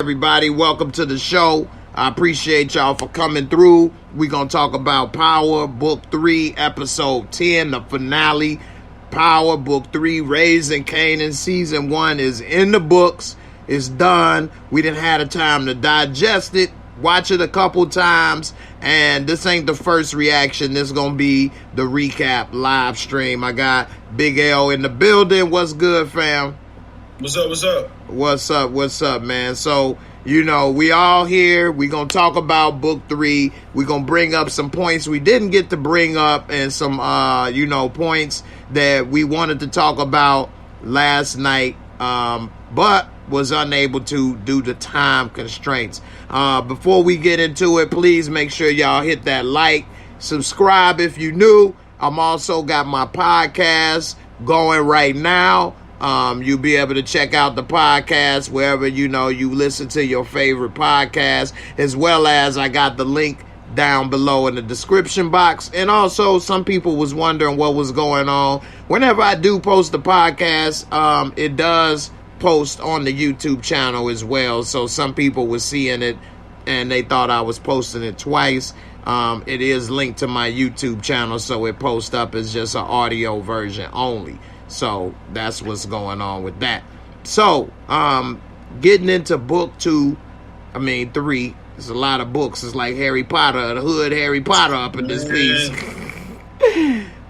Everybody, welcome to the show. I appreciate y'all for coming through. We're going to talk about Power Book 3, Episode 10, the finale. Power Book 3, Raising Kanan, Season 1 is in the books. It's done. We didn't have the time to digest it. Watch it a couple times. And this ain't the first reaction. This is going to be the recap live stream. I got Big L in the building. What's good, fam? What's up, what's up? What's up, man? So, you know, we all here. We're going to talk about Book 3. We're going to bring up some points we didn't get to bring up and some, points that we wanted to talk about last night, but was unable to due to time constraints. Before we get into it, please make sure y'all hit that like, subscribe if you new. I'm also got my podcast going right now. You'll be able to check out the podcast wherever you listen to your favorite podcast, as well as I got the link down below in the description box. And also, some people was wondering what was going on. Whenever I do post the podcast, it does post on the YouTube channel as well. So some people were seeing it and they thought I was posting it twice. It is linked to my YouTube channel, so it posts up as just an audio version only. So that's what's going on with that. So, getting into book 3. There's a lot of books. It's like Harry Potter, the hood Harry Potter up in this piece.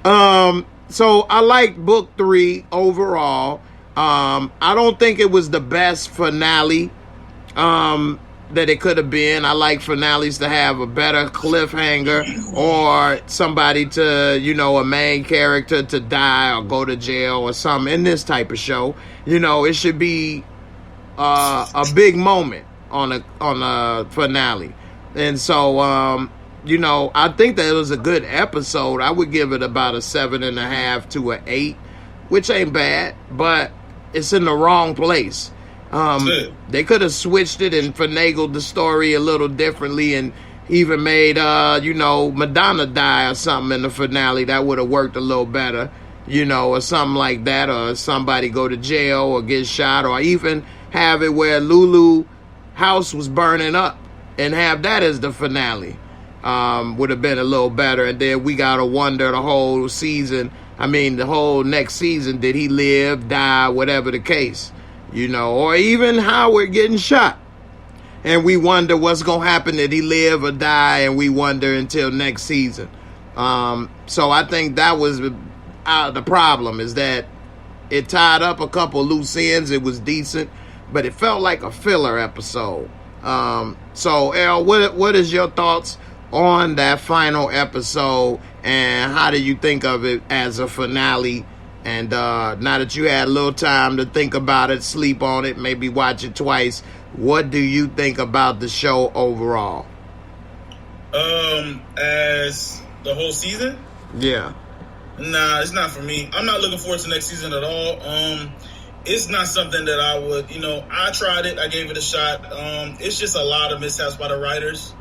So I like book 3 overall. I don't think it was the best finale that it could have been. I like finales to have a better cliffhanger or somebody to, a main character to die or go to jail or something. In this type of show, it should be a big moment on a finale. And so, I think that it was a good episode. I would give it about a 7.5 to an 8, which ain't bad, but it's in the wrong place. They could have switched it and finagled the story a little differently and even made, Madonna die or something in the finale. That would have worked a little better, or something like that, or somebody go to jail or get shot, or even have it where Lulu house was burning up and have that as the finale. Would have been a little better. And then we got to wonder the whole season, the whole next season, did he live, die, whatever the case. Or even Howard getting shot. And we wonder what's going to happen, did he live or die, and we wonder until next season. So I think that was the problem, is that it tied up a couple loose ends. It was decent, but it felt like a filler episode. So, El, what is your thoughts on that final episode, and how do you think of it as a finale? And now that you had a little time to think about it, sleep on it, maybe watch it twice, what do you think about the show overall? As the whole season? Yeah. Nah, it's not for me. I'm not looking forward to next season at all. It's not something that I would, I tried it. I gave it a shot. It's just a lot of mishaps by the writers.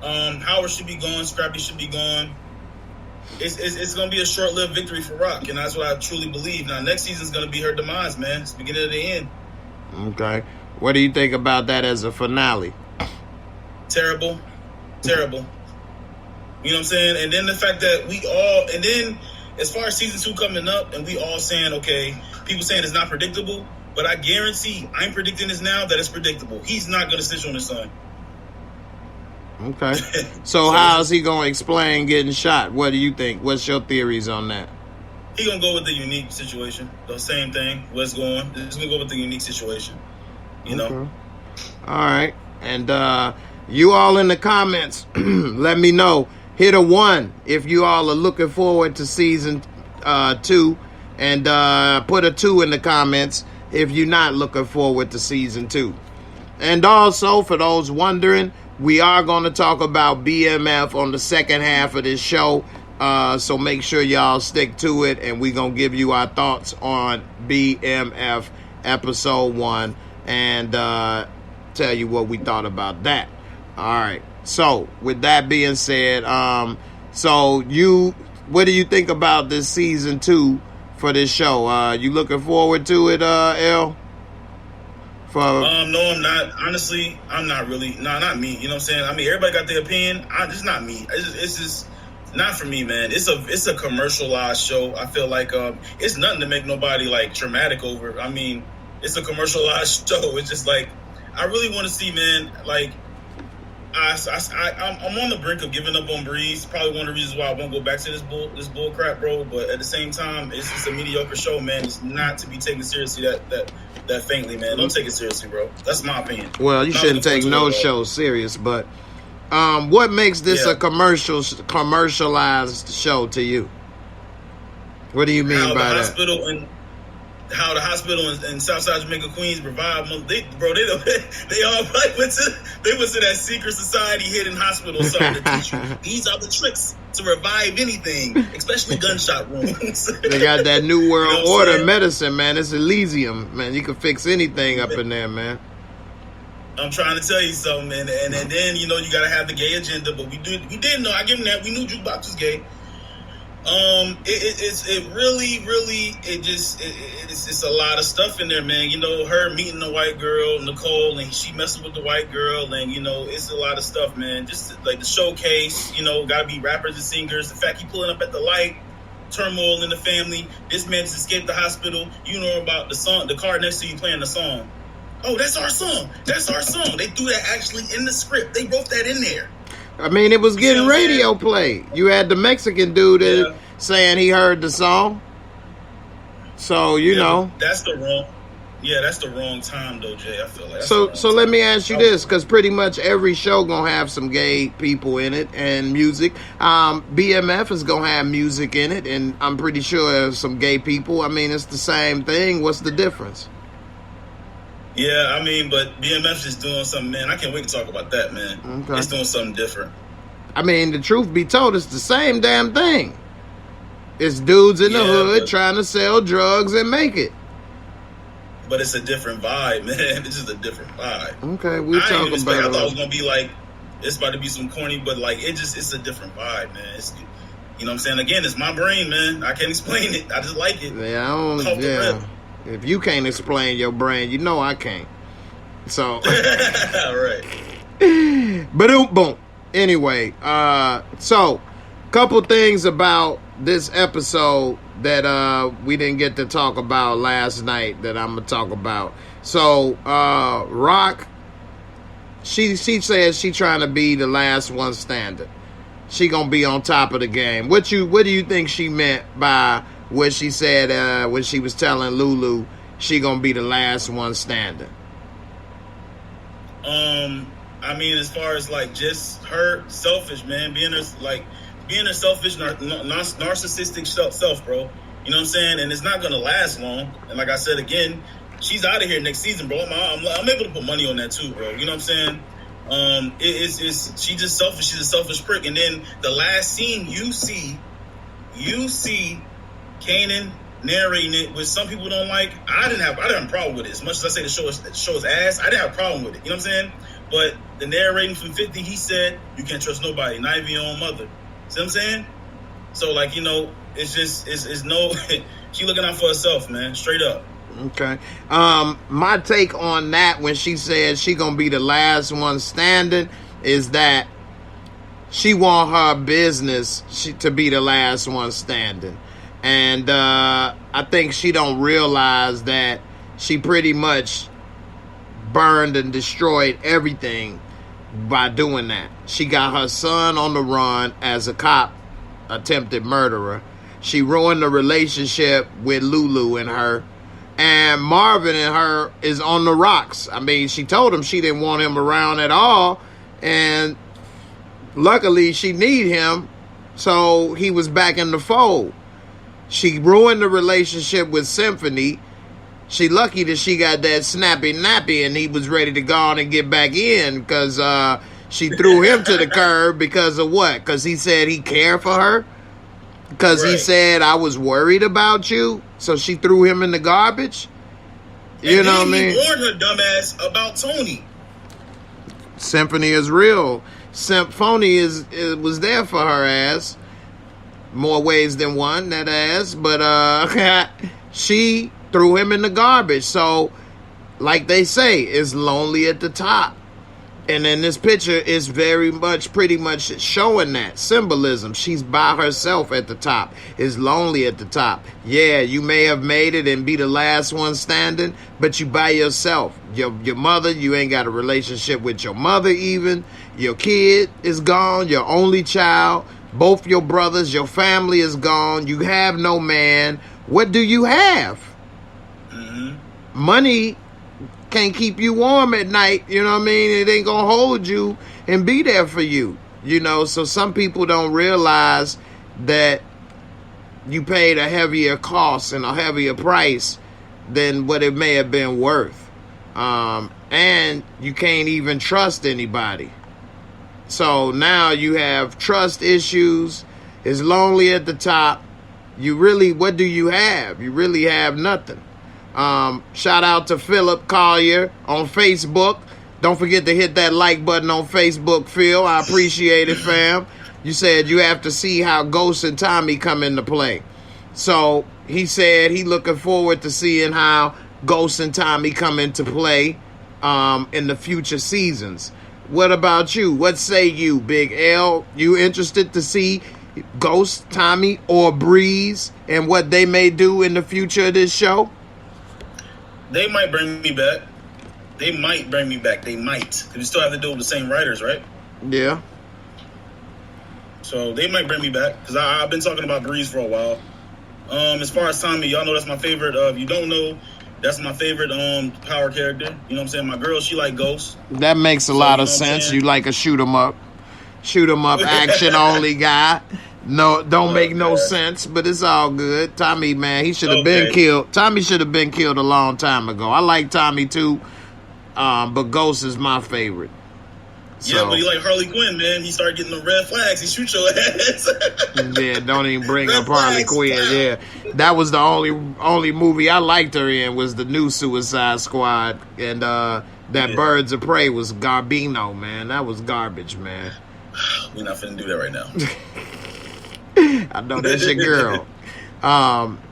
Howard should be gone. Scrappy should be gone. It's going to be a short-lived victory for Rock, and that's what I truly believe. Now, next season's going to be her demise, man. It's the beginning of the end. Okay. What do you think about that as a finale? Terrible. Terrible. You know what I'm saying? And then the fact that and then as far as season 2 coming up, and we all saying, okay, people saying it's not predictable, but I guarantee, I'm predicting this now, that it's predictable. He's not going to snitch on his son. Okay. So how is he going to explain getting shot? What do you think? What's your theories on that? He going to go with the unique situation. The same thing. What's going? He's going to go with the unique situation. Know? All right. And you all in the comments, let me know. Hit a 1 if you all are looking forward to season 2. And put a 2 in the comments if you're not looking forward to season 2. And also, for those wondering, we are going to talk about B.M.F. on the second half of this show. So make sure y'all stick to it. And we're going to give you our thoughts on B.M.F. episode 1. And tell you what we thought about that. All right. So with that being said, what do you think about this season 2 for this show? You looking forward to it, L? No, I'm not. Honestly, I'm not really. No, not me. You know what I'm saying? I mean, everybody got their opinion. It's not me. It's just not for me, man. It's a commercialized show. I feel like it's nothing to make nobody like dramatic over. I mean, it's a commercialized show. It's just like I really want to see, man. Like I'm on the brink of giving up on Breeze. Probably one of the reasons why I won't go back to this bull crap, bro. But at the same time, it's just a mediocre show, man. It's not to be taken seriously that faintly, man. Don't take it seriously, bro. That's my opinion. Well, you shouldn't take no show serious, but what makes this a commercialized show to you? What do you mean by that? How the hospital in Southside Jamaica, Queens revive, they all like went to that secret society hidden hospital something to teach you. These are the tricks to revive anything, especially gunshot wounds. They got that New World Order medicine, man. It's Elysium, man. You can fix anything up in there, man. I'm trying to tell you something, man. And then you gotta have the gay agenda, but we did know. I give him that. We knew Jukebox was gay. It's a lot of stuff in there, man. Her meeting the white girl, Nicole, and she messing with the white girl, and it's a lot of stuff, man. Just like the showcase, gotta be rappers and singers. The fact he pulling up at the light, turmoil in the family. This man just escaped the hospital. You know about the song, the car next to you playing the song. Oh, that's our song. That's our song. They threw that actually in the script. They wrote that in there. I mean, it was getting radio play. You had the Mexican dude saying he heard the song. So, you know. That's the wrong time, though, Jay. I feel like. So let me ask you this, because pretty much every show going to have some gay people in it and music. B.M.F is going to have music in it, and I'm pretty sure there's some gay people. I mean, it's the same thing. What's the difference? Yeah, I mean, but B.M.F is doing something, man. I can't wait to talk about that, man. Okay. It's doing something different. I mean, the truth be told, it's the same damn thing. It's dudes in the hood trying to sell drugs and make it. But it's a different vibe, man. This is a different vibe. Okay, we're talking about it. I thought it was going to be like, it's about to be some corny, but like, it's a different vibe, man. It's, you know what I'm saying? Again, it's my brain, man. I can't explain it. I just like it. Yeah, if you can't explain your brain, you know I can't. So. Right. Boom. Anyway, so couple things about this episode that we didn't get to talk about last night that I'm gonna talk about. So Rock, she says she trying to be the last one standing. She gonna be on top of the game. What do you think she meant by what she said when she was telling Lulu she gonna be the last one standing? I mean, as far as like just her selfish, man, being her selfish, narcissistic self, bro. You know what I'm saying? And it's not gonna last long. And like I said again, she's out of here next season, bro. I'm able to put money on that too, bro. You know what I'm saying? She's just selfish. She's a selfish prick. And then the last scene you see Kanan narrating it, which some people don't like. I didn't have a problem with it. As much as I say the show is ass, I didn't have a problem with it. You know what I'm saying? But the narrating from 50, he said, you can't trust nobody, not even your own mother. See what I'm saying? So, like, it's just, it's no, she looking out for herself, man, straight up. Okay. My take on that when she said she gonna be the last one standing is that she want her business to be the last one standing. And I think she don't realize that she pretty much burned and destroyed everything by doing that. She got her son on the run as a cop, attempted murderer. She ruined the relationship with Lulu and her. And Marvin and her is on the rocks. I mean, she told him she didn't want him around at all. And luckily, she need him. So he was back in the fold. She ruined the relationship with Symphony. She lucky that she got that snappy nappy and he was ready to go on and get back in because she threw him to the curb because of what? Because he said he cared for her? Because he said, I was worried about you? So she threw him in the garbage? You know what I mean? He warned her dumbass about Tony. Symphony is real. Symphony was there for her ass. More ways than one, that ass. But she threw him in the garbage. So like they say, is lonely at the top. And then this picture is very much, pretty much showing that symbolism. She's by herself at the top, is lonely at the top. Yeah, you may have made it and be the last one standing, but you by yourself. Your mother, you ain't got a relationship with your mother even. Your kid is gone, your only child. Both your brothers, your family is gone. You have no man. What do you have? Money can't keep you warm at night, you know what I mean? It ain't gonna hold you and be there for you, you know? So some people don't realize that you paid a heavier cost and a heavier price than what it may have been worth. And you can't even trust anybody. So now you have trust issues, is lonely at the top. You really, what do you have? You really have nothing. Shout out to Philip Collier on Facebook. Don't forget to hit that like button on Facebook, Phil. I appreciate it, fam. You said you have to see how Ghost and Tommy come into play. So he said he looking forward to seeing how Ghost and Tommy come into play in the future seasons. What about you? What say you, Big L? You interested to see Ghost, Tommy, or Breeze and what they may do in the future of this show? They might bring me back. They might bring me back. They might. Because we still have to deal with the same writers, right? Yeah. So they might bring me back. Because I've been talking about Breeze for a while. As far as Tommy, y'all know that's my favorite. If you don't know, that's my favorite power character. You know what I'm saying? My girl, she like Ghost. That makes a lot of sense. You like a shoot 'em up action only guy. No, don't make no sense, but it's all good. Tommy, man, he should have been killed. Tommy should have been killed a long time ago. I like Tommy too, but Ghost is my favorite. So, yeah, but he like Harley Quinn, man. He started getting the red flags. He shoot your ass. Yeah, don't even bring up Harley Quinn. Yeah, that was the only movie I liked her in was the new Suicide Squad, and that Birds of Prey was Garbino, man. That was garbage, man. We're not finna do that right now. I know that's your girl.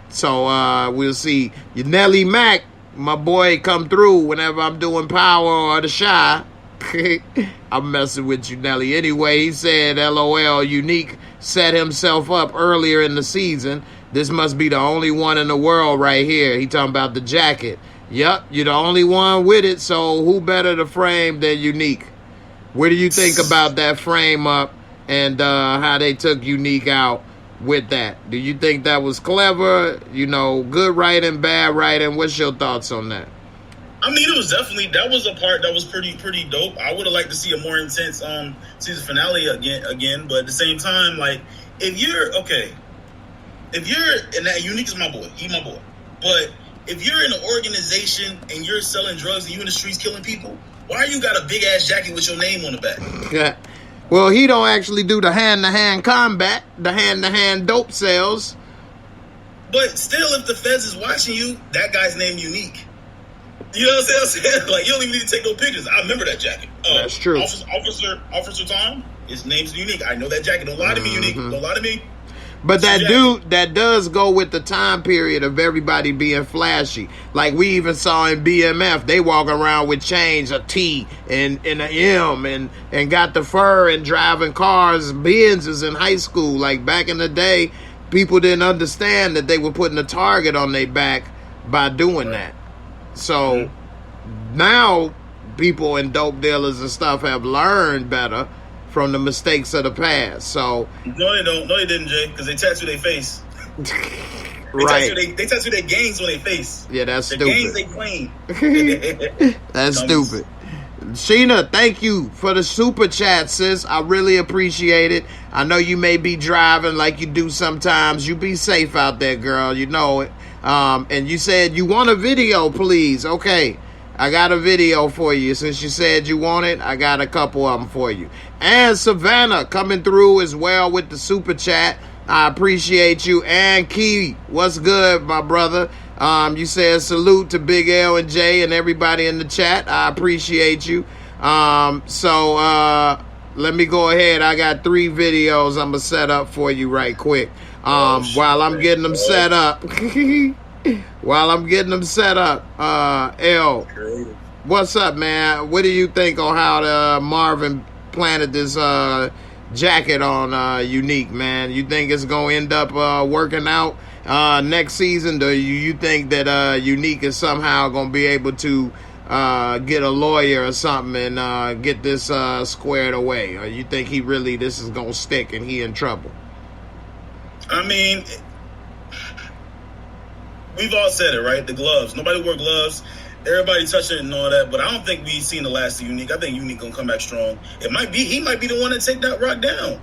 So we'll see. Nelly Mac, my boy, come through whenever I'm doing Power or The Shy. I'm messing with you, Nelly. Anyway, he said, LOL, Unique set himself up earlier in the season. This must be the only one in the world right here. He talking about the jacket. Yep, you're the only one with it, so who better to frame than Unique? What do you think about that frame up and how they took Unique out with that? Do you think that was clever? You know, good writing, bad writing? What's your thoughts on that? I mean, it was definitely, that was a part that was pretty dope. I would have liked to see a more intense season finale again, but at the same time, like, if you're, and that Unique is my boy, he my boy, but if you're in an organization and you're selling drugs and you in the streets killing people, why you got a big ass jacket with your name on the back? Yeah. Well, he don't actually do the hand-to-hand combat, the hand-to-hand dope sales. But still, if the feds is watching you, that guy's name Unique. You know what I'm saying? Like, you don't even need to take no pictures. I remember that jacket. That's true. Officer Tom, his name's Unique. I know that jacket. Don't lie to me, Unique. Don't lie to me. But that does go with the time period of everybody being flashy. Like we even saw in B.M.F, they walk around with chains, a T and an M, and got the fur and driving cars, Benzes in high school. Like back in the day, people didn't understand that they were putting a target on their back by doing that. So now people and dope dealers and stuff have learned better from the mistakes of the past. So no, they don't. No, they didn't, Jay, because they tattoo their face. Right. They tattoo their gangs on their face. Yeah, that's the stupid. Gangs they claim. That's stupid. Sheena, thank you for the super chat, sis. I really appreciate it. I know you may be driving like you do sometimes. You be safe out there, girl. You know it. And you said you want a video, please. Okay, I got a video for you. Since you said you want it, I got a couple of them for you. And Savannah coming through as well with the super chat. I appreciate you. And Key, what's good, my brother? You said salute to Big L and J and everybody in the chat. I appreciate you. So let me go ahead. I got 3 videos I'm going to set up for you right quick. While I'm getting them set up. While I'm getting them set up, L, what's up, man? What do you think on how Marvin planted this jacket on Unique, man? You think it's gonna end up working out next season? Do you think that Unique is somehow gonna be able to get a lawyer or something and get this squared away? Or you think this is gonna stick and he in trouble? I mean, we've all said it, right? The gloves. Nobody wore gloves. Everybody touching it and all that. But I don't think we've seen the last of Unique. I think Unique gonna come back strong. He might be the one to take that rock down.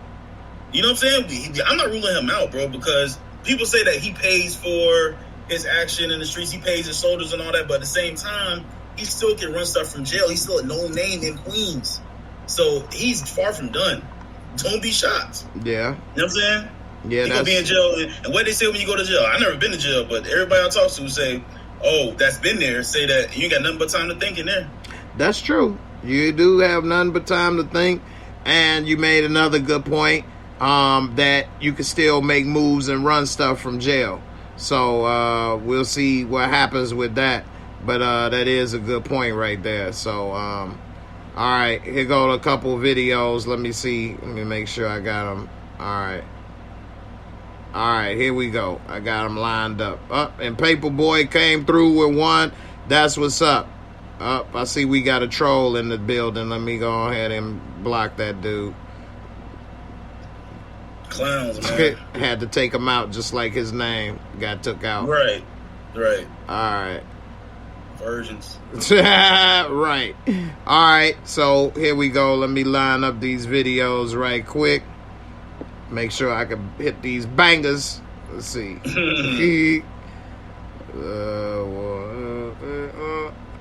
You know what I'm saying? I'm not ruling him out, bro, because people say that he pays for his action in the streets. He pays his soldiers and all that. But at the same time, he still can run stuff from jail. He's still a known name in Queens. So he's far from done. Don't be shocked. Yeah. You know what I'm saying? Yeah, you gonna be in jail, and what they say when you go to jail? I've never been to jail, but everybody I talk to say, "Oh, that's been there." Say that you ain't got nothing but time to think in there. That's true. You do have nothing but time to think, and you made another good point that you can still make moves and run stuff from jail. So we'll see what happens with that. But that is a good point right there. So all right, here go a couple videos. Let me see. Let me make sure I got them. All right, here we go. I got them lined up. And Paperboy came through with one. That's what's up. I see we got a troll in the building. Let me go ahead and block that dude. Clowns, man. Had to take him out just like his name got took out. Right. All right. Virgins. Right. All right, so here we go. Let me line up these videos right quick. Make sure I can hit these bangers. Let's see.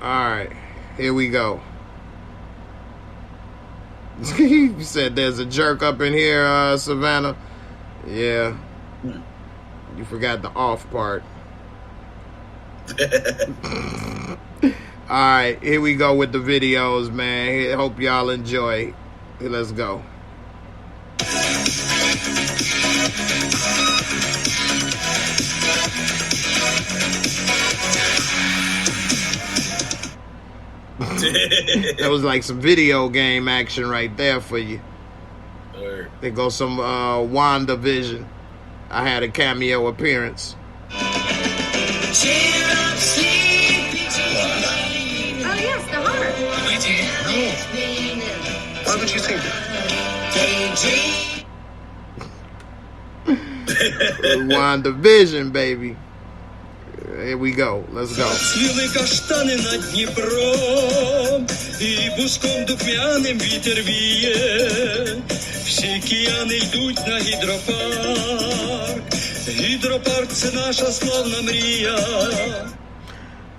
All right, here we go. You said there's a jerk up in here, Savannah. Yeah. You forgot the off part. All right, here we go with the videos, man. Hope y'all enjoy. Let's go. That was like some video game action right there for you. There goes some WandaVision. I had a cameo appearance. Oh yes, the horror. Why would you think that? WandaVision, baby. Here we go. Let's go.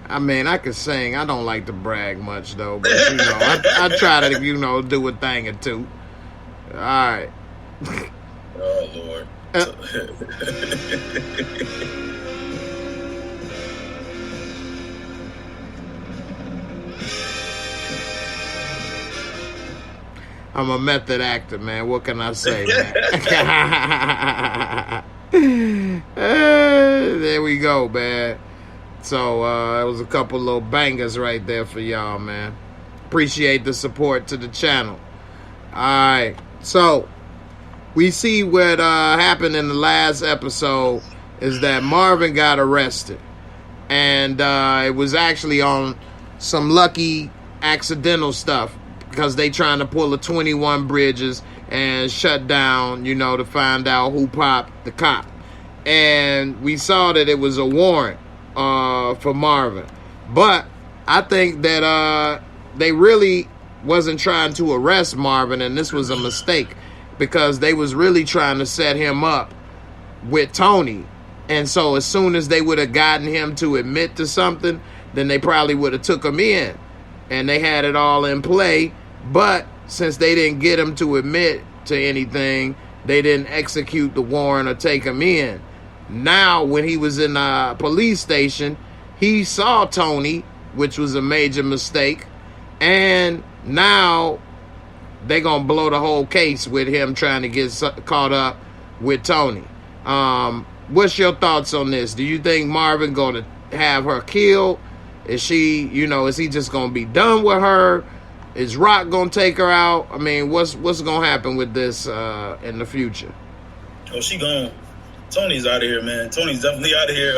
I mean, I can sing. I don't like to brag much, though. But, you know, I try to, you know, do a thing or two. All right. Oh, Lord. I'm a method actor, man. What can I say, man? There we go, man. So it was a couple little bangers right there for y'all, man. Appreciate the support to the channel. All right. So we see what happened in the last episode is that Marvin got arrested. And it was actually on some lucky accidental stuff, because they trying to pull the 21 bridges and shut down, you know, to find out who popped the cop. And we saw that it was a warrant for Marvin. But I think that they really wasn't trying to arrest Marvin, and this was a mistake, because they was really trying to set him up with Tony. And so as soon as they would have gotten him to admit to something, then they probably would have took him in. And they had it all in play. But since they didn't get him to admit to anything, they didn't execute the warrant or take him in. Now, when he was in a police station, he saw Tony, which was a major mistake. And now they're going to blow the whole case with him trying to get caught up with Tony. what's your thoughts on this? Do you think Marvin going to have her killed? Is she, is he just going to be done with her? Is Rock going to take her out? I mean, what's going to happen with this in the future? Oh, she gone. Tony's out of here, man. Tony's definitely out of here.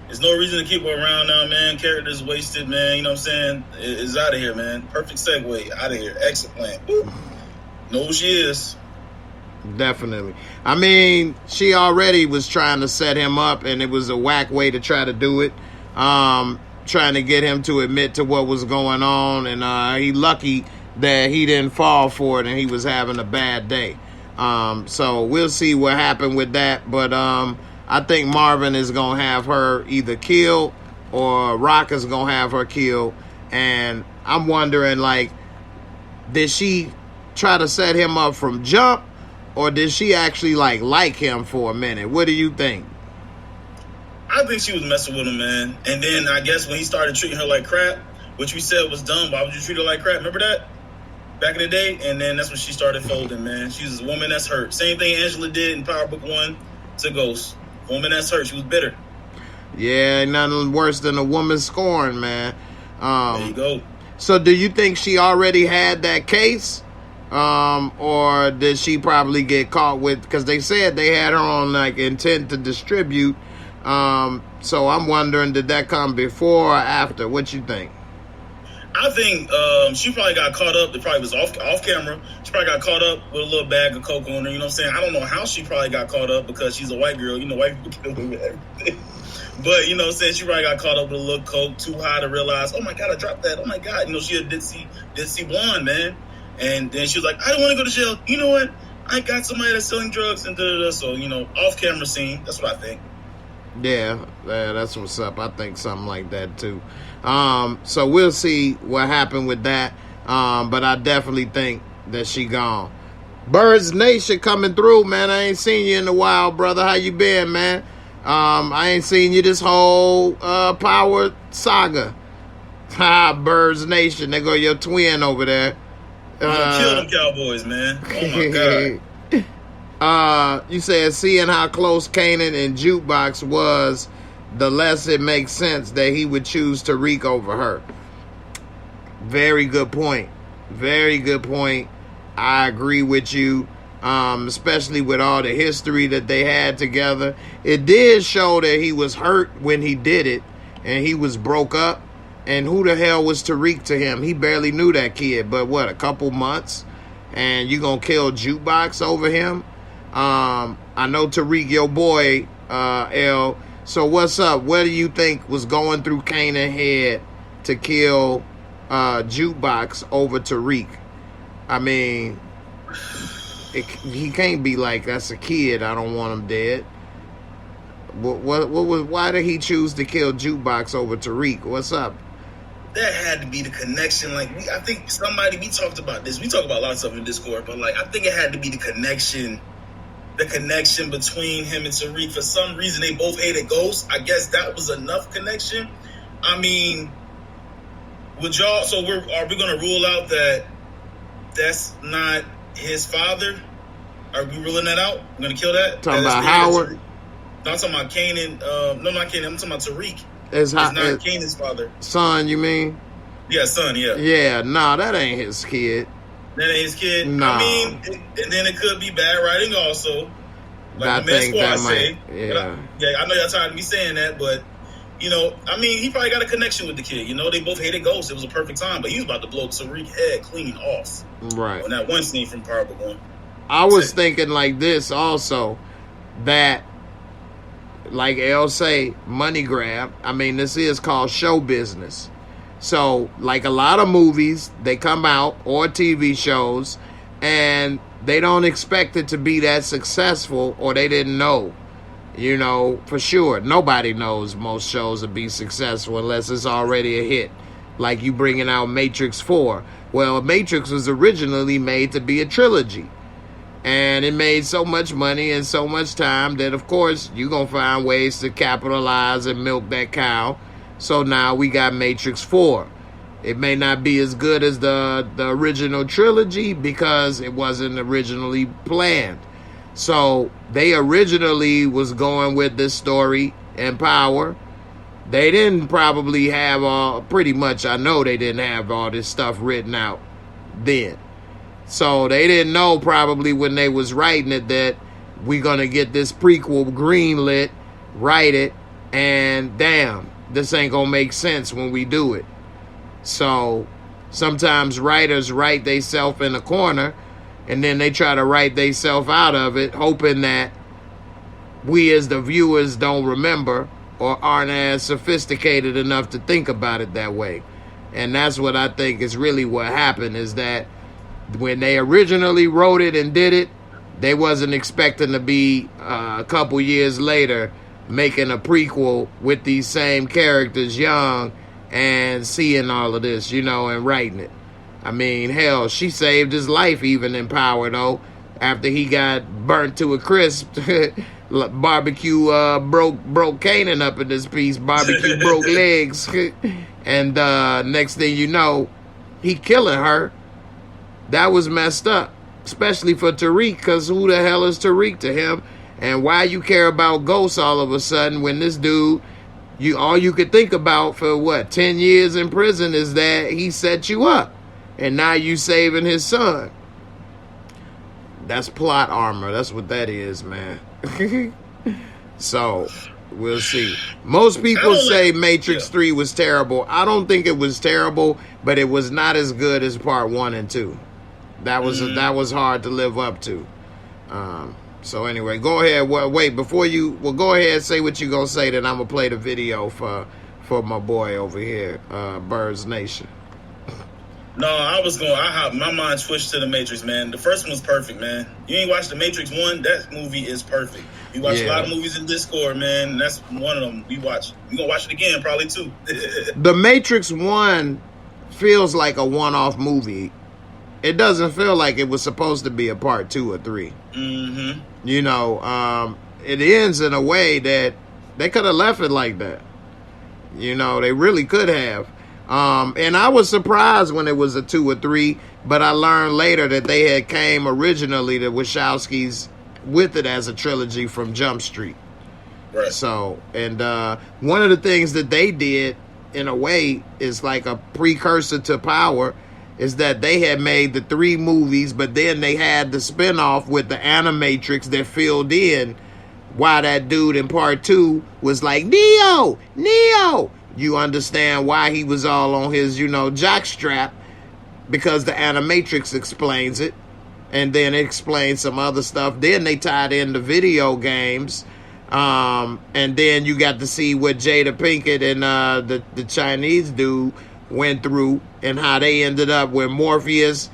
There's no reason to keep her around now, man. Character's wasted, man. You know what I'm saying? It's out of here, man. Perfect segue. Out of here. Exit plan. Woo. Know who she is. Definitely. I mean, she already was trying to set him up, and it was a whack way to try to do it. Trying to get him to admit to what was going on, and he lucky that he didn't fall for it and he was having a bad day. So we'll see what happened with that, but I think Marvin is going to have her either killed or Rock is going to have her killed, and I'm wondering, like, did she try to set him up from jump, or did she actually like him for a minute? What do you think? I think she was messing with him, man. And then I guess when he started treating her like crap, which we said was dumb, why would you treat her like crap? Remember that? Back in the day? And then that's when she started folding, man. She's a woman that's hurt. Same thing Angela did in Power Book 1 to Ghost. Woman that's hurt. She was bitter. Yeah, nothing worse than a woman scorned, man. There you go. So do you think she already had that case? Or did she probably get caught with, because they said they had her on intent to distribute. So I'm wondering, did that come before or after? What you think? I think she probably got caught up. It probably was off camera. She probably got caught up with a little bag of coke on her. You know what I'm saying? I don't know how she probably got caught up because she's a white girl. White people get away with everything. But, you know what I'm saying? She probably got caught up with a little coke, too high to realize, oh, my God, I dropped that. Oh, my God. She did see blonde, man. And then she was like, I don't want to go to jail. You know what? I got somebody that's selling drugs and da-da-da. So, off-camera scene. That's what I think. Yeah, that's what's up. I think something like that, too. So we'll see what happened with that. But I definitely think that she gone. Birds Nation coming through, man. I ain't seen you in a while, brother. How you been, man? I ain't seen you this whole Power saga. Birds Nation. There go your twin over there. Kill them Cowboys, man. Oh, my God. You said seeing how close Kanan and Jukebox was, the less it makes sense that he would choose Tariq over her. Very good point. Very good point. I agree with you, especially with all the history that they had together. It did show that he was hurt when he did it, and he was broke up. And who the hell was Tariq to him? He barely knew that kid, but what, a couple months? And you gonna kill Jukebox over him? I know Tariq, your boy, L. So what's up? What do you think was going through Kanan's head to kill Jukebox over Tariq? I mean, he can't be like, that's a kid, I don't want him dead. Why did he choose to kill Jukebox over Tariq? What's up? That had to be the connection. I think we talked about this. We talk about a lot of stuff in Discord, but I think it had to be the connection between him and Tariq. For some reason, they both hated Ghost. I guess that was enough connection. I mean, would y'all? So are we going to rule out that that's not his father? Are we ruling that out? We're going to kill that. Talking about Howard. No, I'm talking about Kanan. No, not Kanan. I'm talking about Tariq. It's not Kanan's father. Son, you mean? Yeah, son, yeah. Yeah, nah, that ain't his kid. That ain't his kid? Nah. I mean, and then it could be bad writing also. I think that might, yeah. I know y'all tired of me saying that, but, I mean, he probably got a connection with the kid. They both hated Ghost. It was a perfect time, but he was about to blow Tariq's head clean off. Right. On that one scene from Power Book 1. I was thinking like this also, that, like L say, money grab. I mean, this is called show business. So, like a lot of movies, they come out, or TV shows, and they don't expect it to be that successful, or they didn't know. For sure. Nobody knows most shows will be successful unless it's already a hit. Like you bringing out Matrix 4. Well, Matrix was originally made to be a trilogy. And it made so much money and so much time that, of course, you're going to find ways to capitalize and milk that cow. So now we got Matrix 4. It may not be as good as the original trilogy because it wasn't originally planned. So they originally was going with this story and Power. They didn't probably have all, pretty much, I know they didn't have all this stuff written out then. So they didn't know probably when they was writing it that we're going to get this prequel greenlit, write it, and damn, this ain't going to make sense when we do it. So sometimes writers write theyself in a corner and then they try to write theyself out of it, hoping that we as the viewers don't remember or aren't as sophisticated enough to think about it that way. And that's what I think is really what happened, is that when they originally wrote it and did it, they wasn't expecting to be a couple years later making a prequel with these same characters young and seeing all of this, you know, and writing it. I mean, hell, she saved his life even in Power, though, after he got burnt to a crisp. Barbecue broke Kanan up in this piece. Barbecue broke legs. And next thing you know, he killing her. That was messed up, especially for Tariq, because who the hell is Tariq to him? And why you care about Ghost all of a sudden when this dude, all you could think about for what, 10 years in prison is that he set you up. And now you saving his son. That's plot armor. That's what that is, man. So, we'll see. Most people say Matrix 3 was terrible. I don't think it was terrible, but it was not as good as part 1 and 2. That was hard to live up to. So anyway, go ahead. Wait, before you... Well, go ahead and say what you're going to say, then I'm going to play the video for my boy over here, Birds Nation. No, my mind switched to The Matrix, man. The first one was perfect, man. You ain't watched The Matrix 1? That movie is perfect. We watch a lot of movies in Discord, man, and that's one of them we watch. We gonna watch it again, probably, too. The Matrix 1 feels like a one-off movie. It doesn't feel like it was supposed to be a part 2 or 3. Mm-hmm. You know, it ends in a way that they could have left it like that. You know, they really could have. And I was surprised when it was a 2 or 3, but I learned later that they had came originally, the Wachowskis, with it as a trilogy from Jump Street. Right. So, and one of the things that they did, in a way, is like a precursor to Power, is that they had made the 3 movies, but then they had the spinoff with the Animatrix that filled in why that dude in part 2 was like, Neo! You understand why he was all on his, jockstrap, because the Animatrix explains it. And then it explains some other stuff. Then they tied in the video games. And then you got to see what Jada Pinkett and the Chinese dude went through and how they ended up when Morpheus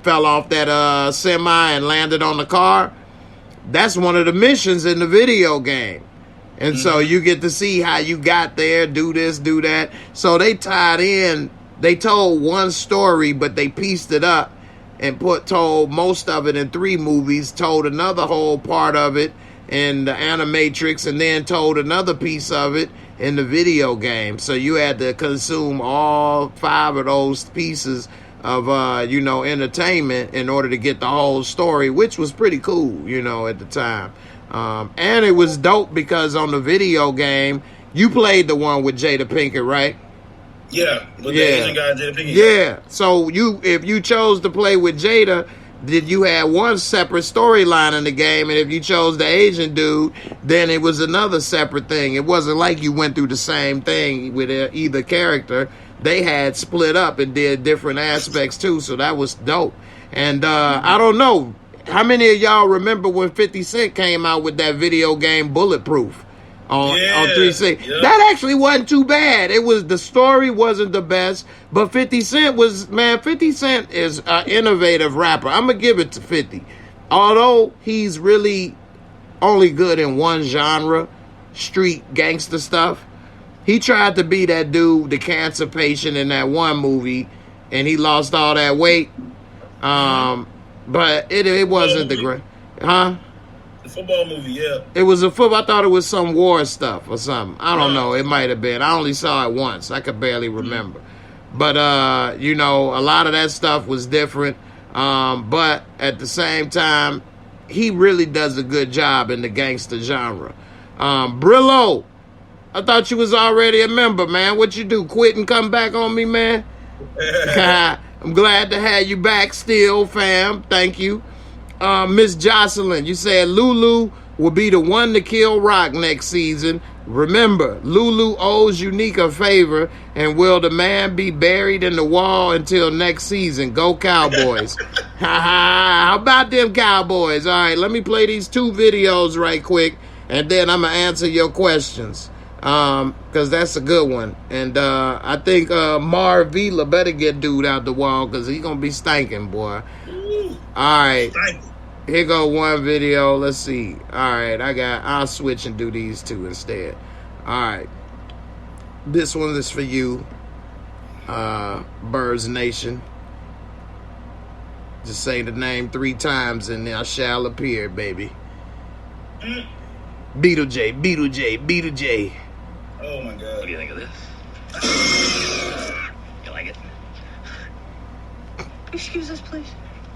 fell off that semi and landed on the car. That's one of the missions in the video game. And so you get to see how you got there, do this, do that. So they tied in, they told one story, but they pieced it up and told most of it in 3 movies, told another whole part of it in the Animatrix, and then told another piece of it in the video game. So you had to consume all 5 of those pieces of, entertainment in order to get the whole story, which was pretty cool, at the time. And it was dope because on the video game, you played the one with Jada Pinkett, right? Yeah, with the Asian guy, Jada Pinkett. Yeah, so if you chose to play with Jada, then you had one separate storyline in the game, and if you chose the Asian dude, then it was another separate thing. It wasn't like you went through the same thing with either character. They had split up and did different aspects too, so that was dope. And I don't know, how many of y'all remember when 50 Cent came out with that video game Bulletproof on 360? Yeah. That actually wasn't too bad. The story wasn't the best, but 50 Cent is an innovative rapper. I'm going to give it to 50. Although he's really only good in one genre, street gangster stuff, he tried to be that dude, the cancer patient in that one movie, and he lost all that weight. But it wasn't the great, huh? The football movie, yeah. It was a football. I thought it was some war stuff or something. I don't know. It might have been. I only saw it once. I could barely remember. But a lot of that stuff was different. But at the same time, he really does a good job in the gangster genre. Brillo, I thought you was already a member, man. What you do? Quit and come back on me, man? I'm glad to have you back still, fam. Thank you. Miss Jocelyn, you said Lulu will be the one to kill Rock next season. Remember, Lulu owes Unique a favor, and will the man be buried in the wall until next season? Go Cowboys. How about them Cowboys? All right, let me play these 2 videos right quick, and then I'm going to answer your questions, because that's a good one. And I think Marv Vila better get dude out the wall, because he going to be stinking, boy. All right. Here go one video. Let's see. All right, I'll switch and do these 2 instead. All right. This one is for you, Birds Nation. Just say the name 3 times and I shall appear, baby. Beetlejuice, Beetlejuice, Beetlejuice. Oh my God. What do you think of this? You like it? Excuse us, please.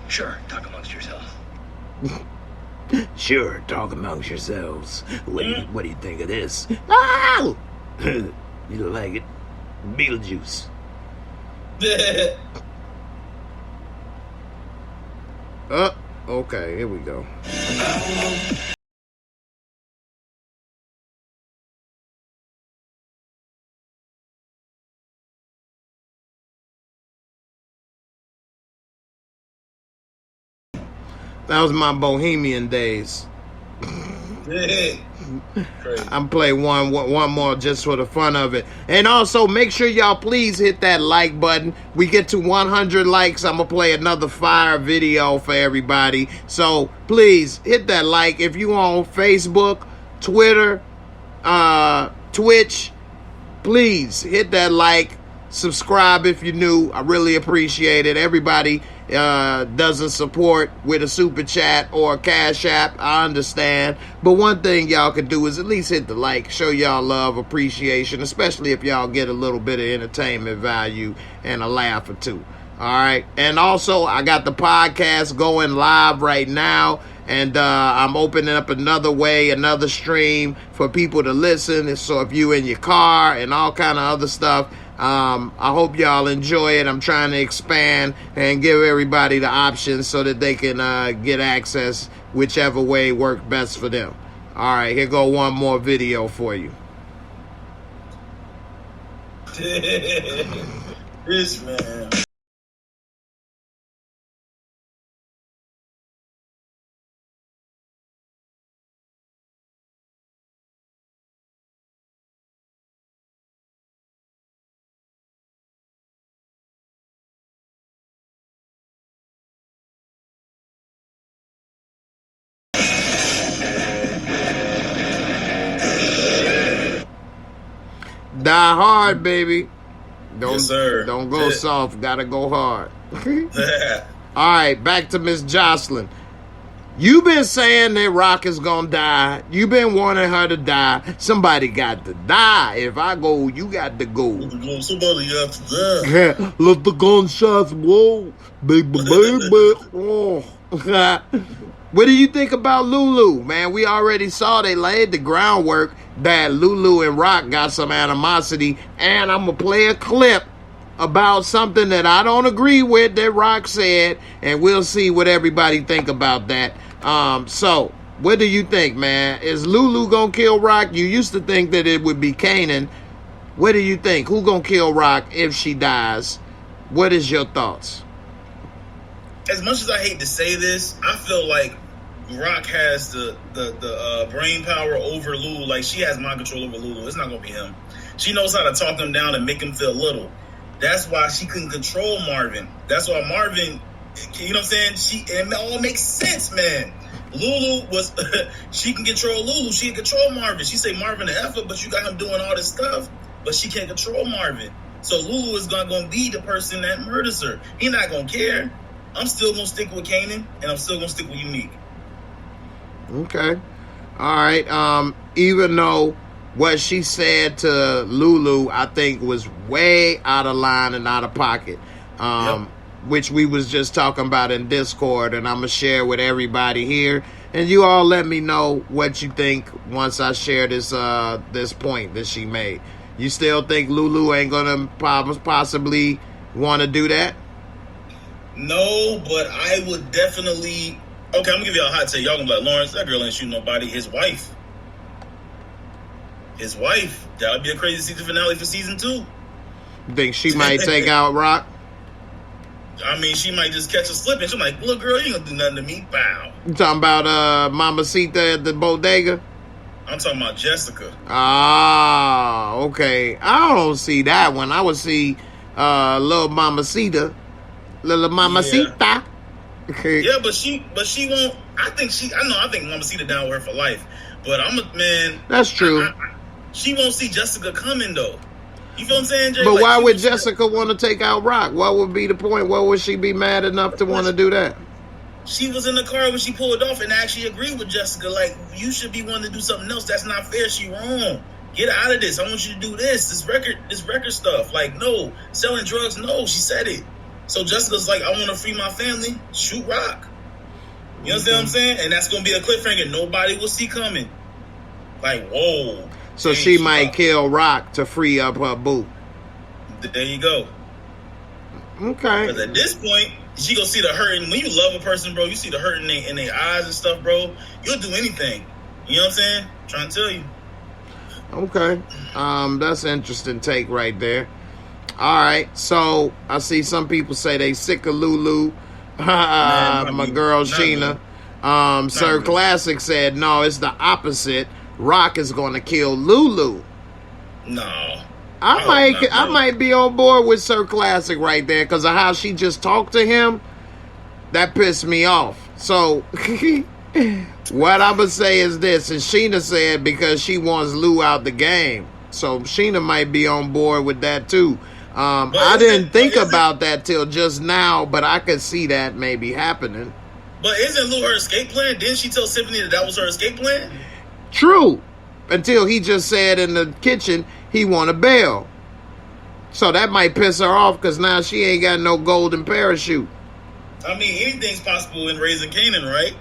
Sure, talk amongst yourselves. Sure, talk amongst yourselves. What do you think of this? Oh! You like it? Beetlejuice. Okay, here we go. That was my bohemian days. I'm playing one more just for the fun of it. And also, make sure y'all please hit that like button. We get to 100 likes, I'm going to play another fire video for everybody. So, please, hit that like. If you on Facebook, Twitter, Twitch, please hit that like. Subscribe if you're new. I really appreciate it. Everybody doesn't support with a super chat or a cash app. I understand. But one thing y'all can do is at least hit the like. Show y'all love, appreciation, especially if y'all get a little bit of entertainment value and a laugh or 2. All right. And also, I got the podcast going live right now. And I'm opening up another stream for people to listen. So if you in your car and all kind of other stuff, I hope y'all enjoy it. I'm trying to expand and give everybody the options so that they can get access whichever way works best for them. All right, here go one more video for you. This man. Die hard, baby. Yes, sir. Don't go soft. Gotta go hard. All right, back to Miss Jocelyn. You've been saying that Rock is gonna die. You've been wanting her to die. Somebody got to die. If I go, you got to go. Somebody got to die. Let the gunshots blow, baby, baby. Oh. What do you think about Lulu, man? We already saw they laid the groundwork that Lulu and Rock got some animosity, and I'm going to play a clip about something that I don't agree with that Rock said, and we'll see what everybody think about that. So, what do you think, man? Is Lulu going to kill Rock? You used to think that it would be Kanan. What do you think? Who going to kill Rock if she dies? What is your thoughts? As much as I hate to say this, I feel like Rock has the brain power over Lulu. Like, she has mind control over Lulu. It's not going to be him. She knows how to talk him down and make him feel little. That's why she couldn't control Marvin. That's why Marvin, you know what I'm saying? It all makes sense, man. Lulu was, she can control Lulu. She can control Marvin. She say Marvin the F-er, but you got him doing all this stuff, but she can't control Marvin. So Lulu is going to be the person that murders her. He not going to care. I'm still going to stick with Kanan, and I'm still going to stick with Unique. Okay. All right. Even though what she said to Lulu, I think, was way out of line and out of pocket. which we was just talking about in Discord, and I'm gonna share with everybody here. And you all let me know what you think once I share this this point that she made. You still think Lulu ain't gonna possibly want to do that? No, but I would definitely. Okay, I'm gonna give y'all a hot take. Y'all gonna be like, Lawrence, that girl ain't shooting nobody. His wife. That would be a crazy season finale for season 2. You think she might take out Rock? I mean, she might just catch a slip and she's like, look, girl, you ain't gonna do nothing to me. Bow. You talking about Mamacita at the bodega? I'm talking about Jessica. Ah, okay. I don't see that one. I would see little Mamacita. Little Mamacita. Yeah. Yeah, but she won't. I think Mamacita down with her for life. But man. That's true. She won't see Jessica coming though. You feel what I'm saying, Jay? But why would Jessica want to take out Rock? What would be the point? What would she be mad enough to want to do that? She was in the car when she pulled off and actually agreed with Jessica. Like, you should be wanting to do something else. That's not fair. She wrong. Get out of this. I want you to do this record stuff. Like, no. Selling drugs, no. She said it. So Jessica's like, I want to free my family. Shoot Rock. You understand what I'm saying? And that's going to be a cliffhanger nobody will see coming. Like, whoa. So she might kill Rock to free up her boo. There you go. Okay. Because at this point, she gonna see the hurt. When you love a person, bro, you see the hurt in their eyes and stuff, bro. You'll do anything. You know what I'm saying? I'm trying to tell you. Okay. That's an interesting take right there. All right. So I see some people say they sick of Lulu. My girl Sheena. Sir Classic said no. It's the opposite. Rock is going to kill Lulu. No. I might be on board with Sir Classic right there because of how she just talked to him. That pissed me off. So what I'm going to say is this, and Sheena said because she wants Lou out the game. So Sheena might be on board with that too. I didn't think about that till just now, but I could see that maybe happening. But isn't Lou her escape plan? Didn't she tell Symphony that was her escape plan? True. Until he just said in the kitchen he want a bail. So that might piss her off because now she ain't got no golden parachute. I mean, anything's possible in Raising Canaan, right?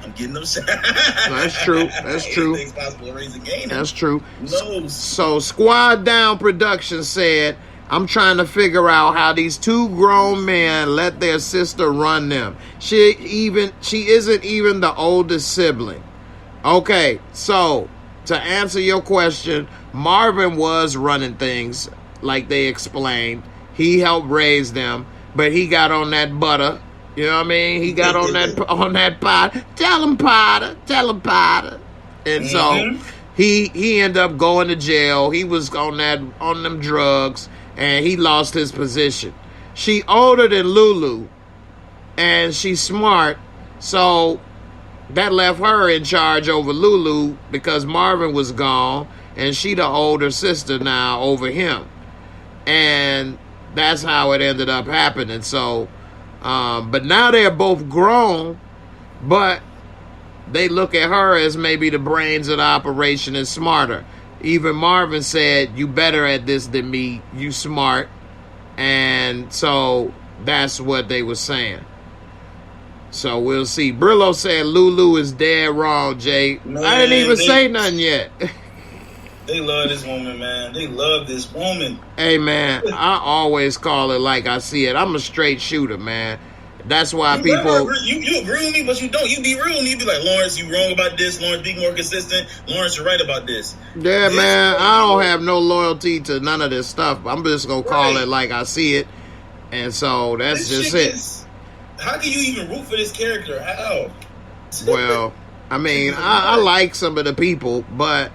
I'm getting them shots. That's true. That's true. Anything's possible in Raising Canaan. That's true. No. So Squad Down Productions said, I'm trying to figure out how these two grown men let their sister run them. She isn't even the oldest sibling. Okay, so to answer your question, Marvin was running things like they explained. He helped raise them, but he got on that butter. You know what I mean? He got on that pot. Tell him, Potter. And so he ended up going to jail. He was on them drugs, and he lost his position. She older than Lulu, and she's smart, so that left her in charge over Lulu because Marvin was gone, and she the older sister now over him. And that's how it ended up happening. So, but now they're both grown, but they look at her as maybe the brains of the operation and smarter. Even Marvin said, you better at this than me, you smart. And so that's what they were saying. So we'll see. Brillo said Lulu is dead wrong, Jay. Man, I didn't even say nothing yet. They love this woman, man. They love this woman. Hey, man, I always call it like I see it. I'm a straight shooter, man. That's why people... You agree with me, but you don't. You be real and you be like, Lawrence, you wrong about this. Lawrence, be more consistent. Lawrence, you're right about this. Yeah, man, I don't have no loyalty to none of this stuff. I'm just going to call it like I see it. And so that's just it. How can you even root for this character? How? Well, I mean, I like some of the people, but,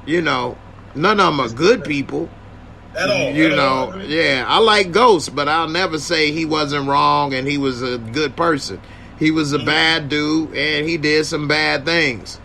you know, none of them are good people. At all. You know, yeah, I like Ghost, but I'll never say he wasn't wrong and he was a good person. He was a bad dude and he did some bad things.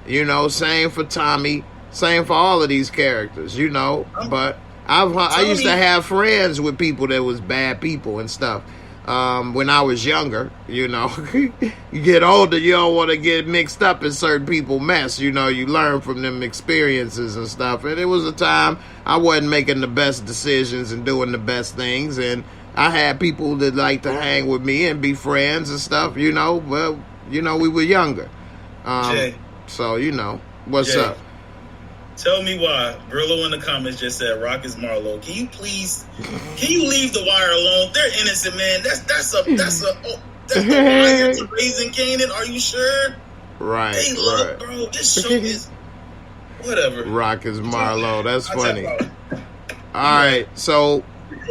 You know, same for Tommy, same for all of these characters, you know. But I used to have friends with people that was bad people and stuff. When I was younger, you know, you get older, you don't want to get mixed up in certain people's mess. You know, you learn from them experiences and stuff. And it was a time I wasn't making the best decisions and doing the best things. And I had people that like to hang with me and be friends and stuff, you know. Well, you know, we were younger. Jay. So, you know, what's Jay, up? Tell me why Grillo in the comments just said Rock is Marlo. Can you leave The Wire alone? They're innocent, man. That's The Wire to Raising Kanan. Are you sure? Right, They love, bro. This show is whatever. Rock is Marlo. That's funny. All right, so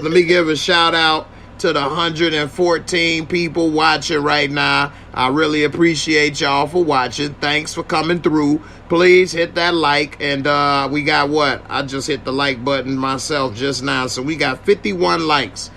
let me give a shout out to the 114 people watching right now. I really appreciate y'all for watching. Thanks for coming through. Please hit that like. And we got what? I just hit the like button myself just now. So we got 51 likes.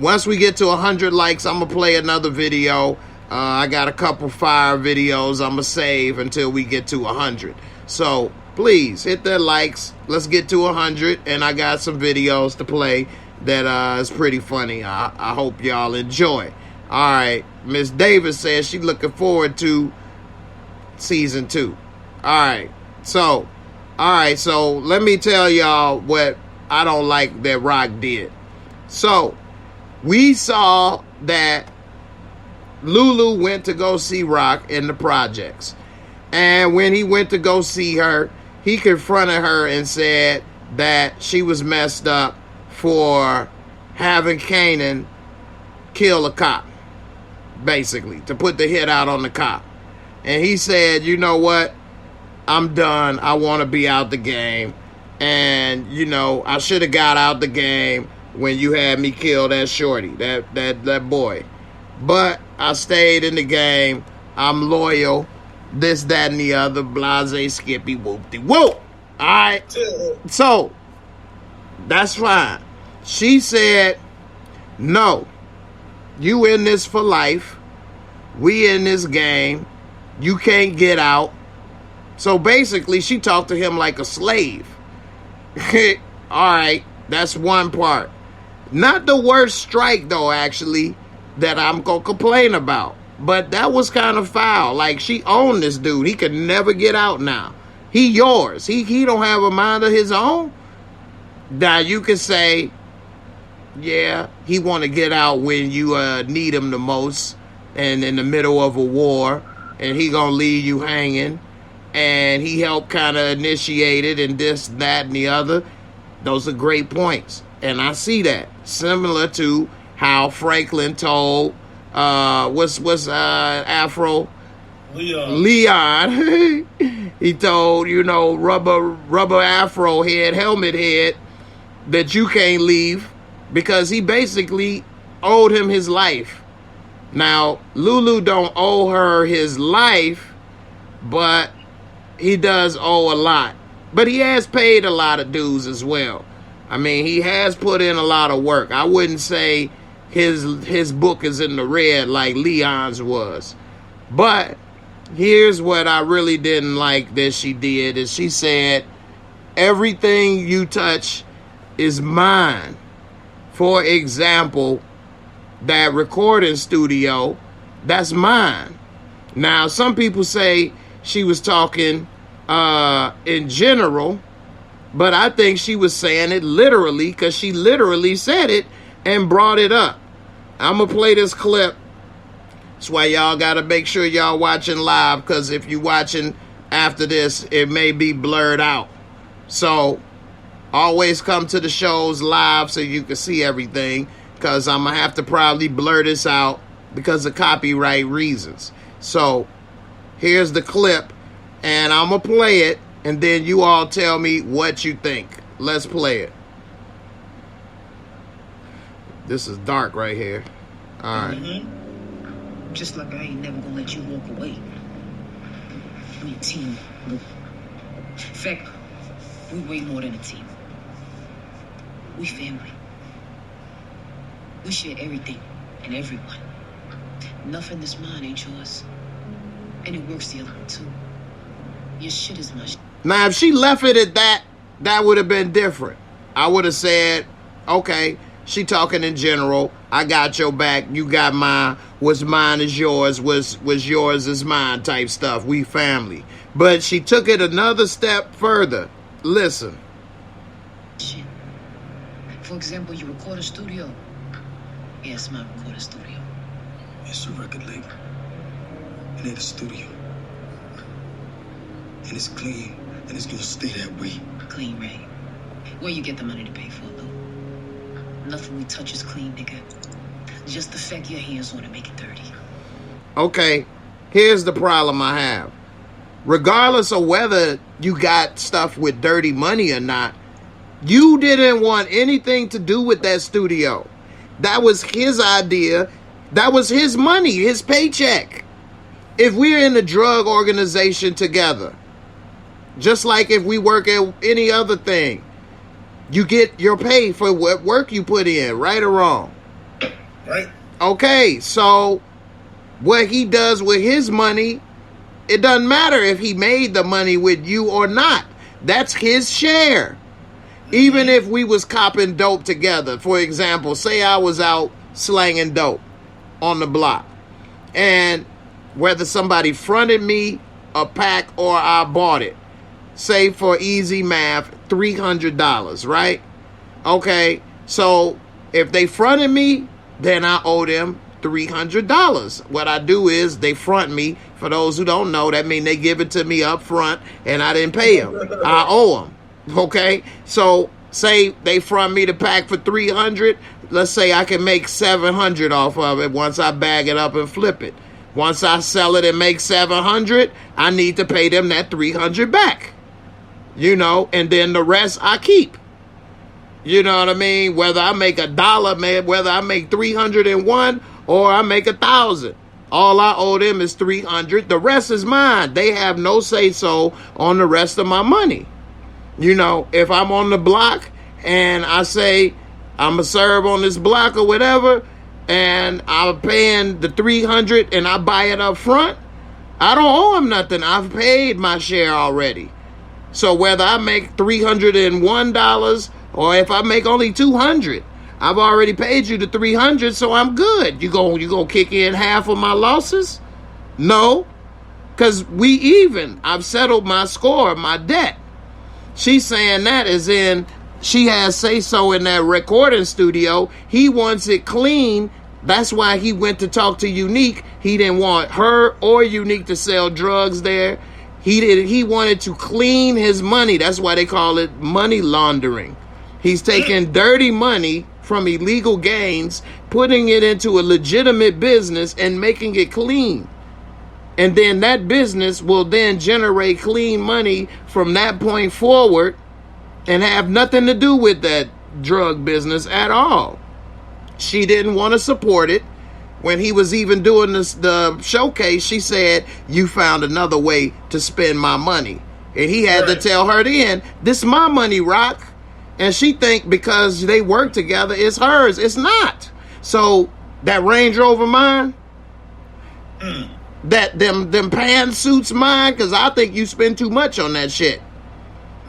Once we get to 100 likes, I'm going to play another video. I got a couple fire videos I'm going to save until we get to 100. So please hit the likes. Let's get to 100. And I got some videos to play that is pretty funny. I hope y'all enjoy. All right. Miss Davis says she's looking forward to season 2. All right. So let me tell y'all what I don't like that Rock did. So we saw that Lulu went to go see Rock in the projects. And when he went to go see her, he confronted her and said that she was messed up for having Kanan kill a cop, basically, to put the hit out on the cop. And he said, you know what? I'm done. I want to be out the game. And, you know, I should have got out the game when you had me kill that shorty, that boy. But I stayed in the game. I'm loyal. This, that, and the other. Blase, skippy, whoop-de-whoop. All right. So, that's fine. She said, no, you in this for life. We in this game. You can't get out. So basically, she talked to him like a slave. All right, that's one part. Not the worst strike, though, actually, that I'm going to complain about. But that was kind of foul. Like, she owned this dude. He could never get out now. He yours. He don't have a mind of his own. Now, you could say, yeah, he want to get out when you need him the most and in the middle of a war, and he going to leave you hanging, and he helped kind of initiate it and this, that, and the other. Those are great points, and I see that. Similar to how Franklin told, what's Afro? Leon. He told, you know, rubber Afro head, helmet head, that you can't leave, because he basically owed him his life. Now, Lulu don't owe her his life, but he does owe a lot. But he has paid a lot of dues as well. I mean, he has put in a lot of work. I wouldn't say his book is in the red like Leon's was. But here's what I really didn't like that she did, is she said, everything you touch is mine. For example, that recording studio, that's mine. Now, some people say she was talking in general, but I think she was saying it literally, because she literally said it and brought it up. I'm going to play this clip. That's why y'all got to make sure y'all watching live, because if you watching after this, it may be blurred out. So always come to the shows live so you can see everything, because I'm going to have to probably blur this out because of copyright reasons. So here's the clip, and I'm going to play it, and then you all tell me what you think. Let's play it. This is dark right here. All right. Mm-hmm. Just like I ain't never gonna let you walk away. We a team, Luke. In fact, we way more than a team. We family. We share everything and everyone. Nothing that's mine ain't yours. And it works the other way too. Your shit is my shit. Now, if she left it at that, that would have been different. I would have said, okay, she talking in general. I got your back. You got mine. What's mine is yours. What's yours is mine type stuff. We family. But she took it another step further. Listen. Shit. For example, you record a studio. Yeah, it's my recording studio. It's a record label. It ain't a studio. And it's clean, and it's gonna stay that way. Clean, Ray. Where you get the money to pay for it, though? Nothing we touch is clean, nigga. Just the fact your hands on it make it dirty. Okay, here's the problem I have. Regardless of whether you got stuff with dirty money or not, you didn't want anything to do with that studio. That was his idea. That was his money, his paycheck. If we're in a drug organization together, just like if we work at any other thing, you get your pay for what work you put in, right or wrong? Right. Okay, so what he does with his money, it doesn't matter if he made the money with you or not. That's his share. Even if we was copping dope together, for example, say I was out slanging dope on the block, and whether somebody fronted me a pack or I bought it, say for easy math, $300, right? Okay, so if they fronted me, then I owe them $300. What I do is they front me. For those who don't know, that means they give it to me up front and I didn't pay them. I owe them. Okay, so say they front me the pack for $300. Let's say I can make $700 off of it once I bag it up and flip it. Once I sell it and make $700, I need to pay them that $300 back. You know, and then the rest I keep. You know what I mean? Whether I make $1, man, whether I make 301 or I make 1,000. All I owe them is $300. The rest is mine. They have no say so on the rest of my money. You know, if I'm on the block and I say I'm a serve on this block or whatever, and I'm paying the $300 and I buy it up front, I don't owe them nothing. I've paid my share already. So whether I make $301 or if I make only $200, I've already paid you the $300, so I'm good. You gonna kick in half of my losses? No, because we even. I've settled my score, my debt. She's saying that as in she has say-so in that recording studio. He wants it clean. That's why he went to talk to Unique. He didn't want her or Unique to sell drugs there. He wanted to clean his money. That's why they call it money laundering. He's taking dirty money from illegal gains, putting it into a legitimate business and making it clean. And then that business will then generate clean money from that point forward and have nothing to do with that drug business at all. She didn't want to support it. When he was even doing the showcase, she said, "You found another way to spend my money." And he had to tell her then, "This is my money, Rock." And she think because they work together, it's hers. It's not. So that Range Rover mine, that them pantsuits mine, because I think you spend too much on that shit.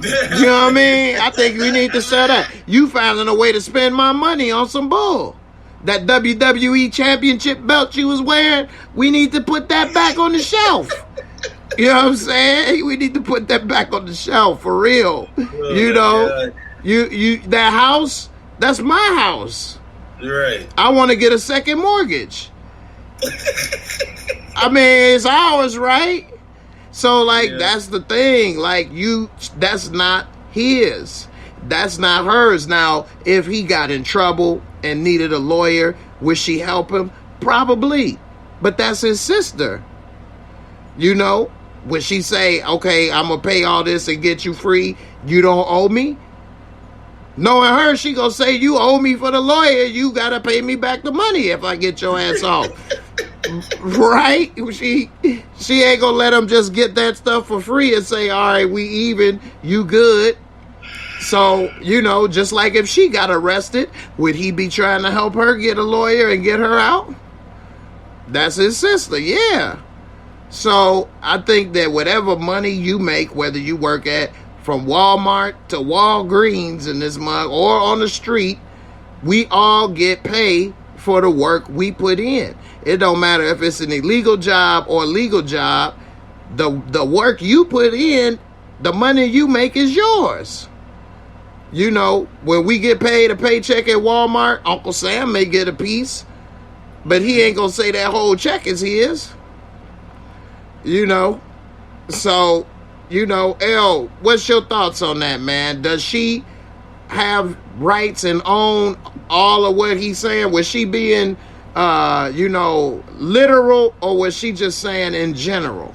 You know what I mean? I think we need to sell that. You found a way to spend my money on some bull. That WWE championship belt you was wearing, we need to put that back on the shelf. You know what I'm saying? We need to put that back on the shelf for real. You know, you that house, that's my house. You're right. I want to get a second mortgage. I mean, it's ours, right? So like that's the thing. Like that's not his. That's not hers. Now, if he got in trouble and needed a lawyer, would she help him? Probably. But that's his sister. You know, would she say, "Okay, I'm going to pay all this and get you free. You don't owe me"? Knowing her, she going to say, "You owe me for the lawyer. You got to pay me back the money if I get your ass off." Right? She ain't going to let him just get that stuff for free and say, "All right, we even. You good." So, you know, just like if she got arrested, would he be trying to help her get a lawyer and get her out? That's his sister, yeah. So I think that whatever money you make, whether you work at from Walmart to Walgreens in this mug or on the street, we all get paid for the work we put in. It don't matter if it's an illegal job or a legal job. The work you put in, the money you make is yours. You know, when we get paid a paycheck at Walmart, Uncle Sam may get a piece, but he ain't gonna say that whole check is his. You know, so, you know, L, what's your thoughts on that, man? Does she have rights and own all of what he's saying? Was she being, you know, literal, or was she just saying in general?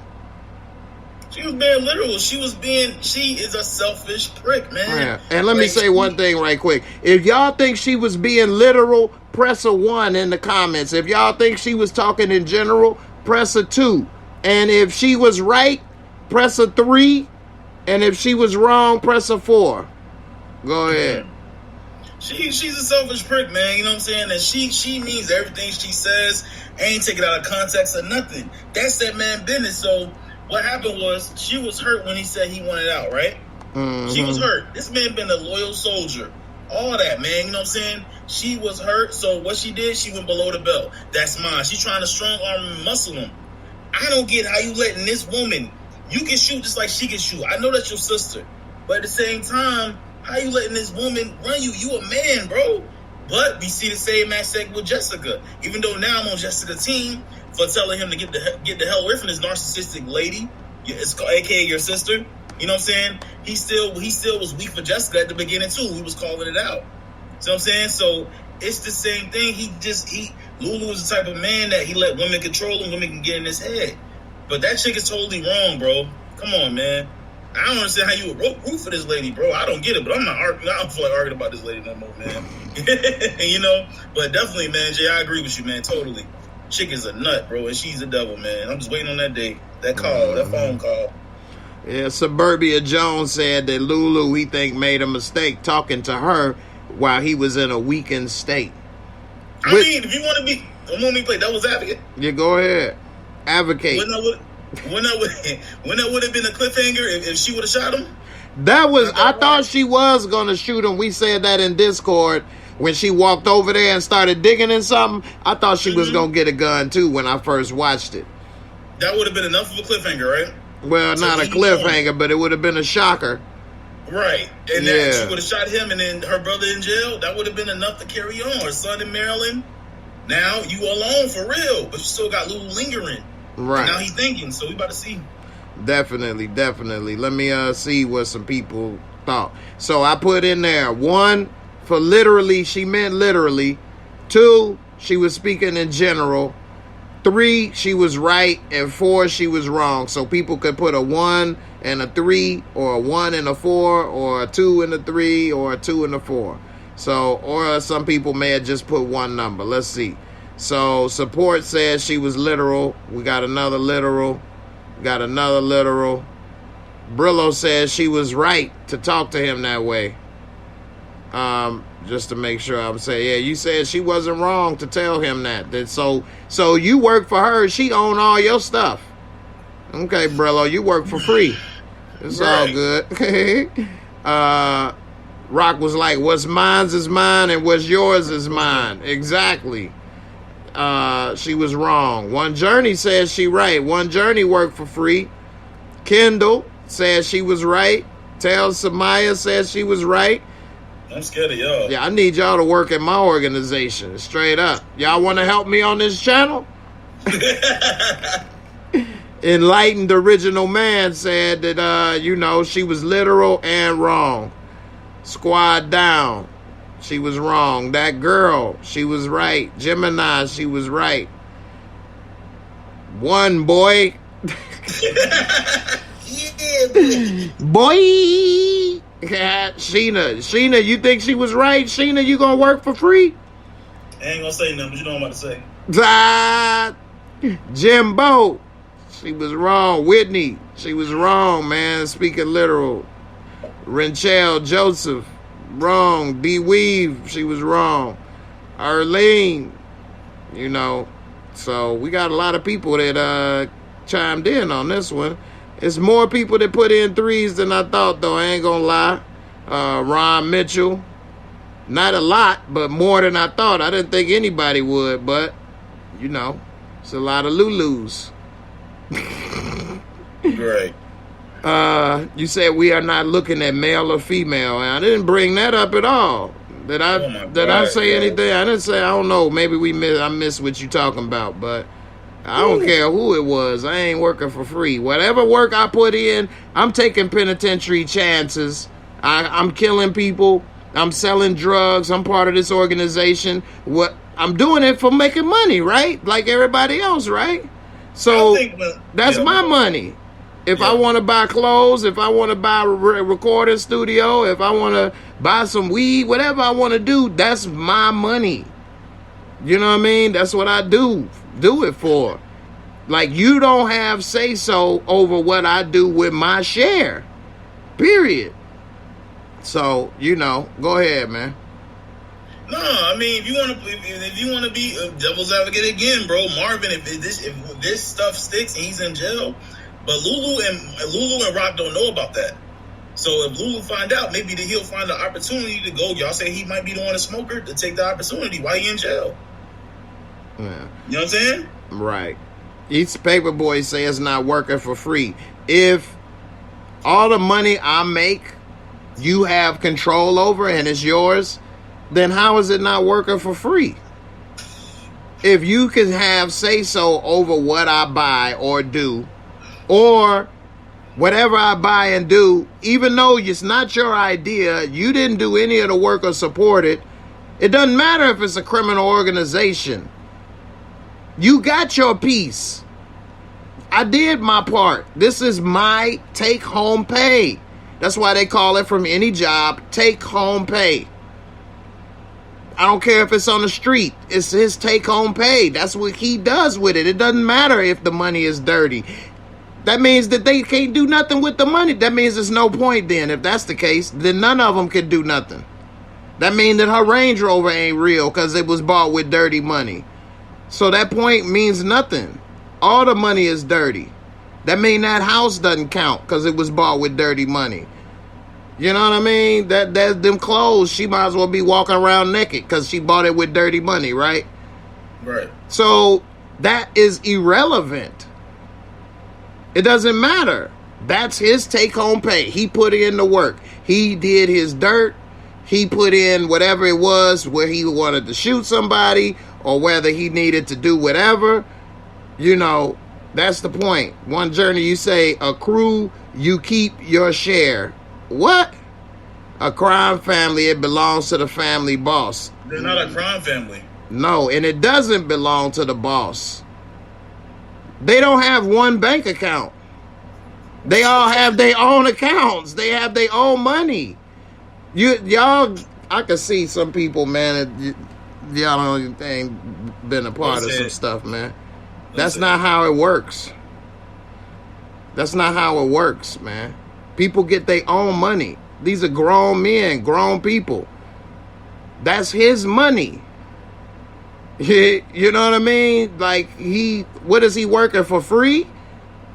She was being literal. She is a selfish prick, man. Yeah. And let me say one thing right quick. If y'all think she was being literal, press a 1 in the comments. If y'all think she was talking in general, press a 2. And if she was right, press a 3. And if she was wrong, press a 4. Go ahead. She's a selfish prick, man. You know what I'm saying? And she means everything she says. Ain't take it out of context or nothing. That's that man business. So what happened was she was hurt when he said he wanted out, right? Mm-hmm. She was hurt. This man been a loyal soldier. All that, man. You know what I'm saying? She was hurt. So what she did, she went below the belt. That's mine. She's trying to strong arm and muscle him. I don't get how you letting this woman, you can shoot just like she can shoot. I know that's your sister. But at the same time, how you letting this woman run you? You a man, bro. But we see the same aspect with Jessica. Even though now I'm on Jessica's team for telling him to get the hell away from this narcissistic lady, it's aka your sister. You know what I'm saying? He still was weak for Jessica at the beginning too. He was calling it out. See what I'm saying? So it's the same thing. Lulu is the type of man that he let women control him. Women can get in his head. But that chick is totally wrong, bro. Come on, man. I don't understand how you would root for this lady, bro. I don't get it, but I'm not arguing. I don't feel like arguing about this lady no more, man. You know? But definitely, man, Jay, I agree with you, man, totally. Chick is a nut, bro, and she's a devil, man. I'm just waiting on that day, that call, that phone call. Yeah, Suburbia Jones said that Lulu, he think, made a mistake talking to her while he was in a weakened state. I mean, if you want me to play devil's advocate. Yeah, go ahead. Advocate. When that would have been a cliffhanger if she would have shot him? I thought she was going to shoot him. We said that in Discord when she walked over there and started digging in something. I thought she was going to get a gun too when I first watched it. That would have been enough of a cliffhanger, right? Well, not a cliffhanger, but it would have been a shocker. Right. And then she would have shot him and then her brother in jail. That would have been enough to carry on. Her son in Maryland. Now you alone for real, but you still got Lulu lingering. Right. And now he's thinking, so we about to see. Definitely. Let me see what some people thought. So I put in there 1 for literally, she meant literally. 2, she was speaking in general. 3, she was right, and 4, she was wrong. So people could put a 1 and a 3, or a 1 and a 4, or a 2 and a 3, or a 2 and a 4. So, or some people may have just put one number. Let's see. So support says she was literal. We got another literal. Brillo says she was right to talk to him that way. Just to make sure I'm saying, yeah, you said she wasn't wrong to tell him that. So you work for her. She own all your stuff. Okay, Brillo, you work for free. It's all good. Rock was like, what's mine's is mine and what's yours is mine. Exactly. She was wrong. One Journey says she right. One Journey worked for free. Kendall says she was right. Tell Samaya says she was right. I'm scared of y'all. Yeah, I need y'all to work in my organization. Straight up. Y'all want to help me on this channel? Enlightened Original Man said that, she was literal and wrong. Squad down. She was wrong. That girl, she was right. Gemini, she was right. One boy. Yeah, boy. Sheena, you think she was right? Sheena, you gonna work for free? I ain't gonna say nothing, but you know what I'm about Ah, to say. Jimbo, she was wrong. Whitney, she was wrong, man. Speaking literal. Renchel Joseph, wrong. D Weave, she was wrong. Arlene, so we got a lot of people that chimed in on this one. It's more people that put in 3s than I thought, though. I ain't gonna lie. Ron Mitchell, not a lot, but more than I thought. I didn't think anybody would, but it's a lot of Lulus. Right. You said we are not looking at male or female, and I didn't bring that up at all. Did I say anything? I didn't say. I don't know. Maybe I missed what you talking about, but I don't care who it was. I ain't working for free. Whatever work I put in, I'm taking penitentiary chances. I'm killing people. I'm selling drugs. I'm part of this organization. What I'm doing it for making money, right? Like everybody else, right? So that's my money. If I want to buy clothes, if I want to buy a recording studio, if I want to buy some weed, whatever I want to do, that's my money. You know what I mean? That's what I do it for. Like, you don't have say-so over what I do with my share. Period. So, go ahead, man. No, I mean, if you want to be a devil's advocate again, bro, Marvin, if this stuff sticks and he's in jail, but Lulu and Rock don't know about that. So if Lulu find out, maybe he'll find the opportunity to go. Y'all say he might be the one, a smoker, to take the opportunity while he in jail. Yeah. You know what I'm saying? Right. Each paperboy say it's not working for free. If all the money I make, you have control over and it's yours, then how is it not working for free? If you can have say-so over what I buy or do, or whatever I buy and do, even though it's not your idea, you didn't do any of the work or support it, it doesn't matter if it's a criminal organization. You got your piece. I did my part. This is my take-home pay. That's why they call it from any job, take-home pay. I don't care if it's on the street. It's his take-home pay. That's what he does with it. It doesn't matter if the money is dirty. That means that they can't do nothing with the money. That means there's no point then. If that's the case, then none of them can do nothing. That means that her Range Rover ain't real because it was bought with dirty money. So that point means nothing. All the money is dirty. That means that house doesn't count because it was bought with dirty money. You know what I mean? That them clothes, she might as well be walking around naked because she bought it with dirty money, right? Right. So that is irrelevant. It doesn't matter. That's his take-home pay. He put in the work. He did his dirt. He put in whatever it was, where he wanted to shoot somebody or whether he needed to do whatever. That's the point. One journey, you say, accrue, you keep your share. What? A crime family, it belongs to the family boss. They're not a crime family. No, and it doesn't belong to the boss. They don't have one bank account. They all have their own accounts. They have their own money. Y'all, I can see some people, man, y'all don't think been a part of some stuff, man. That's not how it works. That's not how it works, man. People get their own money. These are grown men, grown people. That's his money. You know what I mean? Like, what is he working for free?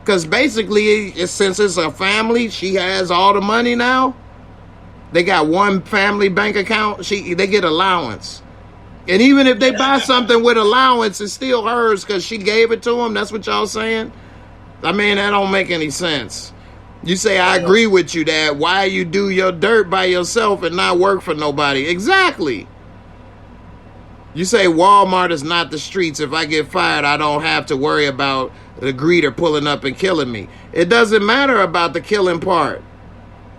Because basically, since it's a family, she has all the money now. They got one family bank account. They get allowance. And even if they buy something with allowance, it's still hers because she gave it to them. That's what y'all saying? I mean, that don't make any sense. You say, I agree with you, Dad. Why you do your dirt by yourself and not work for nobody? Exactly. You say Walmart is not the streets. If I get fired, I don't have to worry about the greeter pulling up and killing me. It doesn't matter about the killing part.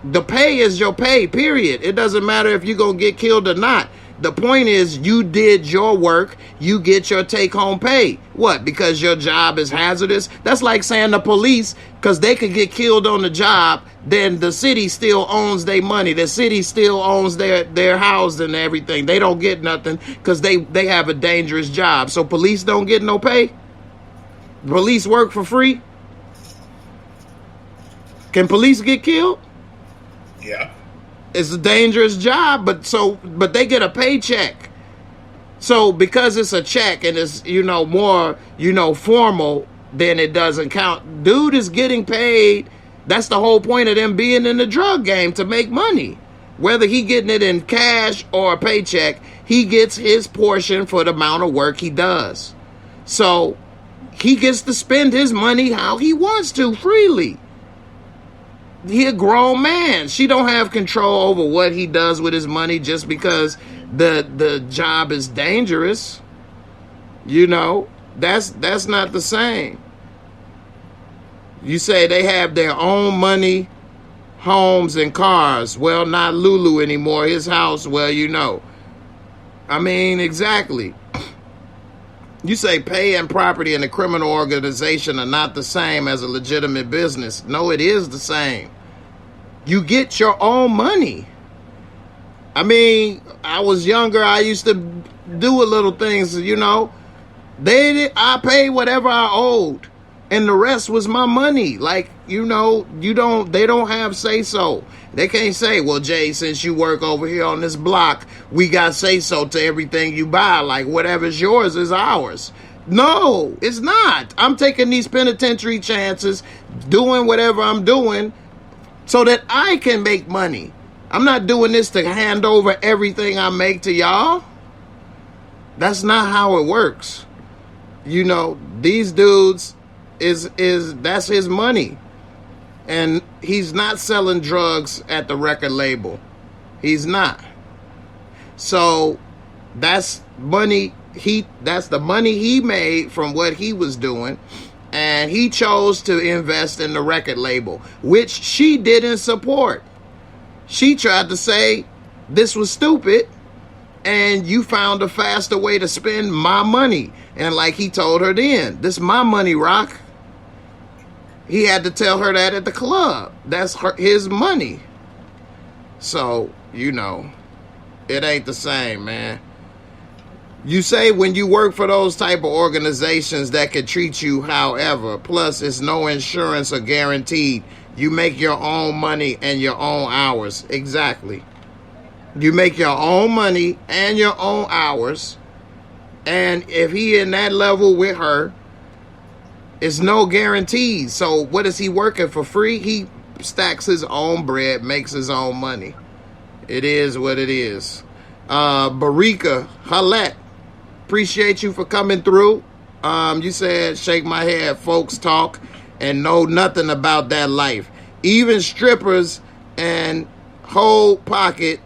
The pay is your pay, period. It doesn't matter if you're going to get killed or not. The point is, you did your work, you get your take-home pay. What? Because your job is hazardous? That's like saying the police, because they could get killed on the job, then the city still owns their money. The city still owns their house and everything. They don't get nothing because they have a dangerous job. So police don't get no pay? Police work for free? Can police get killed? Yeah. It's a dangerous job, but they get a paycheck. So because it's a check and it's, more, formal, then it doesn't count. Dude is getting paid. That's the whole point of them being in the drug game, to make money. Whether he getting it in cash or a paycheck, he gets his portion for the amount of work he does. So he gets to spend his money how he wants to, freely. he a grown man. She don't have control over what he does with his money just because the job is dangerous. You know, that's not the same. You say they have their own money, homes, and cars. Well, not Lulu anymore. His house, well, you know. I mean, exactly. You say pay and property in a criminal organization are not the same as a legitimate business. No, it is the same. You get your own money. I mean, I was younger. I used to do a little things, you know. I paid whatever I owed, and the rest was my money. Like, you know, they don't have say so. They can't say, well, Jay, since you work over here on this block, we got say so to everything you buy. Like, whatever's yours is ours. No, it's not. I'm taking these penitentiary chances, doing whatever I'm doing so that I can make money. I'm not doing this to hand over everything I make to y'all. That's not how it works. You know, these dudes that's his money. And he's not selling drugs at the record label. He's not. So that's money that's the money he made from what he was doing. And he chose to invest in the record label, which she didn't support. She tried to say this was stupid and you found a faster way to spend my money. And like he told her then, this is my money, Rock. He had to tell her that at the club. That's his money. So, you know, it ain't the same, man. You say when you work for those type of organizations that can treat you however, plus it's no insurance or guaranteed. You make your own money and your own hours. Exactly. You make your own money and your own hours. And if he in that level with her, it's no guarantees. So what is he working for free? He stacks his own bread, makes his own money. It is what it is. Barika Halette, appreciate you for coming through. You said, shake my head, folks talk and know nothing about that life. Even strippers and hoes pocket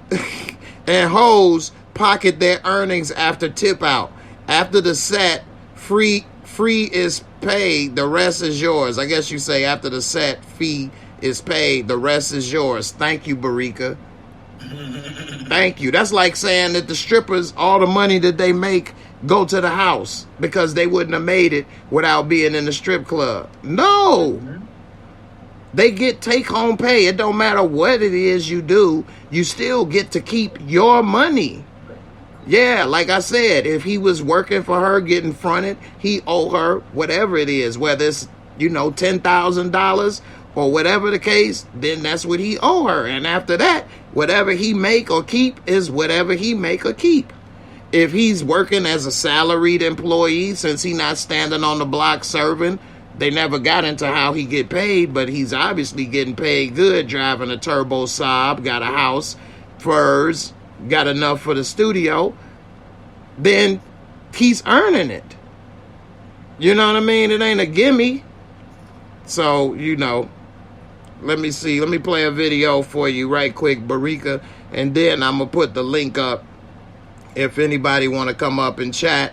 their earnings after tip out. After the set, free is paid, the rest is yours. I guess you say after the set fee is paid, the rest is yours. Thank you, Barika. Thank you. That's like saying that the strippers, all the money that they make go to the house because they wouldn't have made it without being in the strip club. No. They get take-home pay. It don't matter what it is you do. You still get to keep your money. Yeah, like I said, if he was working for her, getting fronted, he owe her whatever it is, whether it's, you know, $10,000 or whatever the case, then that's what he owe her. And after that, whatever he make or keep is whatever he make or keep. If he's working as a salaried employee, since he's not standing on the block serving, they never got into how he get paid, but he's obviously getting paid good, driving a turbo Saab, got a house, furs, got enough for the studio, then he's earning it. You know what I mean? It ain't a gimme. So, you know, let me see. Let me play a video for you right quick, Barika, and then I'm going to put the link up if anybody want to come up and chat,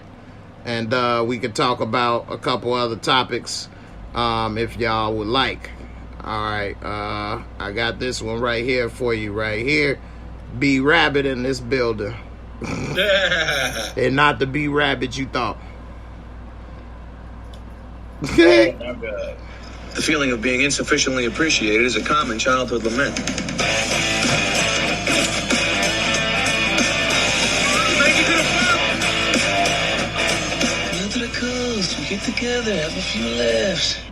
and we could talk about a couple other topics if y'all would like. All right, I got this one right here for you right here. B Rabbit in this building. And not the B Rabbit you thought. Oh my God. The feeling of being insufficiently appreciated is a common childhood lament. Make it to the front. Down to the coast, we get together, have a few laughs.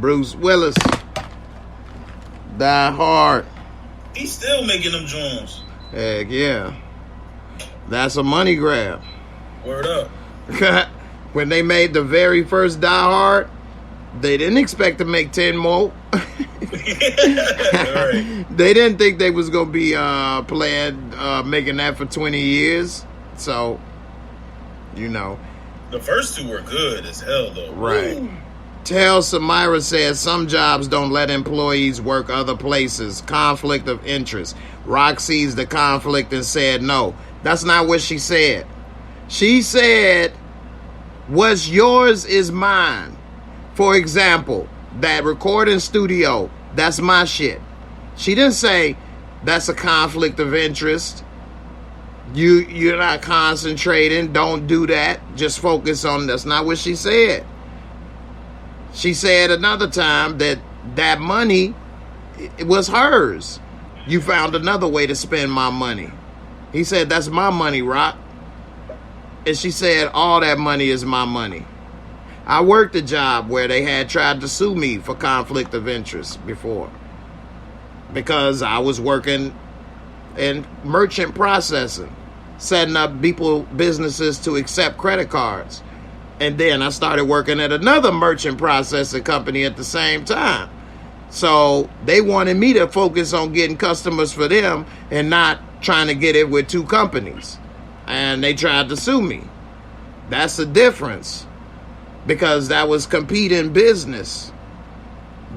Bruce Willis. Die Hard. He's still making them joints. Heck yeah. That's a money grab. Word up. When they made the very first Die Hard, they didn't expect to make 10 more. Right. They didn't think they was going to be making that for 20 years. So, you know. The first two were good as hell, though. Right. Ooh. Tell Samira said some jobs don't let employees work other places. Conflict of interest. Rock sees the conflict and said no. That's not what she said. She said, what's yours is mine. For example, that recording studio, that's my shit. She didn't say that's a conflict of interest. You're not concentrating. Don't do that. Just focus on, that's not what she said. She said another time that that money, it was hers. You found another way to spend my money. He said, that's my money, Rock. And she said, all that money is my money. I worked a job where they had tried to sue me for conflict of interest before, because I was working in merchant processing, setting up businesses to accept credit cards. And then I started working at another merchant processing company at the same time. So they wanted me to focus on getting customers for them and not trying to get it with two companies. And they tried to sue me. That's the difference, because that was competing business.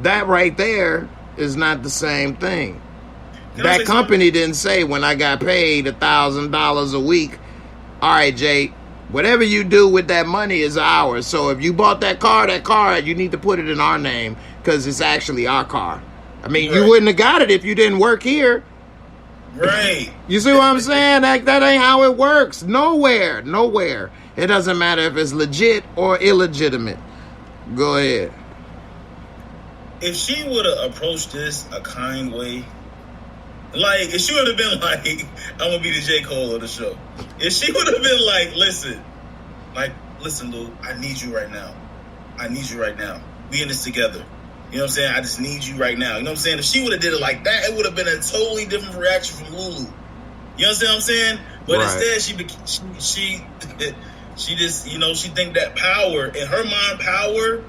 That right there is not the same thing. That company didn't say when I got paid $1,000 a week, all right, Jay, whatever you do with that money is ours. So if you bought that car, you need to put it in our name because it's actually our car. I mean, you wouldn't have got it if you didn't work here. Right. You see what I'm saying? That ain't how it works. Nowhere. It doesn't matter if it's legit or illegitimate. Go ahead. If she would have approached this a kind way, like, if she would have been like, I'm going to be the J. Cole of the show. If she would have been like, listen, Lou, I need you right now. We in this together. You know what I'm saying? I just need you right now. You know what I'm saying? If she would have did it like that, it would have been a totally different reaction from Lulu. You understand what I'm saying? But instead, she just, you know, she think that power, in her mind, power,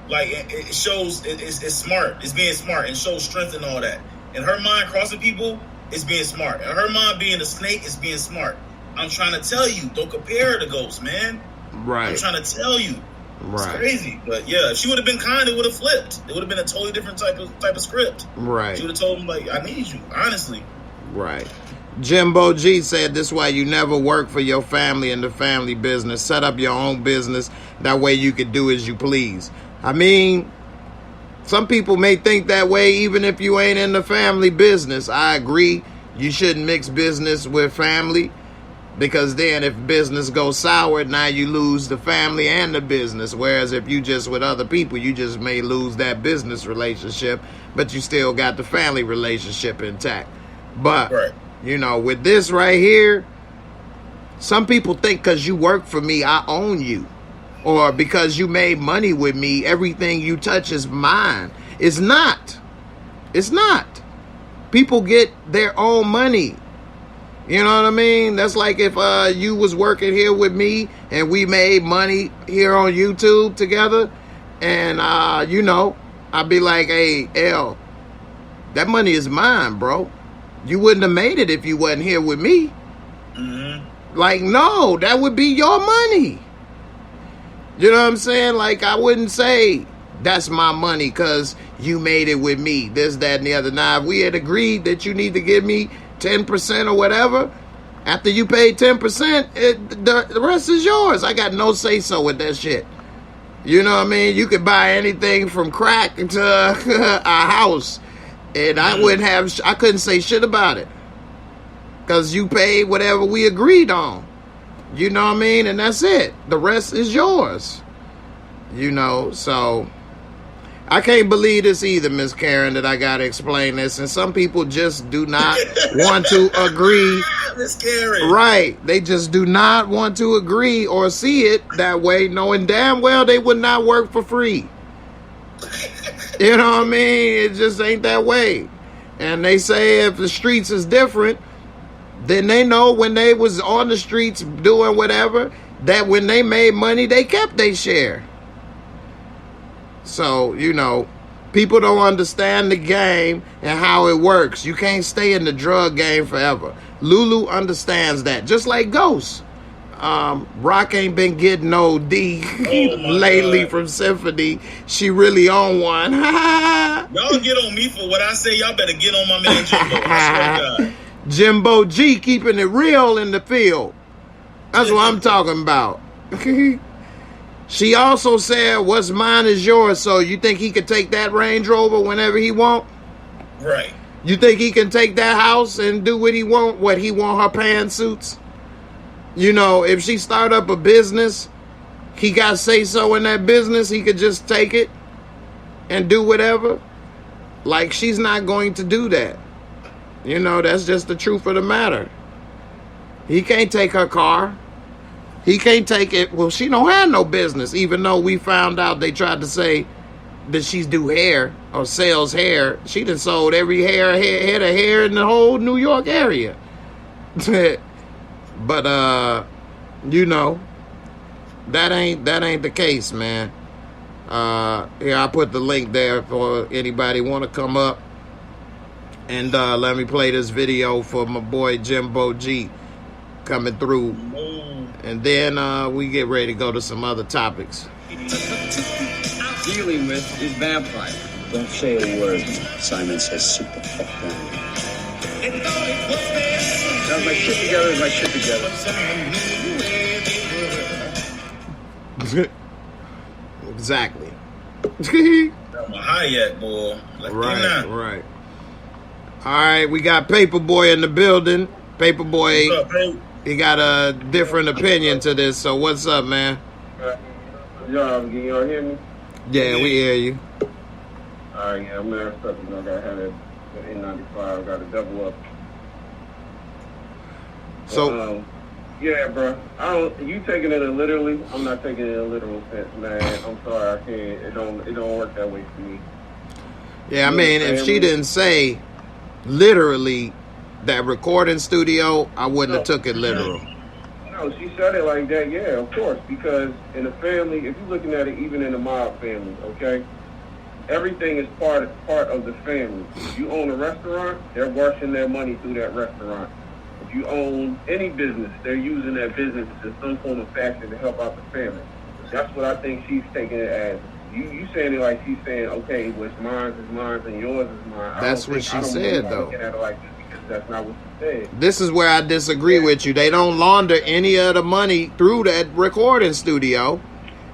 like, it shows, it's smart. It's being smart and shows strength and all that. In her mind, crossing people is being smart. In her mind, being a snake is being smart. I'm trying to tell you, don't compare her to Ghost, man. Right. I'm trying to tell you. Right. It's crazy. But yeah, if she would have been kind, it would have flipped. It would have been a totally different type of script. Right. She would have told him, like, I need you, honestly. Right. Jimbo G said, this is why you never work for your family in the family business. Set up your own business. That way you can do as you please. I mean, some people may think that way even if you ain't in the family business. I agree. You shouldn't mix business with family, because then if business goes sour, now you lose the family and the business. Whereas if you just with other people, you just may lose that business relationship, but you still got the family relationship intact. But, you know, with this right here, some people think because you work for me, I own you. Or because you made money with me, everything you touch is mine. It's not. It's not. People get their own money. You know what I mean? That's like if you was working here with me and we made money here on YouTube together. And, you know, I'd be like, hey, L, that money is mine, bro. You wouldn't have made it if you wasn't here with me. Mm-hmm. Like, no, that would be your money. You know what I'm saying? Like, I wouldn't say that's my money because you made it with me, this, that, and the other. Now, if we had agreed that you need to give me 10% or whatever, after you pay 10%, the rest is yours. I got no say-so with that shit. You know what I mean? You could buy anything from crack to a house, and I couldn't say shit about it because you paid whatever we agreed on. You know what I mean? And that's it. The rest is yours. You know, so I can't believe this either, Miss Karen, that I got to explain this. And some people just do not want to agree. Miss Karen. Right. They just do not want to agree or see it that way, knowing damn well they would not work for free. You know what I mean? It just ain't that way. And they say if the streets is different, then they know when they was on the streets doing whatever, that when they made money, they kept their share. So, you know, people don't understand the game and how it works. You can't stay in the drug game forever. Lulu understands that, just like Ghost. Rock ain't been getting no D lately God. from Symphony. She really on one. Y'all get on me for what I say. Y'all better get on my man Jimbo. I swear to God. Jimbo G keeping it real in the field. That's what I'm talking about. She also said, what's mine is yours. So you think he could take that Range Rover whenever he want? Right. You think he can take that house and do what he want her pantsuits? You know, if she start up a business, he got say so in that business, he could just take it and do whatever. Like, she's not going to do that. You know, that's just the truth of the matter. He can't take her car. He can't take it. Well, she don't have no business, even though we found out they tried to say that she's do hair or sells hair. She done sold every head of hair in the whole New York area. But you know, that ain't the case, man. Here, I put the link there for anybody want to come up and let me play this video for my boy Jimbo G coming through, and then we get ready to go to some other topics. Dealing with is vampire. Don't say a word. Simon says sit the fuck down. Now, my shit together is my shit together. Exactly. I'm a Hayek, boy. Like, Right. All right, we got Paperboy in the building. Paperboy, What's up, bro? he got a different opinion to this. So what's up, man? Y'all, can y'all hear me? Yeah, we hear you. Alright, yeah, I'm messed up. You know, I gotta have that N95. I gotta double up. So, yeah, bro. You taking it literally? I'm not taking it in a literal sense, man. I'm sorry, I can't. It don't work that way for me. yeah, I mean, if she didn't say literally that recording studio, I wouldn't have took it literal. No, she said it like that, yeah, of course, because in a family, if you're looking at it even in a mob family, okay, everything is part of the family. If you own a restaurant, they're washing their money through that restaurant. If you own any business, they're using that business in some form of fashion to help out the family. That's what I think she's taking it as. You saying it like she's saying, okay, what's mine is mine and yours is mine. That's what she said, though. Looking at it like this because that's not what she said. This is where I disagree with you. They don't launder any of the money through that recording studio.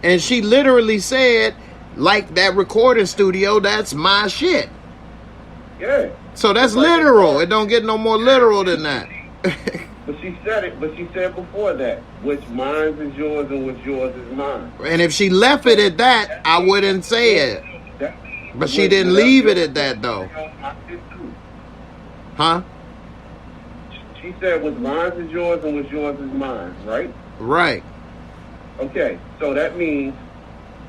And she literally said, like, that recording studio, that's my shit. Yeah. So that's literal. It don't get no more literal than that. But she said it. But she said before that, what's mine is yours and what's yours is mine. And if she left it at that, I wouldn't say it. But she didn't leave it at that, though. Huh? She said what's mine is yours and what's yours is mine, right? Right. Okay, so that means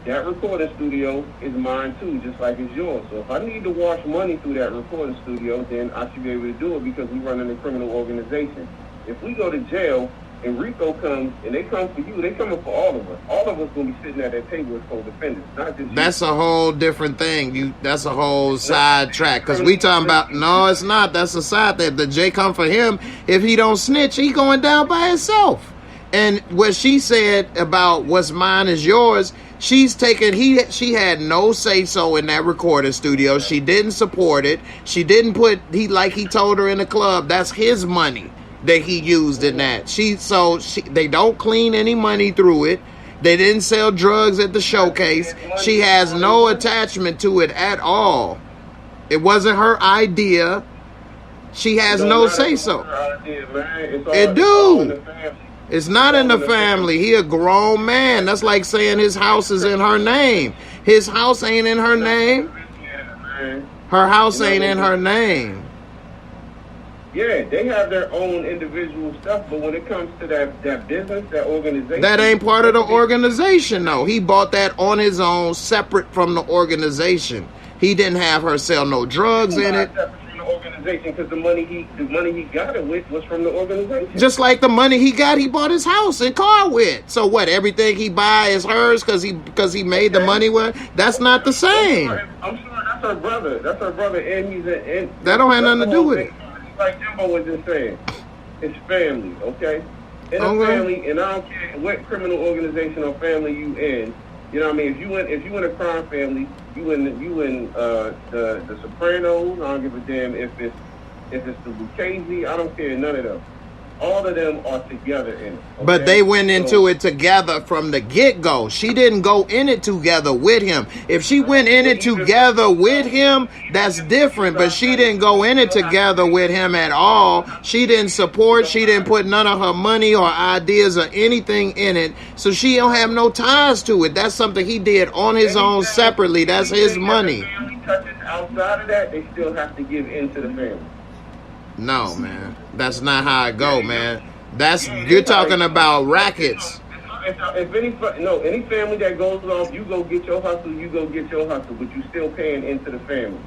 that recording studio is mine too, just like it's yours. So if I need to wash money through that recording studio, then I should be able to do it because we run in a criminal organization. If we go to jail and RICO comes and they come for you, they coming for all of us. All of us gonna be sitting at that table as co-defendants, not just That's a whole different thing. That's a whole side track. Because we talking about, no, it's not. That's a side that the J come for him. If he don't snitch, he going down by himself. And what she said about what's mine is yours, she's taken, she had no say-so in that recording studio. She didn't support it. She didn't put, like he told her in the club, that's his money that he used in that. They don't clean any money through it. They didn't sell drugs at the showcase. She has no attachment to it at all. It wasn't her idea. She has no say-so. It do. It's not in the family. He a grown man. That's like saying his house is in her name. His house ain't in her name. Her house ain't in her name. Yeah, they have their own individual stuff, but when it comes to that business, that organization... That ain't part of the organization, though. He bought that on his own, separate from the organization. He didn't have her sell no drugs in it. Because the money he got it with was from the organization. Just like the money he got, he bought his house and car with. So what? Everything he buy is hers because he made the money with. That's not the same. I'm sorry, that's her brother. That's her brother, and he's that don't have nothing to do with it. Like Jimbo was just saying, it's family, okay? in a family, and I don't care what criminal organization or family you in. You know what I mean? If you in a crime family, you in the Sopranos. I don't give a damn if it's the Lucchese. I don't care, none of them. All of them are together in it. Okay? But they went into it together from the get-go. She didn't go in it together with him. If she went in it together with him, that's different. But she didn't go in it together with him at all. She didn't support. She didn't put none of her money or ideas or anything in it. So she don't have no ties to it. That's something he did on his own separately. That's his money. Outside of that, they still have to give in to the family. No, man. That's not how it go, man. You're talking about rackets. If any family that goes off, you go get your hustle, but you still paying into the family.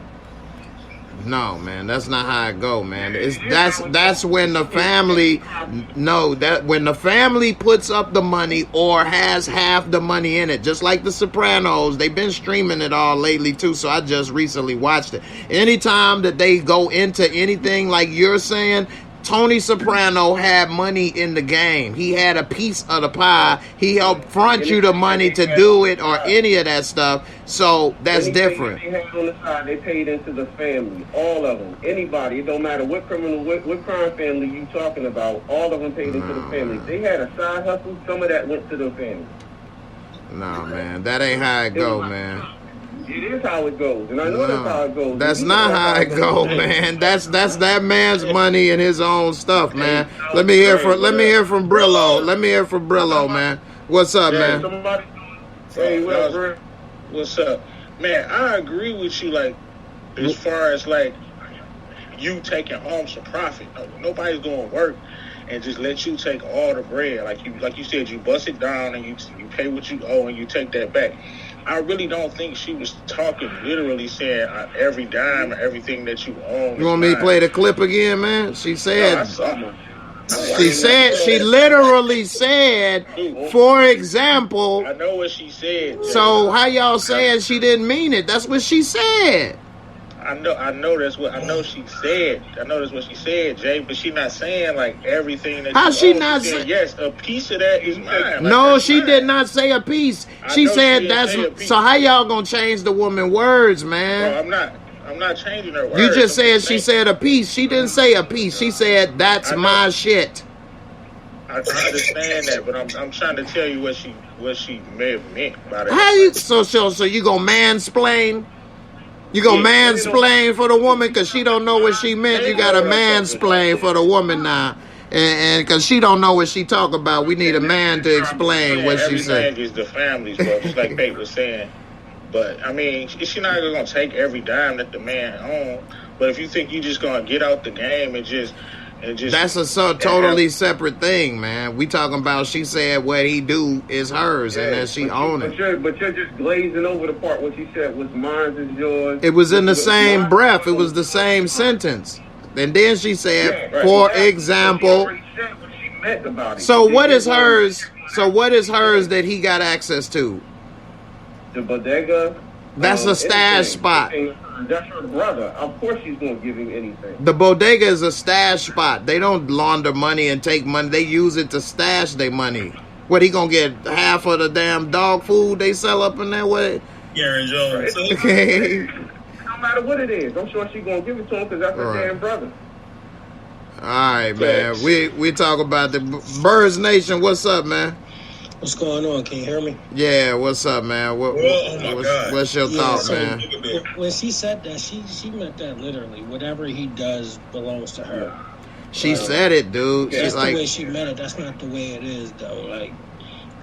No, man, that's not how it go, man. That's when the family when the family puts up the money or has half the money in it, just like the Sopranos. They've been streaming it all lately too, so I just recently watched it. Anytime that they go into anything like you're saying, Tony Soprano had money in the game. He had a piece of the pie. He helped front you the money to do it or any of that stuff. So that's different. They had on the side, they paid into the family. All of them. Anybody. It don't matter what crime family you talking about. All of them paid into the family. They had a side hustle. Some of that went to the family. No, man. That ain't how it go, man. It is how it goes, and I know that's how it goes. That's not how it go, man. That's that man's money and his own stuff, man. Let me hear from Brillo. Let me hear from Brillo, man. What's up, man? Hey, what's up, man? I agree with you, like, as far as like you taking home some profit. Nobody's going to work and just let you take all the bread, like you said, you bust it down and you pay what you owe and you take that back. I really don't think she was talking literally saying every dime or everything that you own. You want me to play the clip again, man? She said, she literally said, for example. I know what she said. Jay. So how y'all saying she didn't mean it? That's what she said. I know that's what she said. I know that's what she said, Jay. But she not saying like everything that. How she own. not saying? Yes, a piece of that is mine. No, she did not say a piece. She said that's. So how y'all gonna change the woman words, man? Bro, I'm not changing her words. You just said she said a piece. She didn't say a piece. She said that's my shit. I understand that, but I'm trying to tell you what she may have meant by that. How you so you gonna mansplain? You gonna mansplain for the woman because she don't know what she meant. You gotta mansplain for the woman now, and because she don't know what she talk about, we need a man to explain what she said. Everything is the families, bro. Just like Kate was saying. But I mean, she's not gonna take every dime that the man owns. But if you think you just gonna get out the game and just that's a totally separate thing, man. We talking about she said what he do is hers and that she own it. But you're just glazing over the part what she said was mine is yours. It was in the same breath. It was the same sentence. And then she said, for example. So what is hers? So what is hers that he got access to? The bodega. That's a stash spot. That's her brother. Of course she's going to give him anything. The bodega is a stash spot. They don't launder money and take money. They use it to stash their money. What, he going to get half of the damn dog food they sell up in there? What? Aaron Jones. Okay. No matter what it is. I'm sure she's going to give it to him because that's her damn brother. All right, man. We talk about the Birds Nation. What's up, man? What's going on? Can you hear me? Yeah, what's up, man? What's your thought, man? When she said that, she meant that literally. Whatever he does belongs to her. She said it, dude. That's She's like, the way she meant it. That's not the way it is, though. Like,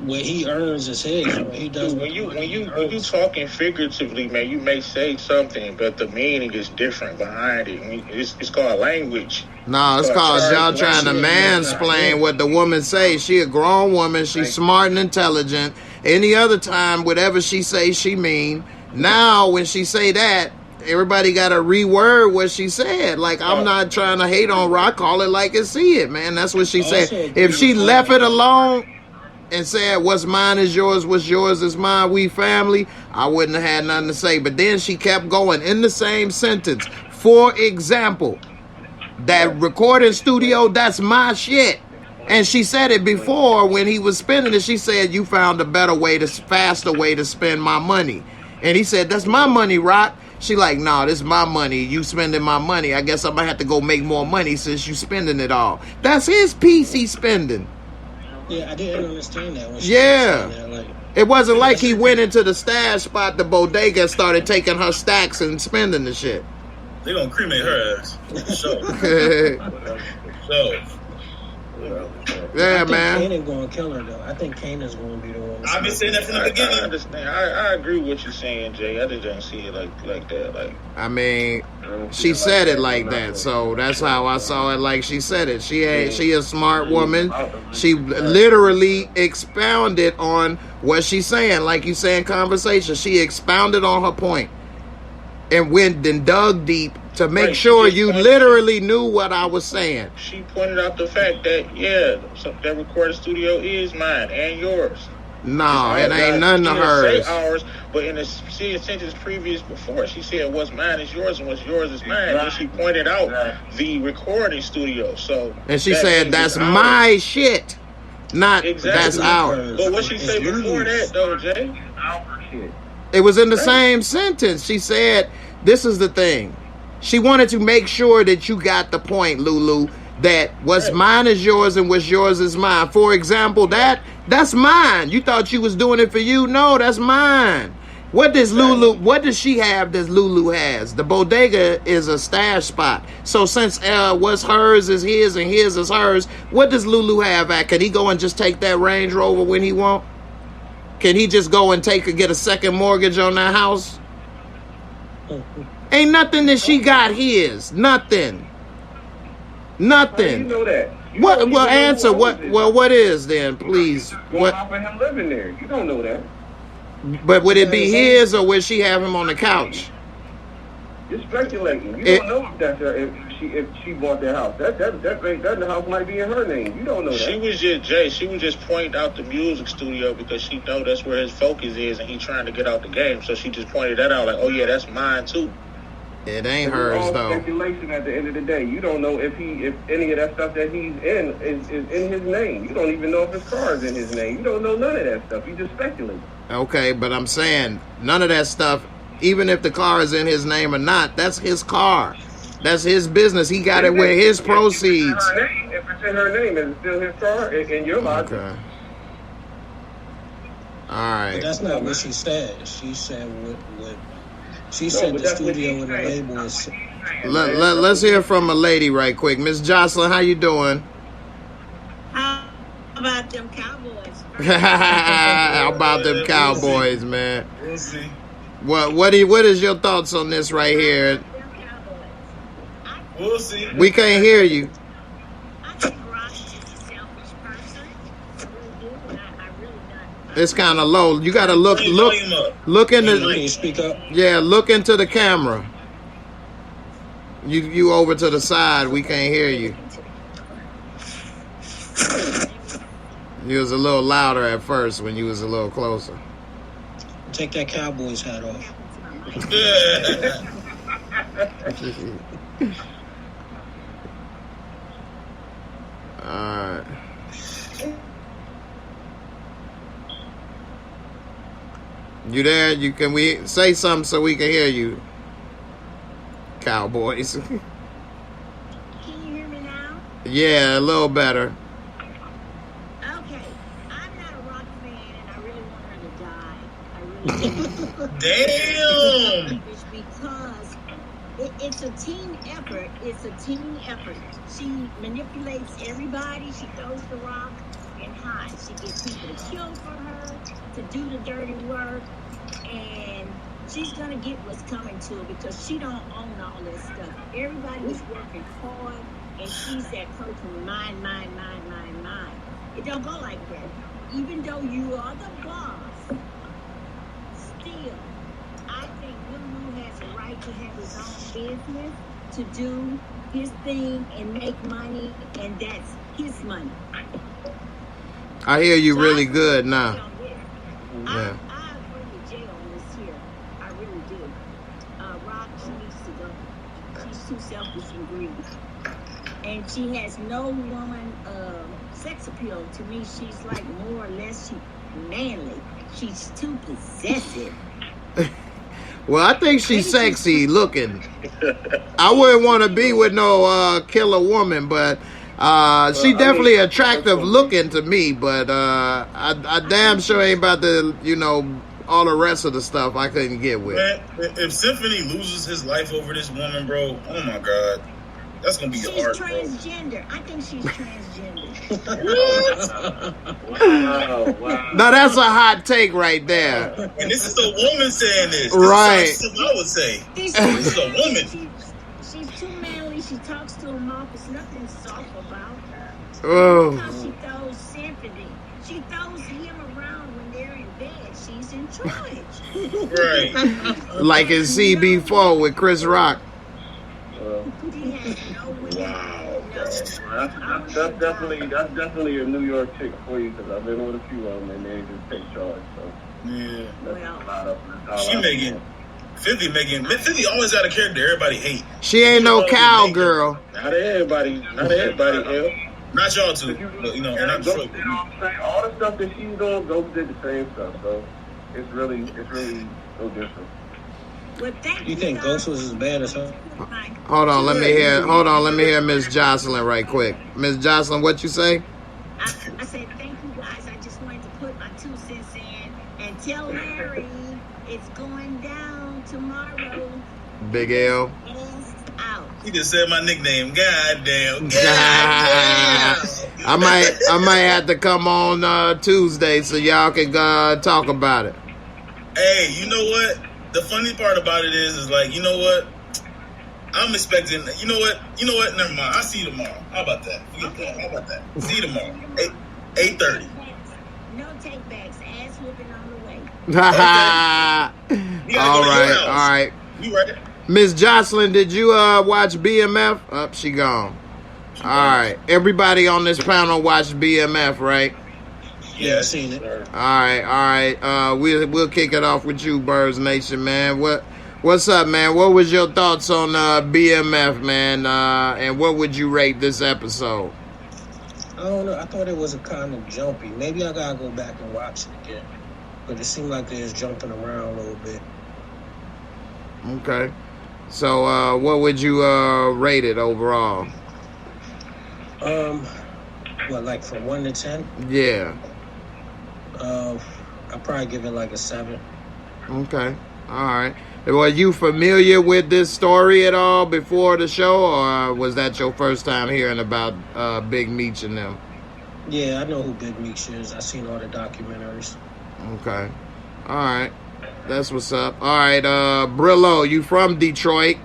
what he earns is his. What he does. When you talking figuratively, man, you may say something, but the meaning is different behind it. It's called language. No, it's called y'all trying to mansplain what the woman say. She a grown woman. She's smart and intelligent. Any other time, whatever she say, she mean. Now, when she say that, everybody got to reword what she said. Like, I'm not trying to hate on her. I call it like I see it, man. That's what she said. If she left it alone and said, what's mine is yours, what's yours is mine, we family, I wouldn't have had nothing to say. But then she kept going in the same sentence. For example, that recording studio, that's my shit. And she said it before when he was spending it. She said, you found a better way, faster way to spend my money. And he said, that's my money, Rock. She like, nah, this is my money. You spending my money. I guess I'm going to have to go make more money since you spending it all. That's his piece he's spending. Yeah, I didn't understand that. When she Yeah. said that, like, It wasn't like he went into the stash spot, the bodega, and started taking her stacks and spending the shit. They gonna cremate her ass. So. Yeah, I man. think Kanan's going to kill her, though. I think Kanan's going to be the one. I've been saying that from the beginning. I understand. I agree with what you're saying, Jay. I just don't see it like that. Like, I mean, she said it like that, so that's how I saw it. Like she said it. She a smart woman. She literally expounded on what she's saying, like you say in conversation. She expounded on her point and went and dug deep to make sure you literally knew what I was saying. She pointed out the fact that, yeah, that recording studio is mine and yours. No, it ain't none of hers. Say ours, but in the sentence previous before, she said what's mine is yours and what's yours is mine. And she pointed out the recording studio. So, and she said that's my shit, not that's ours. But what she said before that, though, Jay? It was in the same sentence. She said, this is the thing. She wanted to make sure that you got the point, Lulu, that what's mine is yours and what's yours is mine. For example, that's mine. You thought you was doing it for you? No, that's mine. What does she have that Lulu has? The bodega is a stash spot. So since what's hers is his and his is hers, what does Lulu have at? Can he go and just take that Range Rover when he want? Can he just go and get a second mortgage on that house? Ain't nothing that she got his. Nothing. Nothing. You know that. What? Well, answer. What? Well, what is then, please? What? Off of him living there. You don't know that. But would it be his, or would she have him on the couch? You're speculating. You don't know if that's her. If she bought that house, that house might be in her name. You don't know that. She was just Jay. She was just pointing out the music studio because she know that's where his focus is, and he's trying to get out the game. So she just pointed that out, like, oh yeah, that's mine too. It ain't hers all though. Speculation at the end of the day. You don't know if any of that stuff that he's in is in his name. You don't even know if his car is in his name. You don't know none of that stuff. You just speculate. Okay, but I'm saying none of that stuff. Even if the car is in his name or not, that's his car. That's his business. He got it with his proceeds. If it's in her name, is it still his car? In your logic. Okay. All right. But that's not what she said. She said what she said the studio and the label is. Let's hear from a lady right quick. Miss Jocelyn, how you doing? How about them Cowboys? How about them Cowboys, man? We'll see. What is your thoughts on this right here? We'll see. We can't hear you. I think Ross is a selfish person. I really do, and I really not. It's kind of low. You got to look into. Speak up. Yeah, look into the camera. You over to the side. We can't hear you. You was a little louder at first when you was a little closer. Take that Cowboys hat off. Alright. You there? Can we say something so we can hear you? Cowboys. Can you hear me now? Yeah, a little better. Okay. I'm not a Rock fan, and I really want her to die. I really do. Damn! Because it's a team effort. It's a team effort. She manipulates everybody. She goes to Rock and hides. She gets people to kill for her, to do the dirty work, and she's gonna get what's coming to her because she don't own all that stuff. Everybody is working hard, and she's that person, mine. It don't go like that. Even though you are the boss, still, I think Lulu has a right to have his own business, to do his thing and make money, and that's his money. I hear you really good now. Yeah. I agree with Jay on this here. I really do. Rock, she needs to go. She's too selfish and greedy. And she has no woman sex appeal to me. She's like more or less manly. She's too possessive. Well, I think she's sexy looking. I wouldn't want to be with no killer woman, but she definitely attractive looking to me. But I damn sure ain't about to, you know, all the rest of the stuff I couldn't get with. Man, if Symphony loses his life over this woman, bro, oh my God. That's going to be hard, bro. She's transgender. I think she's transgender. Wow. Now, that's a hot take right there. And this is a woman saying this. Right. This is something I would say. This is a woman. She's too manly. She talks to him off. There's nothing soft about her. Oh. Because she throws Symphony. She throws him around when they're in bed. She's in charge. Right. Like in CB4 with Chris Rock. Wow. That's definitely a New York chick for you, because I've been with a few of them and they just take charge. So Yeah. she making 50 always got a character everybody hate. She ain't no cowgirl. Not everybody, hell. Not y'all two, but, you know, and I'm sure. All the stuff that she's doing, Ghost did the same stuff. So it's really no different. Well, You think Ghost was as bad as her? Hold on, let me hear Miss Jocelyn right quick. Miss Jocelyn, what you say? I said, thank you guys. I just wanted to put my 2 cents in and tell Larry it's going down tomorrow. Big L. Out. He just said my nickname. Goddamn. I might have to come on Tuesday so y'all can talk about it. Hey, you know what? The funny part about it is like, you know what? I'm expecting, you know what? Never mind. I'll see you tomorrow. How about that? Forget that. How about that? See you tomorrow. 8:30. No take backs. Ass whooping on the way. All right. You right. Miss Jocelyn, did you watch B.M.F? She gone. All right. Everybody on this panel watched B.M.F, right? Yeah, I seen it. All right. We'll kick it off with you, Birds Nation, man. What's up, man? What was your thoughts on B.M.F, man? And what would you rate this episode? I don't know. I thought it was a kind of jumpy. Maybe I gotta go back and watch it again. But it seemed like they was jumping around a little bit. Okay. So, what would you rate it overall? Like from 1 to 10? Yeah. I'd probably give it like a 7. Okay. All right. Were you familiar with this story at all before the show, or was that your first time hearing about Big Meech and them? Yeah, I know who Big Meech is. I've seen all the documentaries. Okay. All right. That's what's up. All right, Brillo, you from Detroit.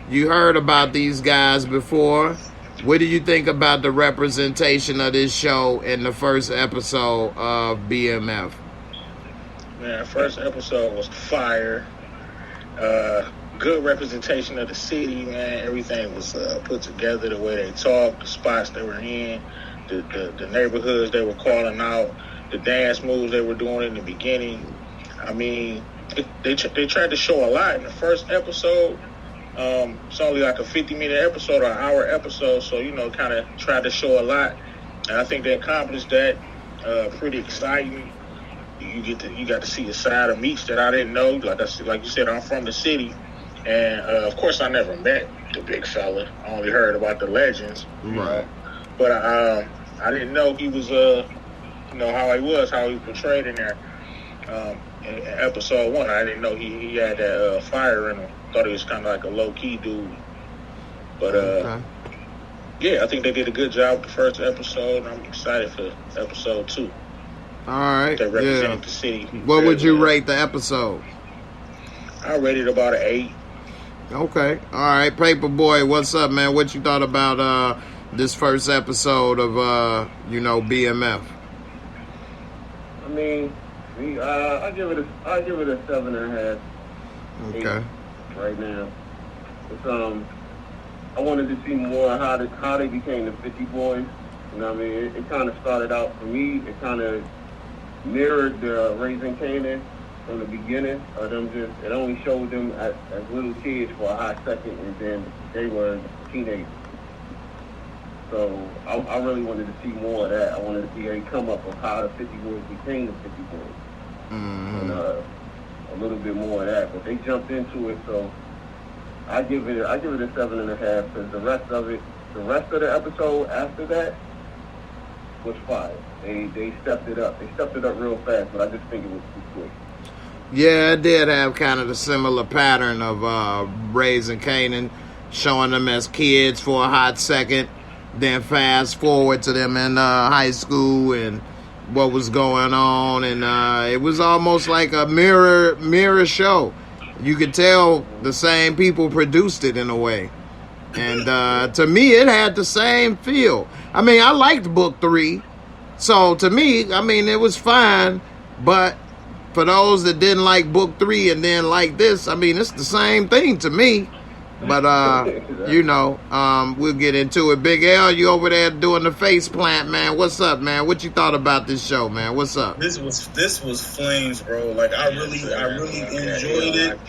You heard about these guys before. What do you think about the representation of this show in the first episode of B.M.F? Man, first episode was fire. Good representation of the city, man. Everything was put together, the way they talked, the spots they were in, the neighborhoods they were calling out, the dance moves they were doing in the beginning. I mean, they tried to show a lot in the first episode. It's only like a 50-minute episode or an hour episode, so, you know, kind of tried to show a lot. And I think they accomplished that. Pretty exciting. You got to see a side of Meech that I didn't know. Like you said, I'm from the city. And, of course, I never met the big fella. I only heard about the legends. Right. But I didn't know he was, how he was portrayed in there. In episode 1, I didn't know he had that fire in him. Thought he was kind of like a low-key dude. But, yeah, I think they did a good job with the first episode. I'm excited for episode 2. All right. They represented the city. What would you rate the episode? I rated about an 8. Okay. All right. Paperboy, what's up, man? What you thought about this first episode of, B.M.F? I mean, I give it a 7.5. Okay. Right now, it's, I wanted to see more how they became the 50 Boys. You know what I mean? It kind of started out for me. It kind of mirrored the Raising Kanan from the beginning. It only showed them as little kids for a hot second, and then they were teenagers. So I really wanted to see more of that. I wanted to see a come up of how the 50 boys became the 50 boys. And a little bit more of that. But they jumped into it, so I give it a 7.5 because the rest of the episode after that was fire. They stepped it up. They stepped it up real fast, but I just think it was too quick. Yeah, it did have kind of the similar pattern of raising Kanan, showing them as kids for a hot second, then fast forward to them in high school and what was going on, and it was almost like a mirror show. You could tell the same people produced it in a way, and to me, it had the same feel. I mean, I liked book 3, so to me, I mean, it was fine, but for those that didn't like book 3 and then like this, I mean, it's the same thing to me. But, you know, we'll get into it. Big L, you over there doing the face plant, man. What's up, man? What you thought about this show, man? What's up? This was flames, bro. Like, I really enjoyed it.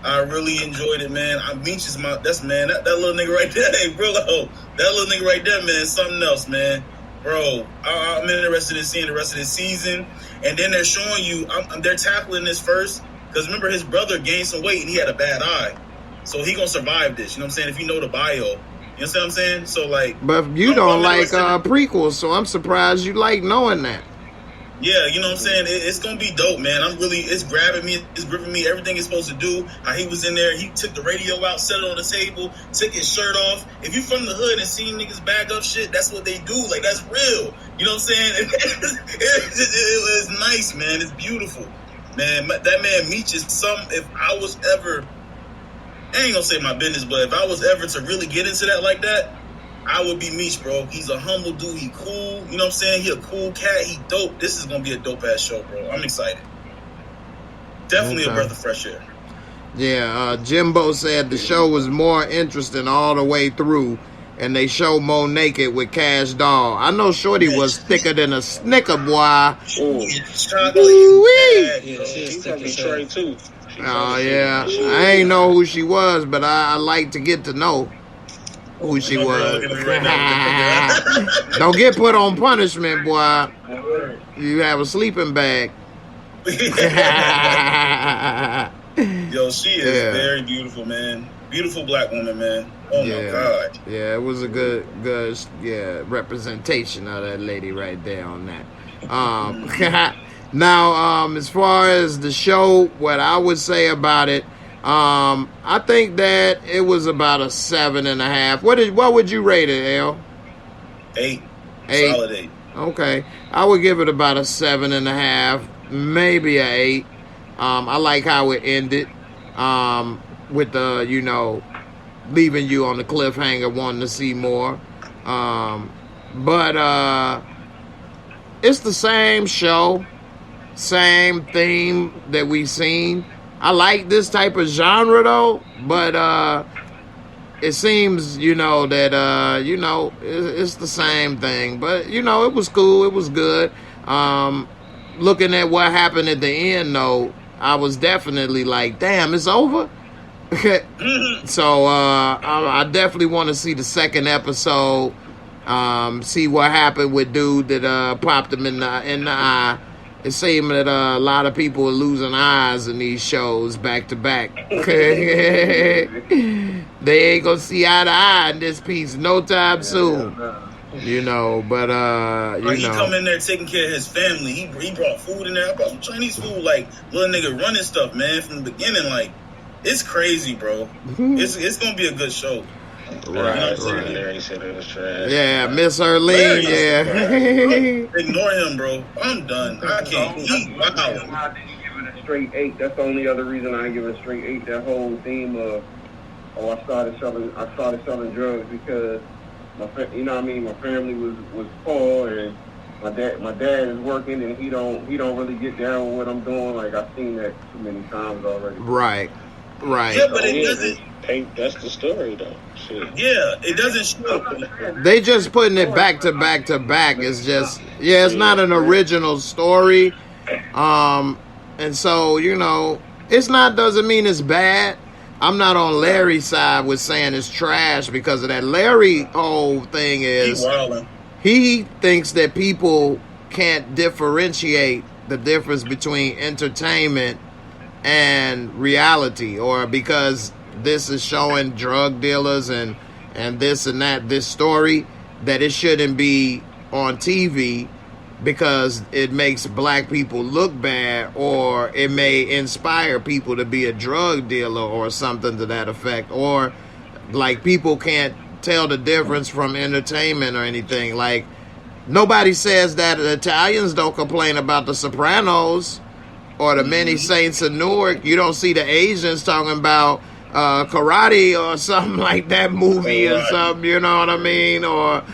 I really enjoyed it, man. Meech is that little nigga right there. Hey, bro, that little nigga right there, man, something else, man. Bro, I'm interested in seeing the rest of this season. And then they're showing you, they're tackling this first. Because remember, his brother gained some weight and he had a bad eye. So he gonna survive this, you know what I'm saying? If you know the bio, you know what I'm saying? So like, but you don't like prequels, so I'm surprised you like knowing that. Yeah, you know what I'm saying? It's gonna be dope, man. It's grabbing me, it's gripping me. Everything it's supposed to do. How he was in there, he took the radio out, set it on the table, took his shirt off. If you from the hood and seen niggas bag up shit, that's what they do. Like, that's real. You know what I'm saying? It's nice, man. It's beautiful, man. That man Meech is if I was ever. I ain't gonna say my business, but if I was ever to really get into that like that, I would be Meech, bro. He's a humble dude. He cool. You know what I'm saying? He a cool cat. He dope. This is gonna be a dope ass show, bro. I'm excited. Definitely a breath of fresh air. Yeah, Jimbo said the show was more interesting all the way through, and they show Mo naked with Cash Doll. I know Shorty was thicker than a Snicker, boy. Chocolate. She's from Detroit too. Oh, yeah. I ain't know who she was, but I like to get to know who she was. Don't get put on punishment, boy. You have a sleeping bag. Yo, she is very beautiful, man. Beautiful black woman, man. Oh, my God. Yeah, it was a good representation of that lady right there on that. Now, as far as the show, what I would say about it, I think that it was about a 7.5. What would you rate it, L? 8. 8. Solid 8. Okay, I would give it about a 7.5, maybe a 8. I like how it ended, with the leaving you on the cliffhanger, wanting to see more. But it's the same show. Same theme that we've seen. I like this type of genre though, but it seems that it's the same thing. But it was cool. It was good. Looking at what happened at the end though, I was definitely like, damn, it's over. So I definitely want to see the second episode. See what happened with dude that popped him in the eye. It seemed that a lot of people are losing eyes in these shows back to back. They ain't gonna see eye to eye in this piece no time soon. But he come in there taking care of his family. He brought food in there. I brought some Chinese food, like little nigga running stuff, man, from the beginning. Like, it's crazy, bro. It's gonna be a good show. Right. Larry said it was trash. Yeah, Miss Earlene, Ignore him, bro. I'm done. I can't eat. Wow. I didn't give it a straight 8. That's the only other reason I give it a straight 8. That whole theme of, I started selling drugs because my family was poor, and my dad is working, and he don't really get down with what I'm doing. Like, I've seen that too many times already. Right. Yeah, but it doesn't. That's the story, though. Shit. Yeah, it doesn't show. They just putting it back to back to back. It's just, it's not an original story. And so, it's not, doesn't mean it's bad. I'm not on Larry's side with saying it's trash because of that. Larry whole thing is he thinks that people can't differentiate the difference between entertainment and reality, or because this is showing drug dealers and this and that, this story, that it shouldn't be on TV because it makes black people look bad, or it may inspire people to be a drug dealer or something to that effect, or like people can't tell the difference from entertainment or anything. Like, nobody says that the Italians don't complain about The Sopranos or The Many Saints of Newark. You don't see the Asians talking about karate or something like that movie or something, you know what I mean, or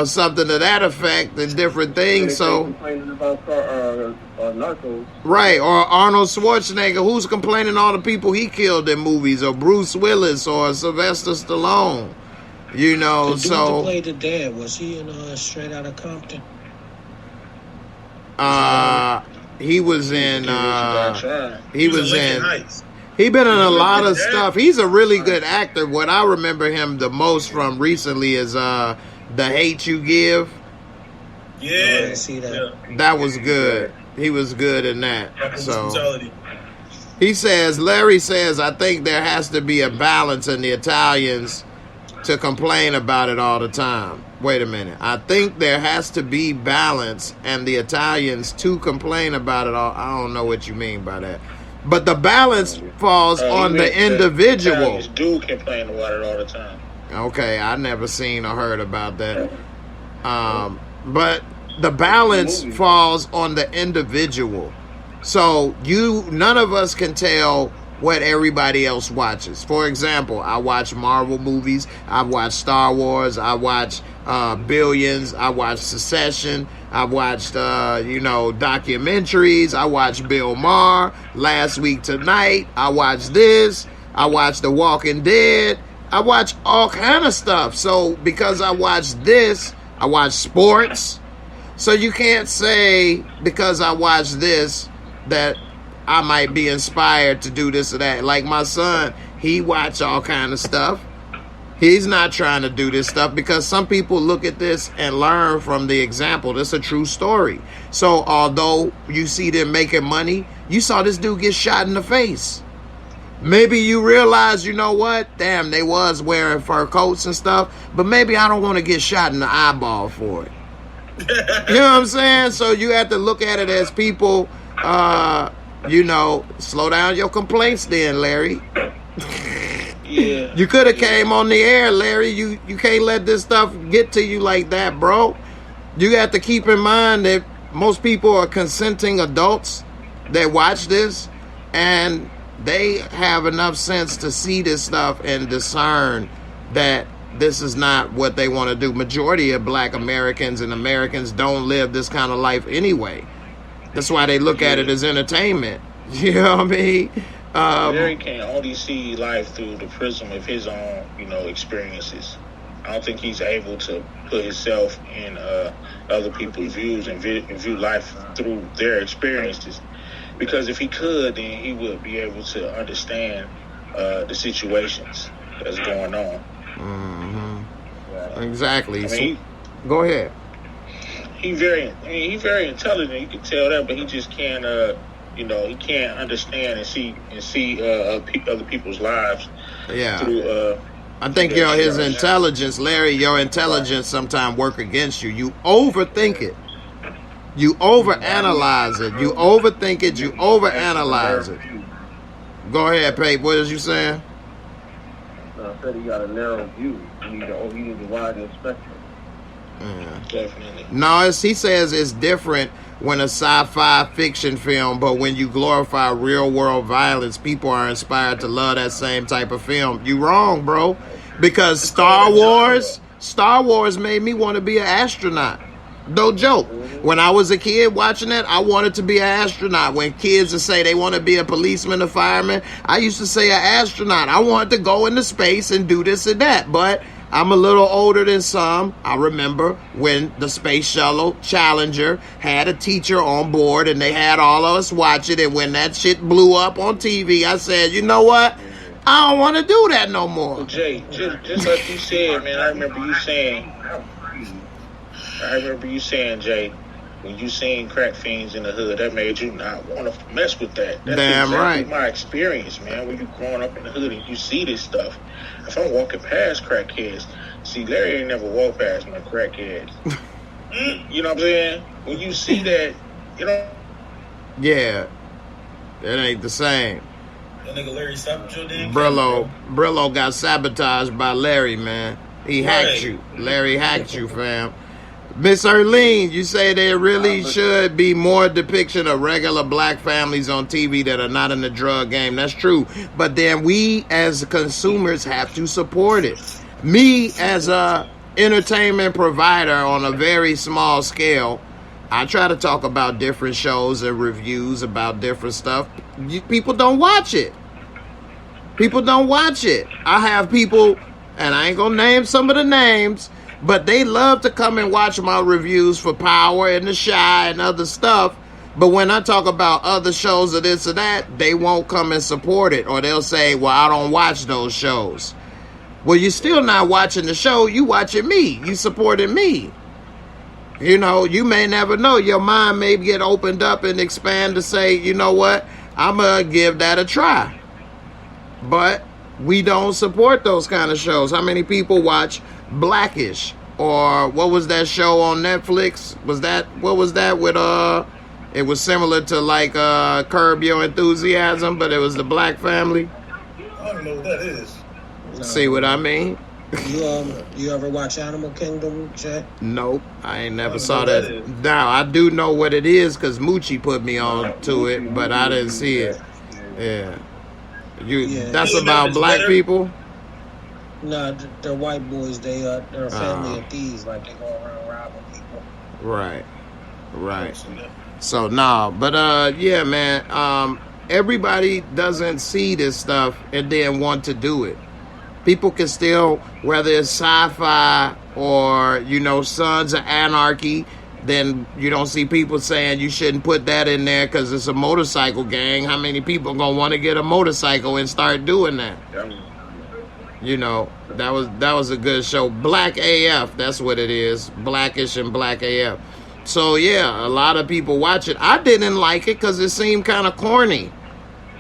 something to that effect, and different things. So complaining about Narcos. Right, or Arnold Schwarzenegger, who's complaining all the people he killed in movies, or Bruce Willis or Sylvester Stallone, you know. The dude so that played the dad, was he in Straight Outta Compton? He was in he was in Heights. he been in a lot of stuff. He's a really good actor. What I remember him the most from recently is The Hate You Give. Yeah, I didn't see that. That was good. He was good in that. So he says, Larry says, I think there has to be a balance in the Italians to complain about it all the time. Wait a minute. I think there has to be balance and the Italians to complain about it all. I don't know what you mean by that. But the balance falls on the individual. Italians do complain about it all the time. Okay, I never seen or heard about that. But the balance falls on the individual. So none of us can tell what everybody else watches. For example, I watch Marvel movies. I watch Star Wars. I watch Billions. I watch Succession. I watched, documentaries. I watched Bill Maher. Last week tonight, I watched this. I watched The Walking Dead. I watch all kind of stuff. So because I watch this, I watch sports. So you can't say because I watch this that I might be inspired to do this or that. Like my son, he watch all kind of stuff. He's not trying to do this stuff because some people look at this and learn from the example. That's a true story. So although you see them making money, you saw this dude get shot in the face. Maybe you realize, you know what? Damn, they was wearing fur coats and stuff, but maybe I don't want to get shot in the eyeball for it. You know what I'm saying? So you have to look at it as people, slow down your complaints then, Larry. Yeah. You could have came on the air, Larry. You can't let this stuff get to you like that, bro. You have to keep in mind that most people are consenting adults that watch this, and they have enough sense to see this stuff and discern that this is not what they want to do. Majority of black Americans and Americans don't live this kind of life anyway. That's why they look at it as entertainment. You know what I mean? Larry can only see life through the prism of his own, experiences. I don't think he's able to put himself in other people's views and view life through their experiences. Because if he could, then he would be able to understand the situations that's going on. Mm-hmm. Exactly. I mean, go ahead. He's very intelligent. You can tell that, but he just can't. He can't understand and see other people's lives. Yeah. Through. I think his intelligence, Larry. Your intelligence sometimes work against you. You overthink it. You overanalyze it. You overthink it. You overanalyze it. Go ahead, Pape. What is you saying? I said he got a narrow view. You need to widen the spectrum. Yeah. Definitely. No, he says it's different when a sci-fi fiction film, but when you glorify real-world violence, people are inspired to love that same type of film. You wrong, bro. Because Star Wars made me want to be an astronaut. No joke. When I was a kid watching that, I wanted to be an astronaut. When kids would say they want to be a policeman, a fireman, I used to say an astronaut. I wanted to go into space and do this and that. But I'm a little older than some. I remember when the Space Shuttle Challenger had a teacher on board and they had all of us watch it. And when that shit blew up on TV, I said, you know what? I don't want to do that no more. Well, Jay, just like you said, man, I remember you saying, Jay, when you seen crack fiends in the hood, that made you not want to mess with that. That's Damn exactly right. my experience, man. When you growing up in the hood and you see this stuff, if I'm walking past crackheads, see, Larry ain't never walked past no crackheads. You know what I'm saying? When you see that, you know. Yeah, it ain't the same. That nigga Larry stopped your damn Brillo got sabotaged by Larry, man. He hacked you. Larry hacked you, fam. Miss Erlene, you say there really should be more depiction of regular black families on TV that are not in the drug game. That's true. But then we as consumers have to support it. Me as a entertainment provider on a very small scale, I try to talk about different shows and reviews about different stuff. People don't watch it. People don't watch it. I have people, and I ain't gonna name some of the names, but they love to come and watch my reviews for Power and The Chi and other stuff. But when I talk about other shows or this or that, they won't come and support it. Or they'll say, well, I don't watch those shows. Well, you're still not watching the show. You watching me. You supporting me. You know, you may never know. Your mind may get opened up and expand to say, you know what? I'm going to give that a try. But we don't support those kind of shows. How many people watch Blackish? Or what was that show on Netflix? What was that with, it was similar to like Curb Your Enthusiasm, but it was the black family. I don't know what that is. No. See what I mean? You ever watch Animal Kingdom, Jay? Nope, I ain't never saw that. Now I do know what it is because Moochie put me on to it, but I didn't see it. Yeah, that's about black people. No, they're white boys. They're a family of thieves. Like they go around robbing people. Right. So but yeah, man. Everybody doesn't see this stuff and then want to do it. People can still, whether it's sci-fi or, Sons of Anarchy, then you don't see people saying you shouldn't put that in there because it's a motorcycle gang. How many people going to want to get a motorcycle and start doing that? That was a good show. Black AF, that's what it is. Blackish and Black AF. So, yeah, a lot of people watch it. I didn't like it because it seemed kind of corny.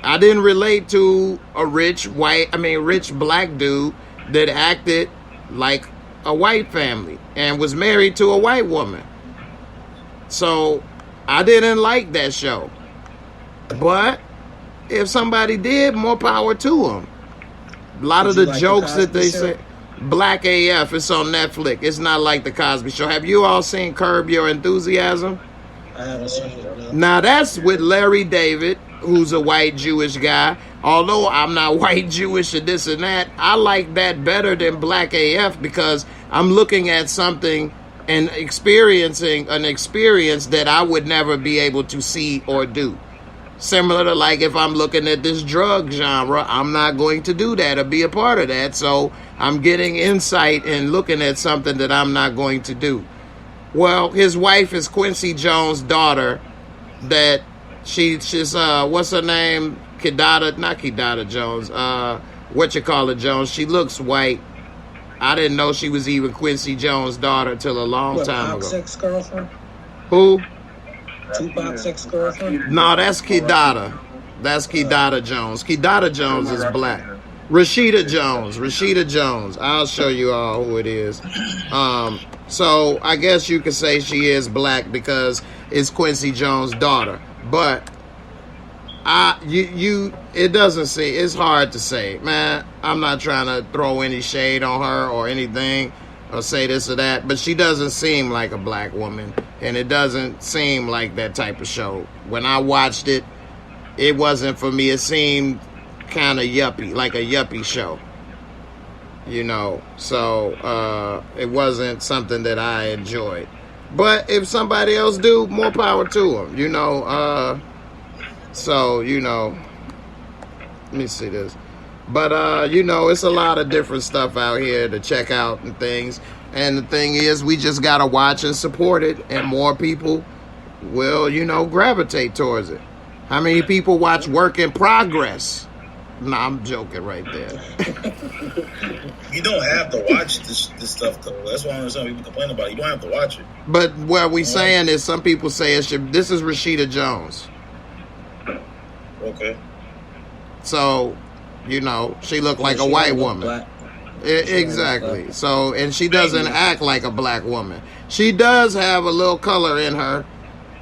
I didn't relate to a rich black dude that acted like a white family and was married to a white woman. So I didn't like that show. But if somebody did, more power to them. A lot of the jokes that they say. Black AF, it's on Netflix. It's not like The Cosby Show. Have you all seen Curb Your Enthusiasm? I haven't seen it. No. Now that's with Larry David, who's a white Jewish guy. Although I'm not white Jewish and this and that, I like that better than Black AF because I'm looking at something and experiencing an experience that I would never be able to see or do. Similar to like if I'm looking at this drug genre, I'm not going to do that or be a part of that. So I'm getting insight and looking at something that I'm not going to do. Well, his wife is Quincy Jones' daughter that she's what's her name? Not Kidada Jones. Jones. She looks white. I didn't know she was even Quincy Jones' daughter till a long time ago. Tupac's ex-girlfriend? Who? Tupac's ex-girlfriend? No, that's Kidada. That's Kidada Jones. Kidada Jones is black. Rashida Jones. I'll show you all who it is. So I guess you could say she is black because it's Quincy Jones' daughter. But it doesn't seem, it's hard to say, man. I'm not trying to throw any shade on her or anything or say this or that, but she doesn't seem like a black woman, and it doesn't seem like that type of show. When I watched it, it wasn't for me. It seemed kind of yuppie, like a yuppie show, so it wasn't something that I enjoyed. But if somebody else do, more power to them, so, let me see this. But, it's a lot of different stuff out here to check out and things. And the thing is, we just got to watch and support it. And more people will, gravitate towards it. How many people watch Work in Progress? Nah, I'm joking right there. You don't have to watch this stuff though. That's why some people complain about it. You don't have to watch it. But what we saying is, some people say it should. This is Rashida Jones. Okay. So, you know, she looked like a white woman. Exactly. So, and she doesn't act like a black woman. She does have a little color in her.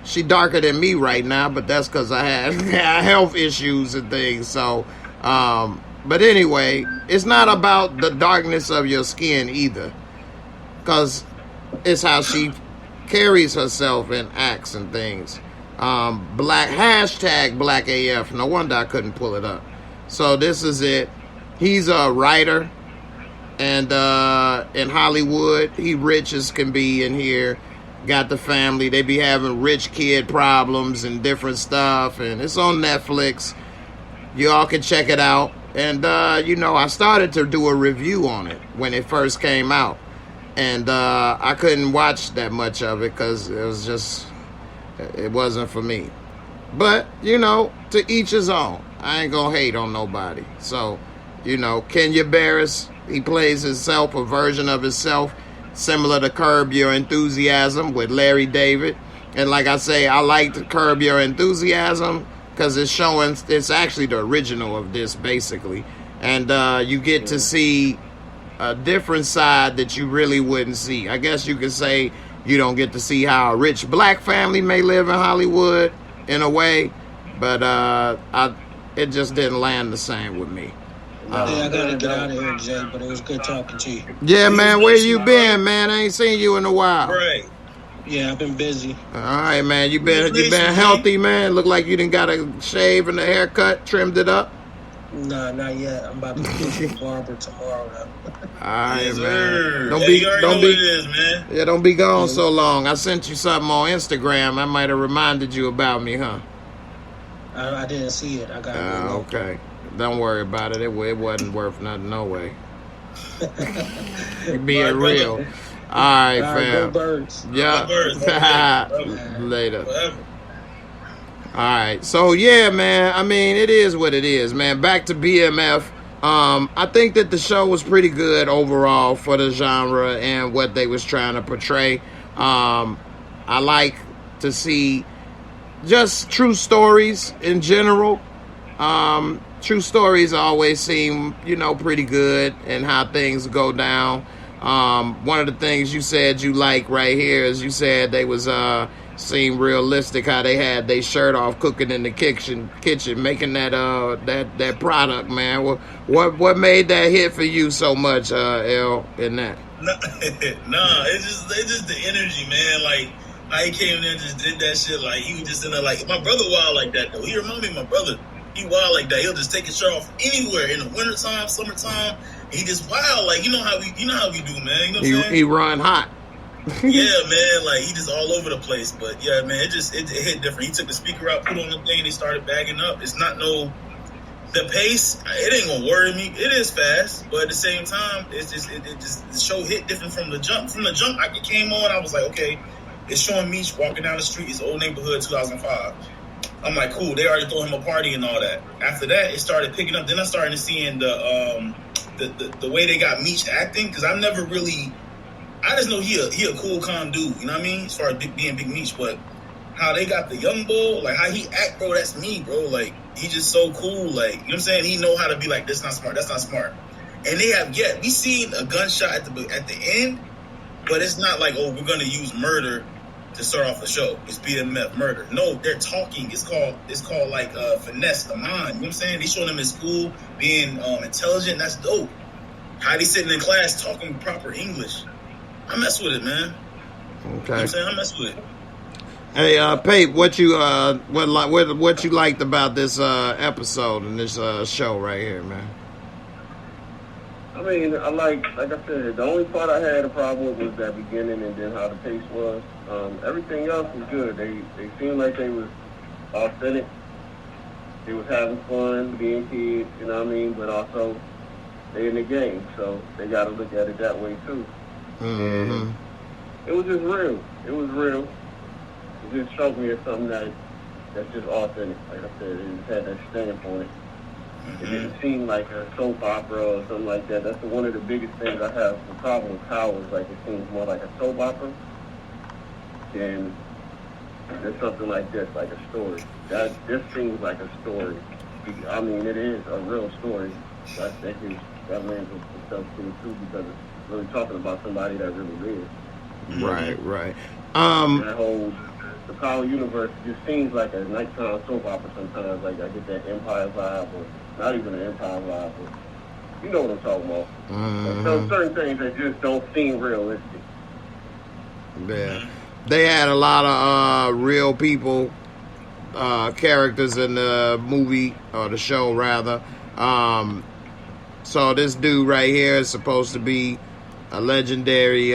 She darker than me right now, but that's because I had health issues and things. So, but anyway, it's not about the darkness of your skin either, because it's how she carries herself and acts and things. Black #BlackAF. No wonder I couldn't pull it up. So this is it. He's a writer, and in Hollywood, he rich as can be in here. Got the family. They be having rich kid problems and different stuff, and it's on Netflix. You all can check it out. And you know, I started to do a review on it when it first came out, and I couldn't watch that much of it because it wasn't for me. But you know, to each his own. I ain't gonna hate on nobody. So, you know, Kenya Barris, he plays himself, a version of himself, similar to Curb Your Enthusiasm with Larry David. And like I say, I like to Curb Your Enthusiasm because it's actually the original of this, basically. And you get to see a different side that you really wouldn't see. I guess you could say you don't get to see how a rich black family may live in Hollywood in a way, but it just didn't land the same with me. I gotta get out of here, Jay, but it was good talking to you. Yeah, man, where you been, man? I ain't seen you in a while. Right. Yeah, I've been busy. All right, man. You been healthy, man? Look like you done got a shave and a haircut, trimmed it up. Nah, not yet. I'm about to go to the barber tomorrow, though. All right, Yes, man. sir. Don't Hey, be, you already don't know be, what it is, man. yeah, don't be gone so long. I sent you something on Instagram. I might have reminded you about me, huh? I didn't see it. I got it. Okay. Don't worry about it. It wasn't worth nothing, no way. You being real. All right, fam. Go Birds. Yeah. Go Birds. Later. Whatever. All right. So, yeah, man. I mean, it is what it is, man. Back to B.M.F. I think that the show was pretty good overall for the genre and what they was trying to portray. I like to see just true stories in general. True stories always seem, you know, pretty good and how things go down. One of the things you said you like right here is you said they was seem realistic how they had their shirt off cooking in the kitchen making that product, man. What made that hit for you so much, L, in that? Nah, it's just the energy, man. Like how he came in there and just did that shit. Like he was just in there, like my brother wild like that though. He remind me of my brother. He wild like that. He'll just take his shirt off anywhere in the wintertime, summertime. He just wild, like you know how we do, man. You know what I'm saying? He run hot. Yeah, man. Like he just all over the place. But yeah, man, it hit different. He took the speaker out, put on the thing, and he started bagging up. It's not the pace. It ain't gonna worry me. It is fast, but at the same time, it's just the show hit different from the jump. From the jump, it came on. I was like, okay, it's showing Meech walking down the street. His old neighborhood, 2005. I'm like, cool. They already throw him a party and all that. After that, it started picking up. Then I started seeing the way they got Meech acting, because I just know he a cool, calm dude. You know what I mean? As far as being Big Meech, but how they got the young bull, like how he act, bro. That's me, bro. Like he just so cool. Like you know what I'm saying? He know how to be like, that's not smart. That's not smart. And they have we seen a gunshot at the end, but it's not like, oh, we're gonna use murder to start off the show. It's B.M.F. murder. No, they're talking. It's called like finesse the mind. You know what I'm saying? They showing them in school being intelligent. That's dope. How they sitting in class talking proper English. I mess with it, man. Okay. You know what I'm saying? I mess with it. Hey, Pape, what you liked about this episode and this show right here, man? I mean, I like I said, the only part I had a problem with was that beginning and then how the pace was. Everything else was good. They seemed like they was authentic. They was having fun, being kids, you know what I mean? But also, they in the game, so they got to look at it that way too. Mm-hmm. It was just real. It was real. It just struck me as something that's just authentic. Like I said, it just had that stamp on it. It didn't seem like a soap opera or something like that. That's one of the biggest things I have. The problem with Power is like it seems more like a soap opera than there's something like this, like a story. This seems like a story. I mean, it is a real story. That lands with itself too, because it's really talking about somebody that really lives. Right. That whole the Power universe just seems like a nighttime soap opera sometimes. Like I get that Empire vibe, or not even an Empire vibe, but you know what I'm talking about. So certain things that just don't seem realistic. Yeah, they had a lot of real people, characters in the movie or the show rather. So this dude right here is supposed to be a legendary,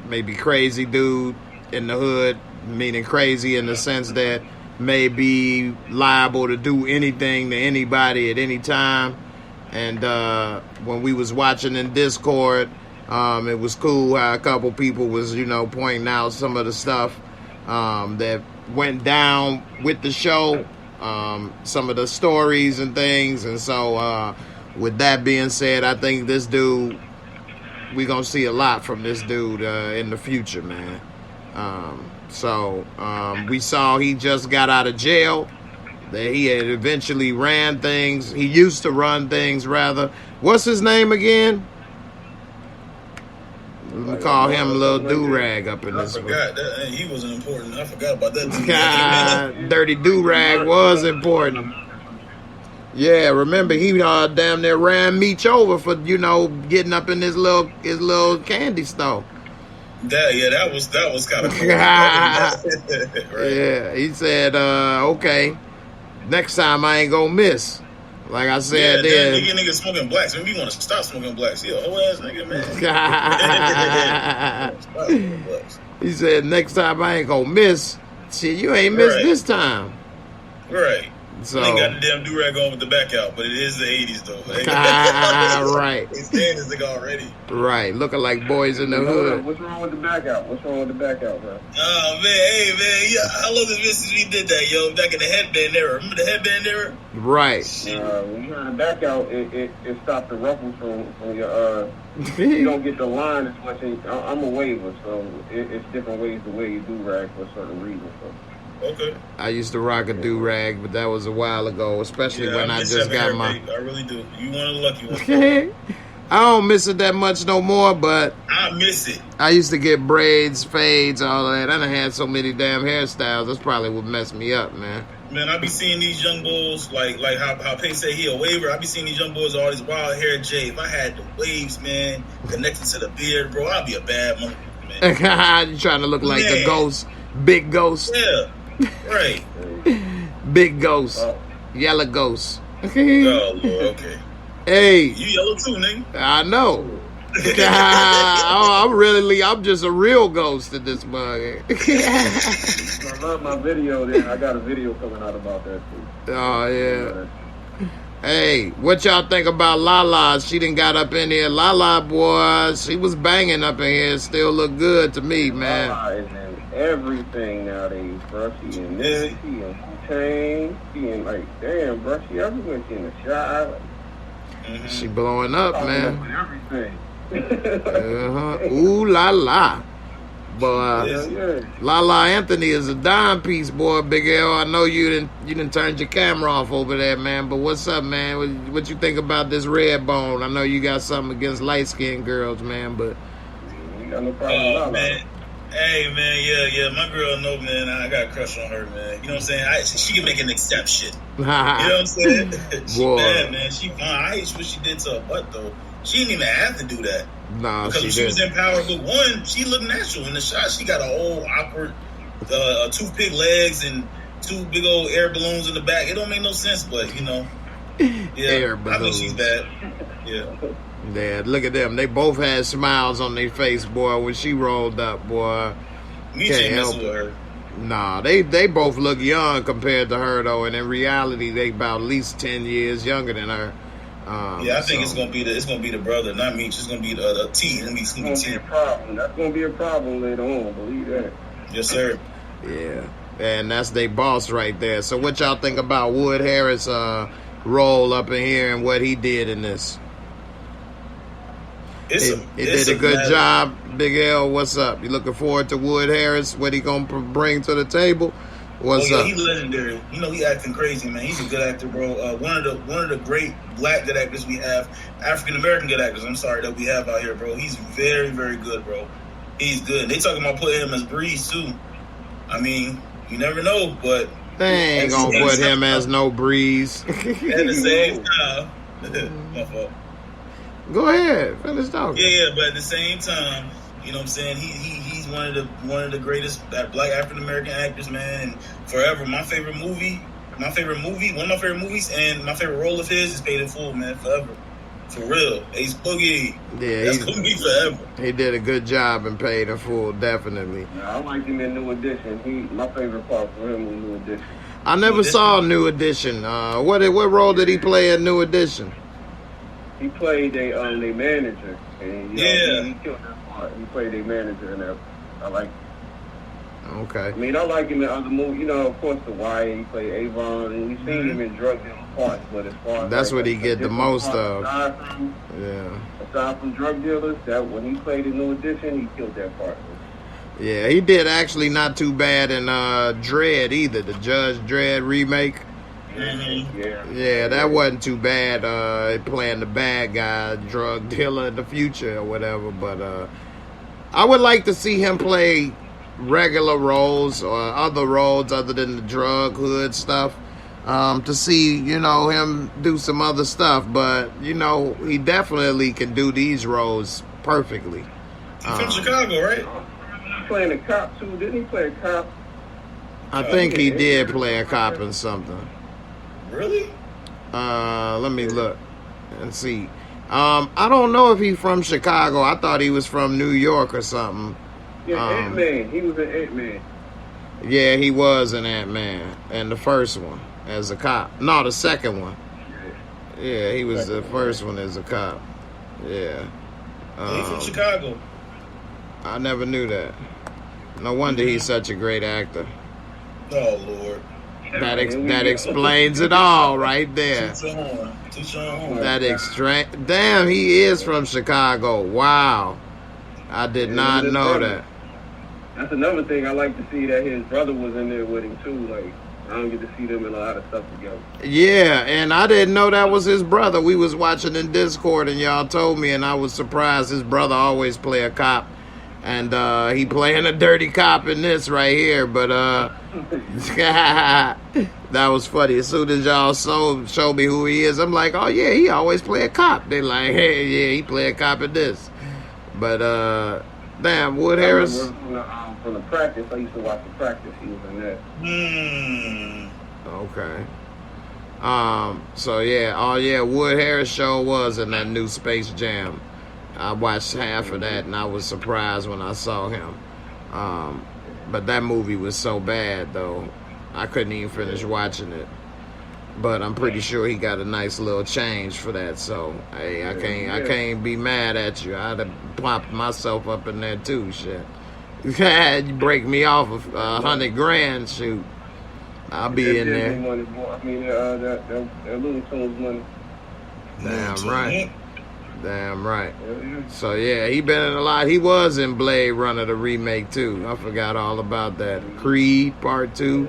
maybe crazy dude in the hood, meaning crazy in the sense that may be liable to do anything to anybody at any time. And when we was watching in Discord, it was cool how a couple people was, pointing out some of the stuff that went down with the show, some of the stories and things. And so with that being said, I think this dude, we're going to see a lot from this dude in the future, man. We saw he just got out of jail, that he had eventually ran things. He used to run things, rather. What's his name again? We call him Lil Do-Rag up in this one. I forgot that. He wasn't important. I forgot about that. Dirty Do-Rag was important. Yeah, remember he damn near ran Meech over for, getting up in his little candy store. That was kind of cool. Right. Yeah, he said, okay, next time I ain't gonna miss. Like I said, then nigga smoking blacks. Maybe you want to stop smoking blacks. He a whole ass nigga, man. He said, next time I ain't gonna miss. Shit, you ain't missed this time. Right. So I ain't got the damn do-rag on with the back out, but it is the 80s though. Right. He's saying this nigga already. Right, looking like boys in the hood. What's wrong with the back out? Bro? Oh man, hey man, yeah, how long has it been since we did that, yo? Back in the headband era. Remember the headband era? Right. When you had the back out, it stopped the ruffles from your you don't get the line as much. I'm a waver, so it's different ways the way you do rag for a certain reason. So. Okay. I used to rock a do-rag, but that was a while ago, especially when I just got my... I really do. You one of the lucky ones. I don't miss it that much no more, but... I miss it. I used to get braids, fades, all that. I done had so many damn hairstyles. That's probably what messed me up, man. Man, I be seeing these young bulls, like how Pay say he a waver. I be seeing these young bulls with all these wild hair, Jay. If I had the waves, man, connected to the beard, bro, I'd be a bad motherfucker, man. You trying to look like the ghost, big ghost. Yeah. Right. Big ghost. Yellow ghost. Oh, Lord, okay. Hey. You yellow too, nigga. I know. I'm just a real ghost in this mug. I love my video there. I got a video coming out about that too. Oh, yeah. Hey, what y'all think about Lala? She done got up in here. Lala, boy, she was banging up in here. Still look good to me, man. Lala is in everything nowadays, bro. She in this, she in chain, she in damn, bro. She everywhere. She in the shot. She blowing up, man. Everything. Ooh la la. Boy, Lala Anthony is a dime piece, boy. Big L, I know you didn't turn your camera off over there, man. But what's up, man? What you think about this red bone? I know you got something against light skinned girls, man. But you got no problem, man. Hey, man, yeah, my girl know, man, I got a crush on her, man. You know what I'm saying? She can make an accept shit. You know what I'm saying? She bad, man. She fine. I hate what she did to her butt, though. She didn't even have to do that. Nah, because she was in Power Book 1, she looked natural in the shot. She got a whole awkward toothpick legs and two big old air balloons in the back. It don't make no sense, but, yeah. Air balloons. I think she's bad. Yeah. Yeah, look at them. They both had smiles on their face, boy, when she rolled up, boy. Can't help her. Nah, they both look young compared to her, though, and in reality, they about at least 10 years younger than her. I think it's gonna be the brother, not me. It's just gonna be the T. It's gonna be a problem. That's gonna be a problem later on. Believe that. Yes, sir. Yeah, and that's their boss right there. So, what y'all think about Wood Harris role up in here and what he did in this. He did a good job. Big L, what's up? You looking forward to Wood Harris? What he gonna bring to the table? What's up? He's legendary. You know, he acting crazy, man. He's a good actor, bro. One of the great black good actors we have, African American good actors. I'm sorry, that we have out here, bro. He's very, very good, bro. He's good. They talking about putting him as Breeze too. I mean, you never know, but they ain't gonna put him as no Breeze. At the same time, my fault. Go ahead, finish talking. Yeah, but at the same time, you know what I'm saying? He's one of the greatest black African American actors, man. And forever, my favorite movie, one of my favorite movies, and my favorite role of his is Paid in Full, man. Forever, for real. Ace Boogie. Yeah, that's gonna be forever. He did a good job in Paid in Full, definitely. Yeah, I like him in New Edition. My favorite part for him was New Edition. I never saw New Edition. What role did he play in New Edition? He played their manager, and he killed that part. He played their manager in there. I like him. Okay. I mean, I like him in other movies. You know, of course, The Wire. He played Avon, and we've seen him in Drug Dealer parts. But as far as that's what he get the most of. Aside from Drug Dealers, that when he played in New Edition, he killed that part. Yeah, he did actually not too bad in Dredd either. The Judge Dredd remake. Mm-hmm. Yeah, that wasn't too bad. Playing the bad guy, drug dealer in the future or whatever. But I would like to see him play regular roles or other roles other than the drug hood stuff. To see, you know, him do some other stuff. But, you know, he definitely can do these roles perfectly. He's from Chicago, right? He's playing a cop too. Didn't he play a cop? I think he did play a cop in something. Really? Let me look and see. I don't know if he's from Chicago. I thought he was from New York or something. Yeah, Ant-Man. He was an Ant-Man. Yeah, he was an Ant-Man. And the first one as a cop. No, the second one. Yeah, he was the first one as a cop. Yeah. He's from Chicago. I never knew that. No wonder he's such a great actor. Oh, Lord. That explains it all right there. Damn, he is from Chicago. Wow. I did not know that. That's another thing I like to see, that his brother was in there with him too. Like, I don't get to see them in a lot of stuff together. Yeah, and I didn't know that was his brother. We was watching in Discord and y'all told me, and I was surprised. His brother always play a cop. And he playing a dirty cop in this right here. But that was funny. As soon as y'all show me who he is, I'm like, oh yeah, he always play a cop. They like, hey, yeah, he play a cop in this. But damn, Wood Harris. From the practice, I used to watch the practice. He was in there. Okay. So yeah, Wood Harris show was in that new Space Jam. I watched half of that and I was surprised when I saw him. But that movie was so bad though, I couldn't even finish watching it. But I'm pretty sure he got a nice little change for that. So hey, I can't be mad at you. I'd have popped myself up in there too. Shit, you break me off of $100,000, shoot, I'll be in there. Money, I mean, that Looney Tunes money. Damn right. Damn right. So yeah, he been in a lot. He was in Blade Runner, the remake too. I forgot all about that. Creed Part 2.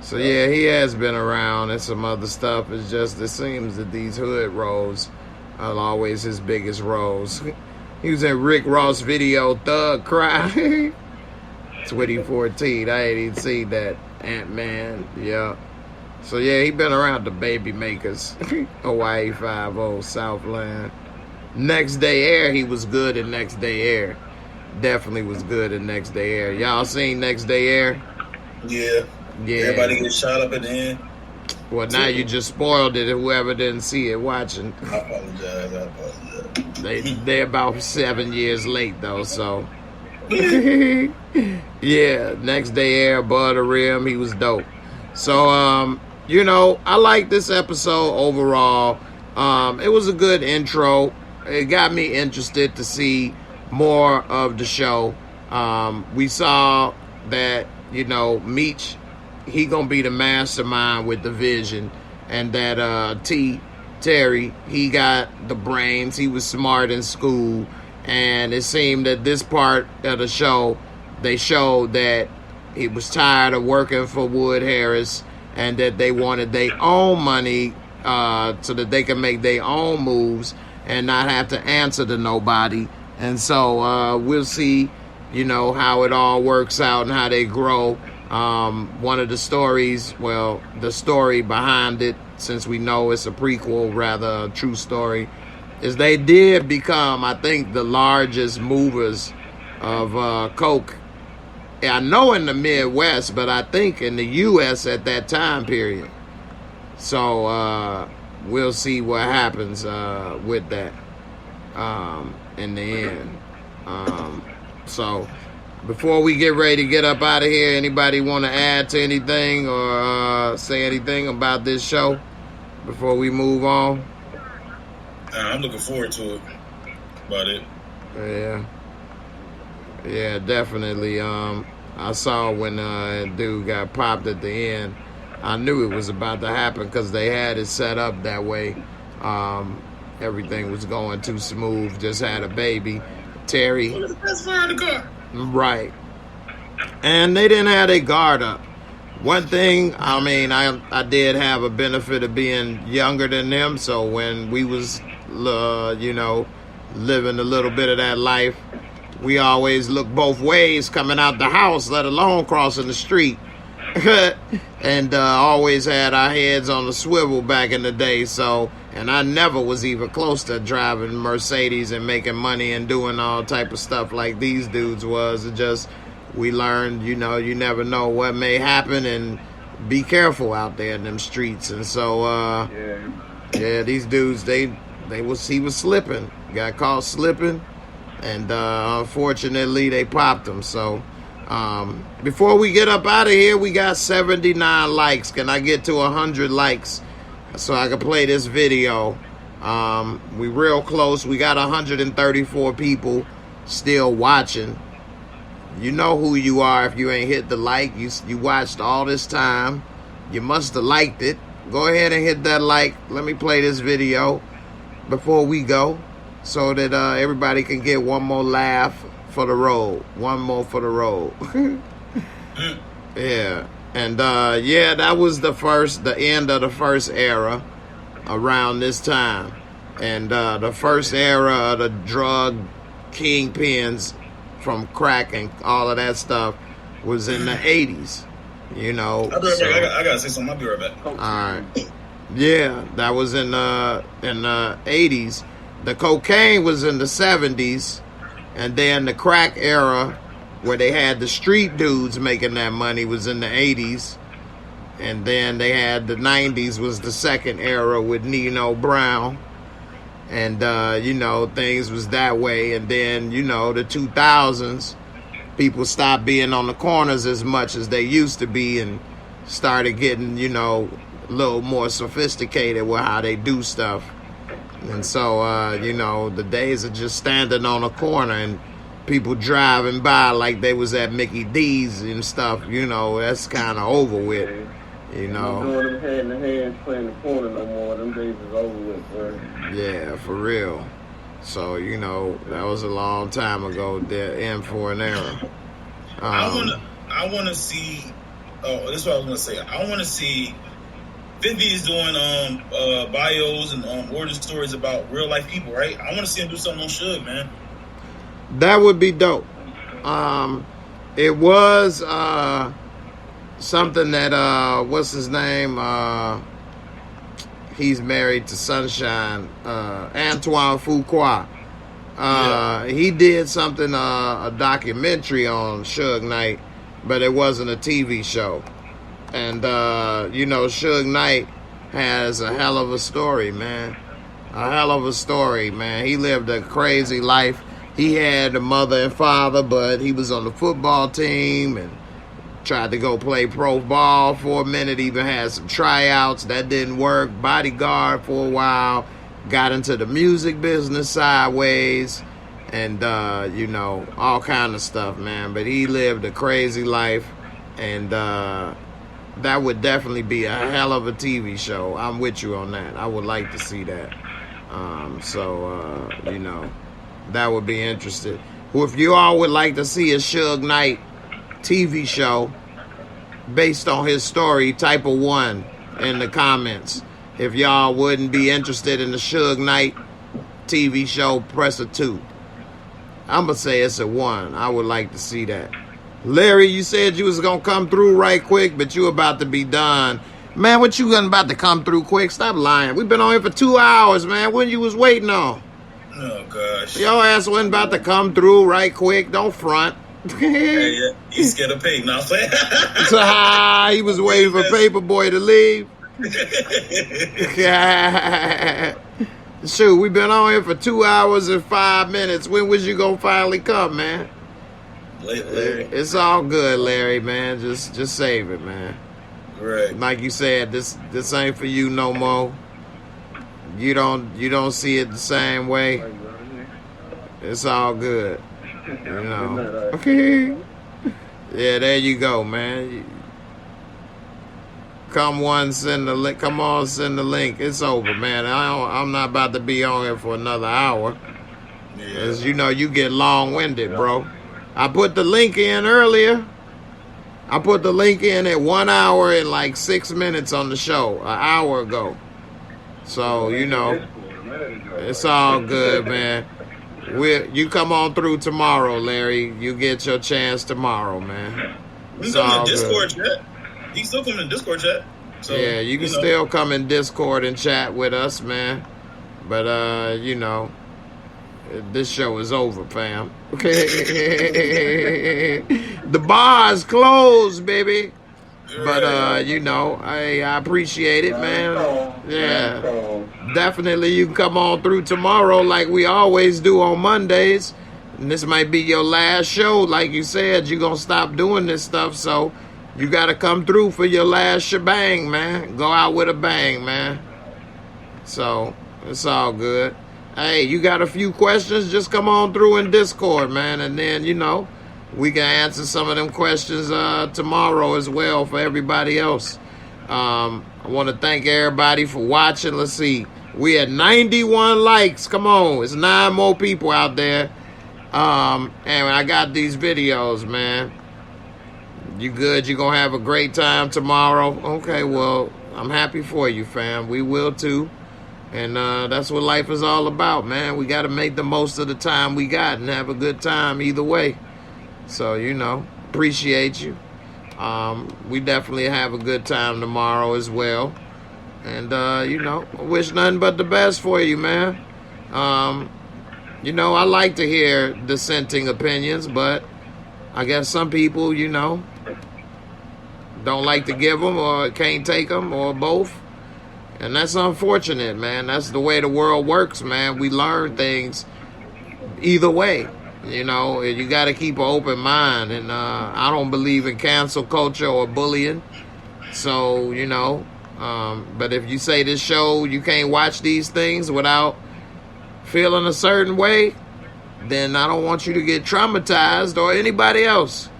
So yeah, he has been around and some other stuff. It's just, it seems that these hood roles are always his biggest roles. He was in Rick Ross' video Thug Cry 2014. I ain't even seen that. Ant-Man, yeah. So yeah, he been around the baby makers. Hawaii 5-0, Southland. Next Day Air, he was good in Next Day Air. Definitely was good in Next Day Air. Y'all seen Next Day Air? Yeah. Everybody gets shot up at the end. Well, now you just spoiled it. Whoever didn't see it watching. I apologize. They're about 7 years late though, so. Yeah, Next Day Air, Bud the Rim, he was dope. So, you know, I like this episode overall. It was a good intro. It got me interested to see more of the show. We saw that, you know, Meech, he gonna be the mastermind with the vision. and that Terry, he got the brains. He was smart in school, and it seemed that this part of the show, they showed that he was tired of working for Wood Harris, and that they wanted their own money so that they can make their own moves and not have to answer to nobody. And so we'll see, how it all works out and how they grow. One of the stories, well, the story behind it, since we know it's a prequel, rather a true story, is they did become, I think, the largest movers of coke. I know in the Midwest, but I think in the U.S. at that time period. So we'll see what happens with that in the end. So before we get ready to get up out of here, anybody want to add to anything or say anything about this show before we move on? I'm looking forward to it. About it. Yeah, definitely. I saw when dude got popped at the end. I knew it was about to happen because they had it set up that way. Everything was going too smooth. Just had a baby, Terry. That's fire in the car. Right. And they didn't have their guard up. One thing, I mean, I did have a benefit of being younger than them. So when we was, living a little bit of that life, we always looked both ways coming out the house, let alone crossing the street. And always had our heads on the swivel back in the day. So, and I never was even close to driving Mercedes and making money and doing all type of stuff like these dudes was. It just, we learned, you never know what may happen, and be careful out there in them streets. And so, these dudes, he was slipping, got caught slipping, and unfortunately they popped him. So before we get up out of here, we got 79 likes. Can I get to 100 likes so I can play this video? We real close. We got 134 people still watching. You know who you are if you ain't hit the like. You watched all this time. You must have liked it. Go ahead and hit that like. Let me play this video before we go so that everybody can get one more laugh for the road. One more for the road. Yeah. And that was the end of the first era around this time. And the first era of the drug kingpins from crack and all of that stuff was in the 80s. I'll be right back. I gotta say something. I'll be right back. All right. Yeah, that was in the 80s. The cocaine was in the 70s, and then the crack era, where they had the street dudes making that money, was in the 80s. And then they had the 90s was the second era with Nino Brown. And, things was that way. And then, the 2000s, people stopped being on the corners as much as they used to be and started getting, a little more sophisticated with how they do stuff. And so, the days of just standing on a corner and people driving by like they was at Mickey D's and stuff, that's kind of over with. Doing them hand to hand playing the corner no more. Them days is over with, bro. Yeah, for real. So, that was a long time ago. They're in for an era. I want to see. Oh, that's what I was gonna say. I want to see. 50 is doing bios and origin stories about real life people, right? I want to see him do something on Suge, man. That would be dope. It was something that what's his name? He's married to Sunshine. Antoine Fuqua. He did something, a documentary on Suge Knight, but it wasn't a TV show. And, Suge Knight has a hell of a story, man. A hell of a story, man. He lived a crazy life. He had a mother and father, but he was on the football team and tried to go play pro ball for a minute. Even had some tryouts. That didn't work. Bodyguard for a while. Got into the music business sideways. And, all kind of stuff, man. But he lived a crazy life. And, that would definitely be a hell of a TV show. I'm with you on that. I would like to see that. You know, that would be interesting. Well, if you all would like to see a Suge Knight TV show based on his story, type a 1 in the comments. If y'all wouldn't be interested in the Suge Knight TV show, press a 2. I'm gonna say it's a 1. I would like to see that. Larry, you said you was gonna come through right quick, but you about to be done. Man, what you about to come through quick? Stop lying. We've been on here for 2 hours, man. What you was waiting on? Oh, gosh. Your ass wasn't about to come through right quick. Don't front. Hey, yeah, he's scared of pay. Now, He was waiting for Paperboy to leave. Shoot, we've been on here for 2 hours and 5 minutes. When was you gonna finally come, man? Late, Larry. It's all good, Larry, man. Just save it, man. Right. Like you said, this ain't for you no more. You don't see it the same way. It's all good. You know. Okay. Yeah, there you go, man. Come on, send the link. Come on, send the link. It's over, man. I'm not about to be on here for another hour. Yeah. As you know, you get long-winded, bro. I put the link in earlier. I put the link in at 1 hour and like 6 minutes on the show, an hour ago. So, you know, it's all good, man. You come on through tomorrow, Larry. You get your chance tomorrow, man. We come in Discord chat. You still come in Discord chat. So, yeah, you can still come in Discord and chat with us, man. But, you know, this show is over, fam. The bar is closed, baby. But, you know, I appreciate it, man. Yeah. Definitely you can come on through tomorrow like we always do on Mondays. And this might be your last show. Like you said, you're going to stop doing this stuff. So you got to come through for your last shebang, man. Go out with a bang, man. So it's all good. Hey, you got a few questions? Just come on through in Discord, man. And then, you know, we can answer some of them questions tomorrow as well for everybody else. I want to thank everybody for watching. Let's see. We had 91 likes. Come on. It's 9 more people out there. And I got these videos, man. You good? You going to have a great time tomorrow? Okay, well, I'm happy for you, fam. We will too. And that's what life is all about, man. We got to make the most of the time we got and have a good time either way. So, you know, appreciate you. We definitely have a good time tomorrow as well. And, you know, I wish nothing but the best for you, man. You know, I like to hear dissenting opinions, but I guess some people, you know, don't like to give them or can't take them or both. And that's unfortunate, man. That's the way the world works, man. We learn things either way. You know, you got to keep an open mind. And I don't believe in cancel culture or bullying. So, you know, but if you say this show, you can't watch these things without feeling a certain way, then I don't want you to get traumatized or anybody else.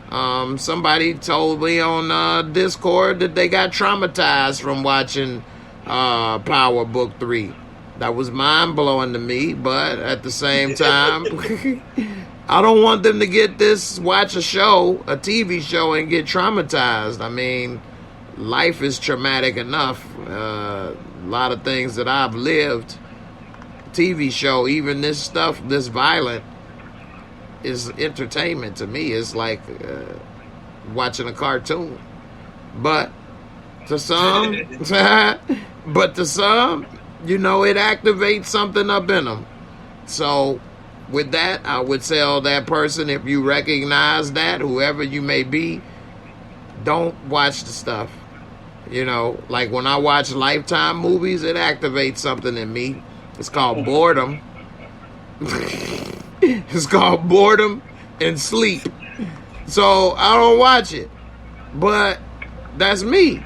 Somebody told me on Discord that they got traumatized from watching Power Book 3. That was mind-blowing to me, but at the same time, I don't want them to watch a show, a TV show, and get traumatized. I mean, life is traumatic enough. A lot of things that I've lived, TV show, even this stuff, this violent, is entertainment to me. It's like watching a cartoon. But to some, you know, it activates something up in them. So with that, I would tell that person, if you recognize that, whoever you may be, don't watch the stuff. You know, like when I watch Lifetime movies, it activates something in me. It's called boredom. It's called boredom and sleep. So I don't watch it. But that's me.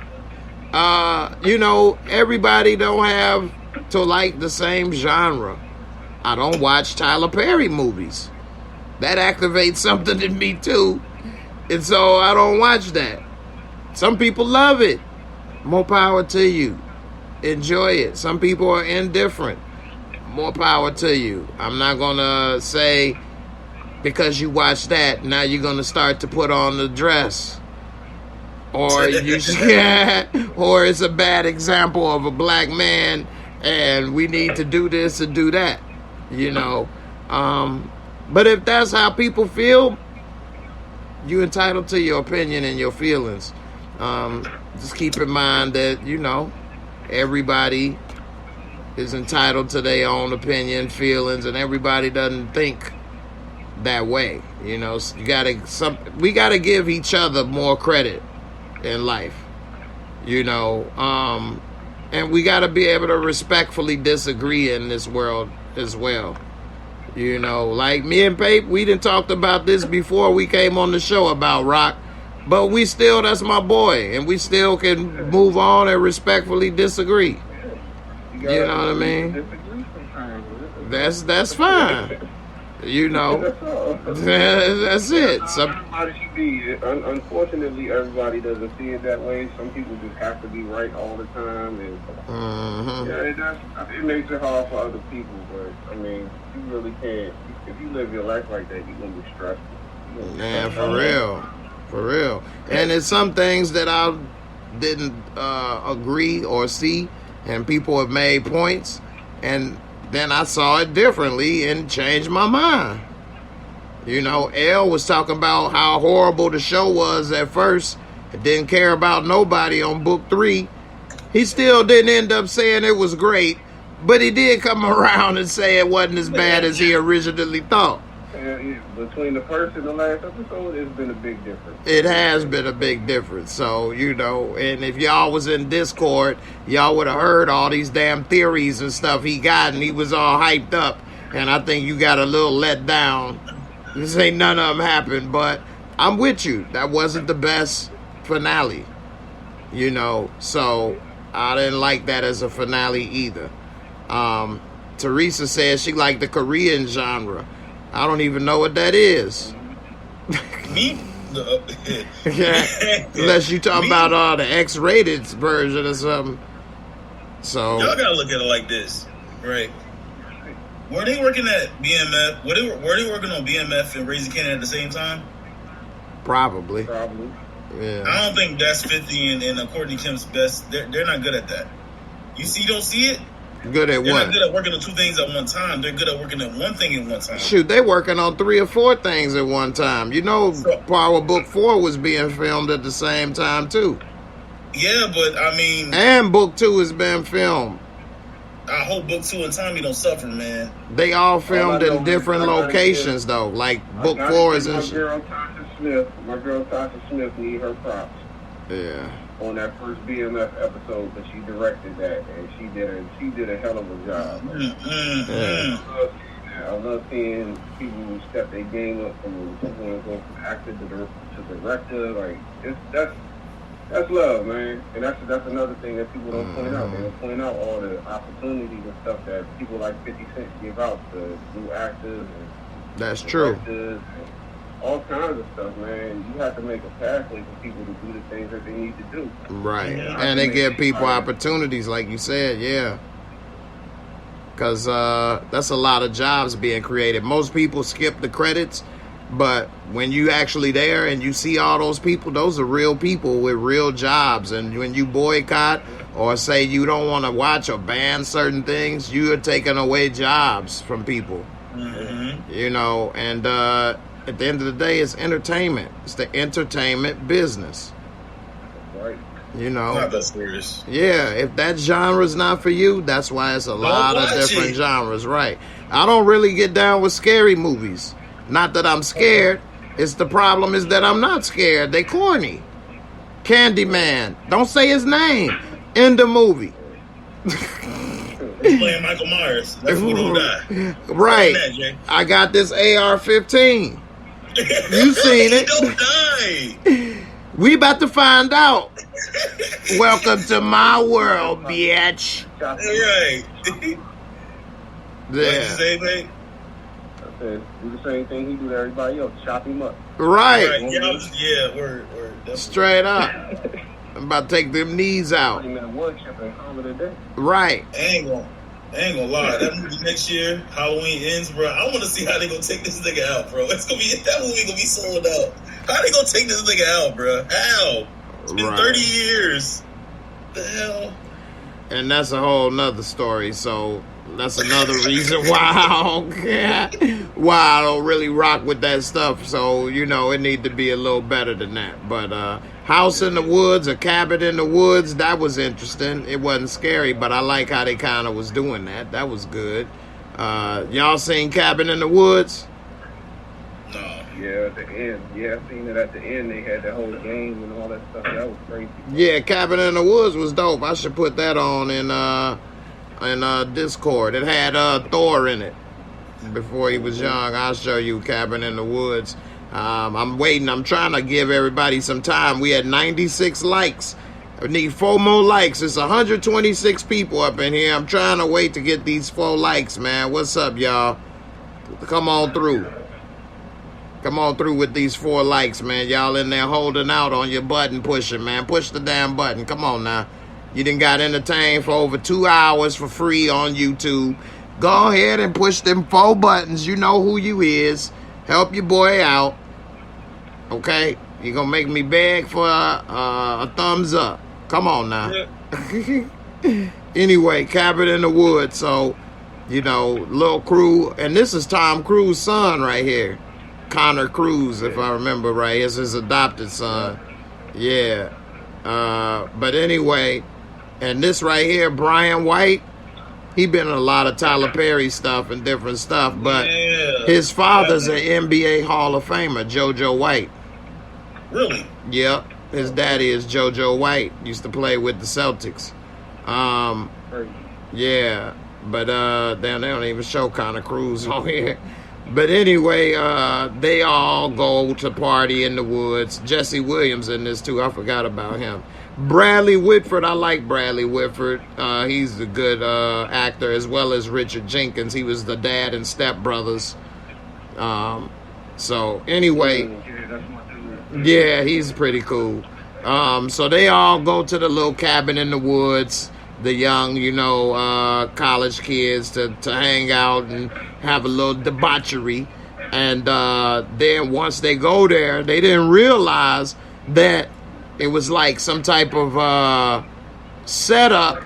You know, everybody don't have to like the same genre. I don't watch Tyler Perry movies. That activates something in me too. And so I don't watch that. Some people love it. More power to you. Enjoy it. Some people are indifferent. More power to you. I'm not gonna say because you watch that, now you're gonna start to put on the dress. Or you or it's a bad example of a black man and we need to do this and do that. You know. But if that's how people feel, you're entitled to your opinion and your feelings. Just keep in mind that, you know, everybody is entitled to their own opinion, feelings, and everybody doesn't think that way. You know, so we gotta give each other more credit in life. You know, and we gotta be able to respectfully disagree in this world as well. You know, like me and Pape, we done talked about this before we came on the show about rock, but we still, that's my boy, and we still can move on and respectfully disagree. You know what I mean? That's fine. You know, that's it. Everybody should be. Unfortunately, everybody doesn't see it that way. Some people just have to be right all the time, and it makes it hard for other people. But I mean, you really can't. If you live your life like that, you're gonna be stressful. Man, for real. And it's some things that I didn't agree or see, and people have made points, and then I saw it differently and changed my mind. You know, L was talking about how horrible the show was at first. Didn't care about nobody on book 3. He still didn't end up saying it was great, but he did come around and say it wasn't as bad as he originally thought. Between the first and the last episode, it's been a big difference. It has been a big difference. So, you know, and if y'all was in Discord, y'all would have heard all these damn theories and stuff he got, and he was all hyped up. And I think you got a little let down. This ain't none of them happened, but I'm with you. That wasn't the best finale. You know, so I didn't like that as a finale either. Teresa says she liked the Korean genre. I don't even know what that is. Me? Unless you talk about the X-rated version or something. So y'all gotta look at it like this, right? Were they working at B.M.F? Were they working on B.M.F and Raising Canaan at the same time? Probably. Yeah. I don't think that's 50 and Courtney Kim's best. They're not good at that. You don't see it? Good at They're what? They're not good at working on 2 things at one time. They're good at working at one thing at one time. Shoot, they working on 3 or 4 things at one time. You know, Power Book 4 was being filmed at the same time, too. Yeah, but I mean... And Book 2 has been filmed. I hope Book 2 and Tommy don't suffer, man. They all filmed in different locations, though. Like, Book 4 is in... My girl Tasha Smith need her props. Yeah. On that first B.M.F episode, but she directed that, and she did a hell of a job. I love seeing people who step their game up from actor to director. Like that's love, man. And that's another thing that people don't point out. They don't point out all the opportunities and stuff that people like 50 Cent give out to new actors and that's true. And all kinds of stuff, man. You have to make a pathway for people to do the things that they need to do. Right. And they give people opportunities, like you said, yeah. Because that's a lot of jobs being created. Most people skip the credits, but when you actually there and you see all those people, those are real people with real jobs. And when you boycott or say you don't want to watch or ban certain things, you are taking away jobs from people. Mm-hmm. You know, and... at the end of the day, it's entertainment. It's the entertainment business. Right. You know. Not that serious. Yeah, if that genre's not for you, that's why it's a lot of different genres, right? I don't really get down with scary movies. Not that I'm scared. It's the problem is that I'm not scared. They corny. Candyman. Don't say his name in the movie. He's playing Michael Myers. That's who don't die. Right. That, I got this AR-15. You seen it. Don't die. We about to find out. Welcome to my world, bitch. Right. Yeah. What did you say, mate? I said, do the same thing he do to everybody else. Chop him up. Right. Yeah, word. Straight up. I'm about to take them knees out. Put him in a wood chip and call it a day. Right. I ain't gonna lie. That movie next year, Halloween ends, bro. I want to see how they gonna take this nigga out, bro. That movie gonna be sold out. How they gonna take this nigga out, bro? How? It's been 30 years. The hell? And that's a whole nother story. So that's another reason why I don't really rock with that stuff. So, you know, it need to be a little better than that. But House in the Woods, A Cabin in the Woods, that was interesting. It wasn't scary, but I like how they kind of was doing that. That was good. Y'all seen Cabin in the Woods? No. Yeah, at the end. Yeah, I seen it at the end. They had that whole game and all that stuff. That was crazy. Yeah, Cabin in the Woods was dope. I should put that on in Discord. It had Thor in it before he was young. I'll show you Cabin in the Woods. I'm waiting. I'm trying to give everybody some time. We had 96 likes. I need 4 more likes. It's 126 people up in here. I'm trying to wait to get these 4 likes, man. What's up, y'all? Come on through. Come on through with these 4 likes, man. Y'all in there holding out on your button pushing, man. Push the damn button. Come on now. You done got entertained for over 2 hours for free on YouTube. Go ahead and push them 4 buttons. You know who you is. Help your boy out. Okay? You gonna make me beg for a thumbs up. Come on now. Yeah. Anyway, Cabin in the Woods. So, you know, little crew. And this is Tom Cruise's son right here. Connor Cruise, if I remember right. It's his adopted son. Yeah. But anyway, and this right here, Brian White, he been in a lot of Tyler Perry stuff and different stuff, but his father's an NBA Hall of Famer, JoJo White. Really? Yep. His daddy is JoJo White. Used to play with the Celtics. Yeah. But damn, they don't even show Connor Cruise on here. But anyway, they all go to party in the woods. Jesse Williams in this too. I forgot about him. Bradley Whitford, I like Bradley Whitford. He's a good actor, as well as Richard Jenkins. He was the dad in Step Brothers. So anyway, yeah, he's pretty cool. So they all go to the little cabin in the woods. The young, you know, college kids to hang out and have a little debauchery. And then once they go there, they didn't realize that it was like some type of setup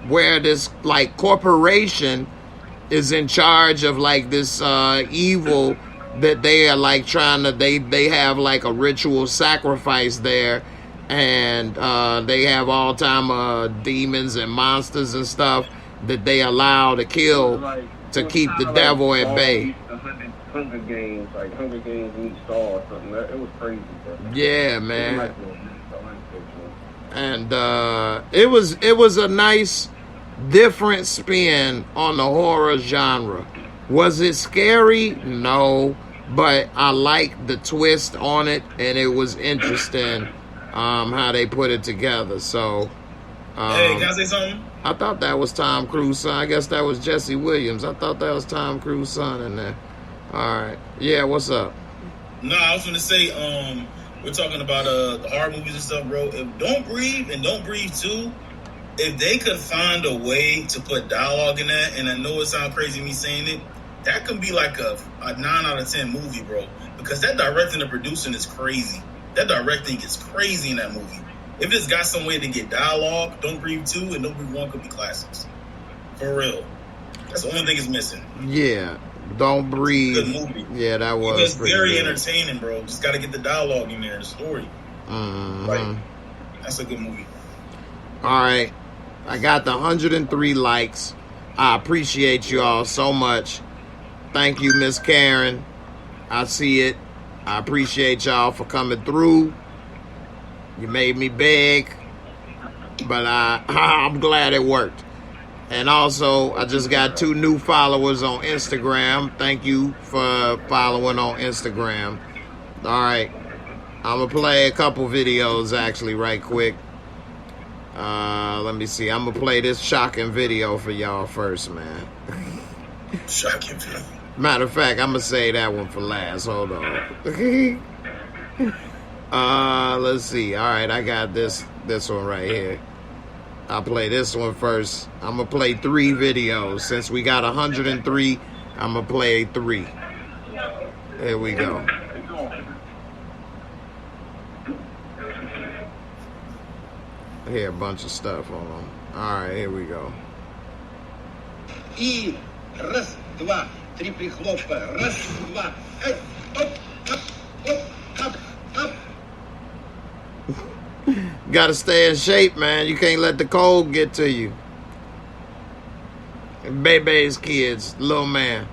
where this like corporation is in charge of like this evil that they are like trying to, they have like a ritual sacrifice there. And they have all time demons and monsters and stuff that they allow to kill to keep the devil at bay. Hunger Games, like Hunger Games in each star or something. It was crazy, bro. Yeah, man. And it was a nice, different spin on the horror genre. Was it scary? No, but I liked the twist on it, and it was interesting. How they put it together. So hey, can I say something? I thought that was Tom Cruise's son. I guess that was Jesse Williams. I thought that was Tom Cruise's son in there. All right. Yeah, what's up? No, I was gonna say, we're talking about the horror movies and stuff, bro. If Don't Breathe and Don't Breathe 2, if they could find a way to put dialogue in that, and I know it sounds crazy me saying it, that could be like a 9 out of 10 movie, bro. Because that directing and producing is crazy. That directing is crazy in that movie. If it's got some way to get dialogue, Don't Breathe 2 and Don't Breathe 1 could be classics. For real. That's the only thing it's missing. Yeah. Don't Breathe. Good movie. Yeah, that was it's very good. Entertaining, bro. Just got to get the dialogue in there, the story. Mm-hmm. Like, that's a good movie. All right. I got the 103 likes. I appreciate you all so much. Thank you, Miss Karen. I see it. I appreciate y'all for coming through. You made me beg, but I'm glad it worked. And also, I just got 2 new followers on Instagram. Thank you for following on Instagram. All right. I'm going to play a couple videos, actually, right quick. Let me see. I'm going to play this shocking video for y'all first, man. Shocking video. Matter of fact, I'm gonna say that one for last. Hold on. Let's see. All right, I got this one right here. I'll play this one first. I'm gonna play 3 videos. Since we got 103, I'm gonna play 3. Here we go. I hear a bunch of stuff. Hold on. All right, here we go. И раз, два, три прихлопа. Раз, два. Оп, оп, оп, оп, оп. Gotta stay in shape, man. You can't let the cold get to you. And Bebe's kids, little man.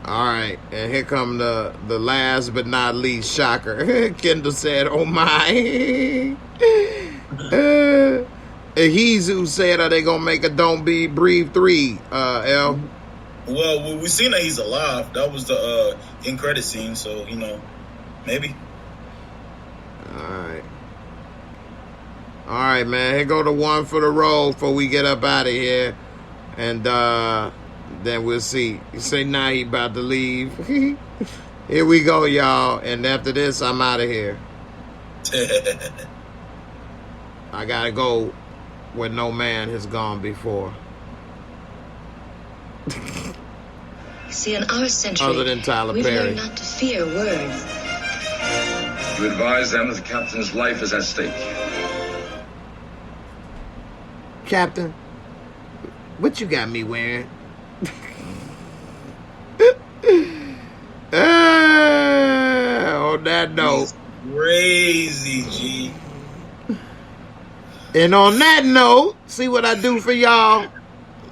All right, and here come the last but not least shocker. Kendall said, "Oh my." He's who said, "Are they gonna make a Don't Be Breathe 3?" L. Well, we seen that he's alive. That was the end credit scene. So maybe. All right, man. Here go the one for the road before we get up out of here, and then we'll see. You say now he about to leave. Here we go, y'all. And after this, I'm out of here. I gotta go where no man has gone before. See, in our century, other than Tyler we've Perry. learned not to fear words. You advise them that the captain's life is at stake. Captain, what you got me wearing? On that note. Crazy, G. And on that note, see what I do for y'all?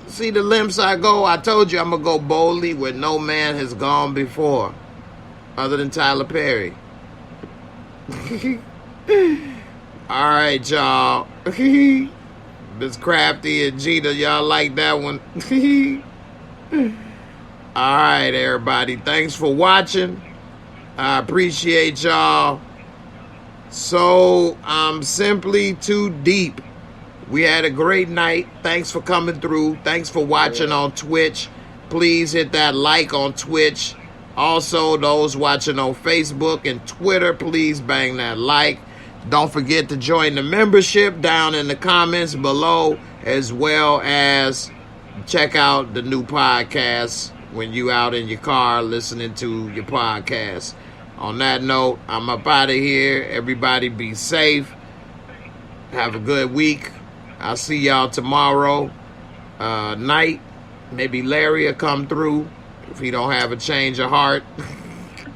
See the limps I go? I told you I'm going to go boldly where no man has gone before. Other than Tyler Perry. All right, y'all. Miss Crafty and Gina, y'all like that one? All right, everybody. Thanks for watching. I appreciate y'all. So, I'm simply too deep. We had a great night. Thanks for coming through. Thanks for watching on Twitch. Please hit that like on Twitch. Also, those watching on Facebook and Twitter, please bang that like. Don't forget to join the membership down in the comments below, as well as check out the new podcast when you out in your car listening to your podcast. On that note, I'm up out of here. Everybody be safe. Have a good week. I'll see y'all tomorrow night. Maybe Larry will come through if he don't have a change of heart.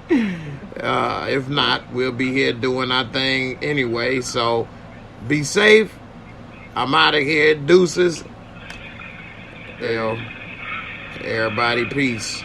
If not, we'll be here doing our thing anyway. So be safe. I'm out of here. Deuces. Everybody, peace.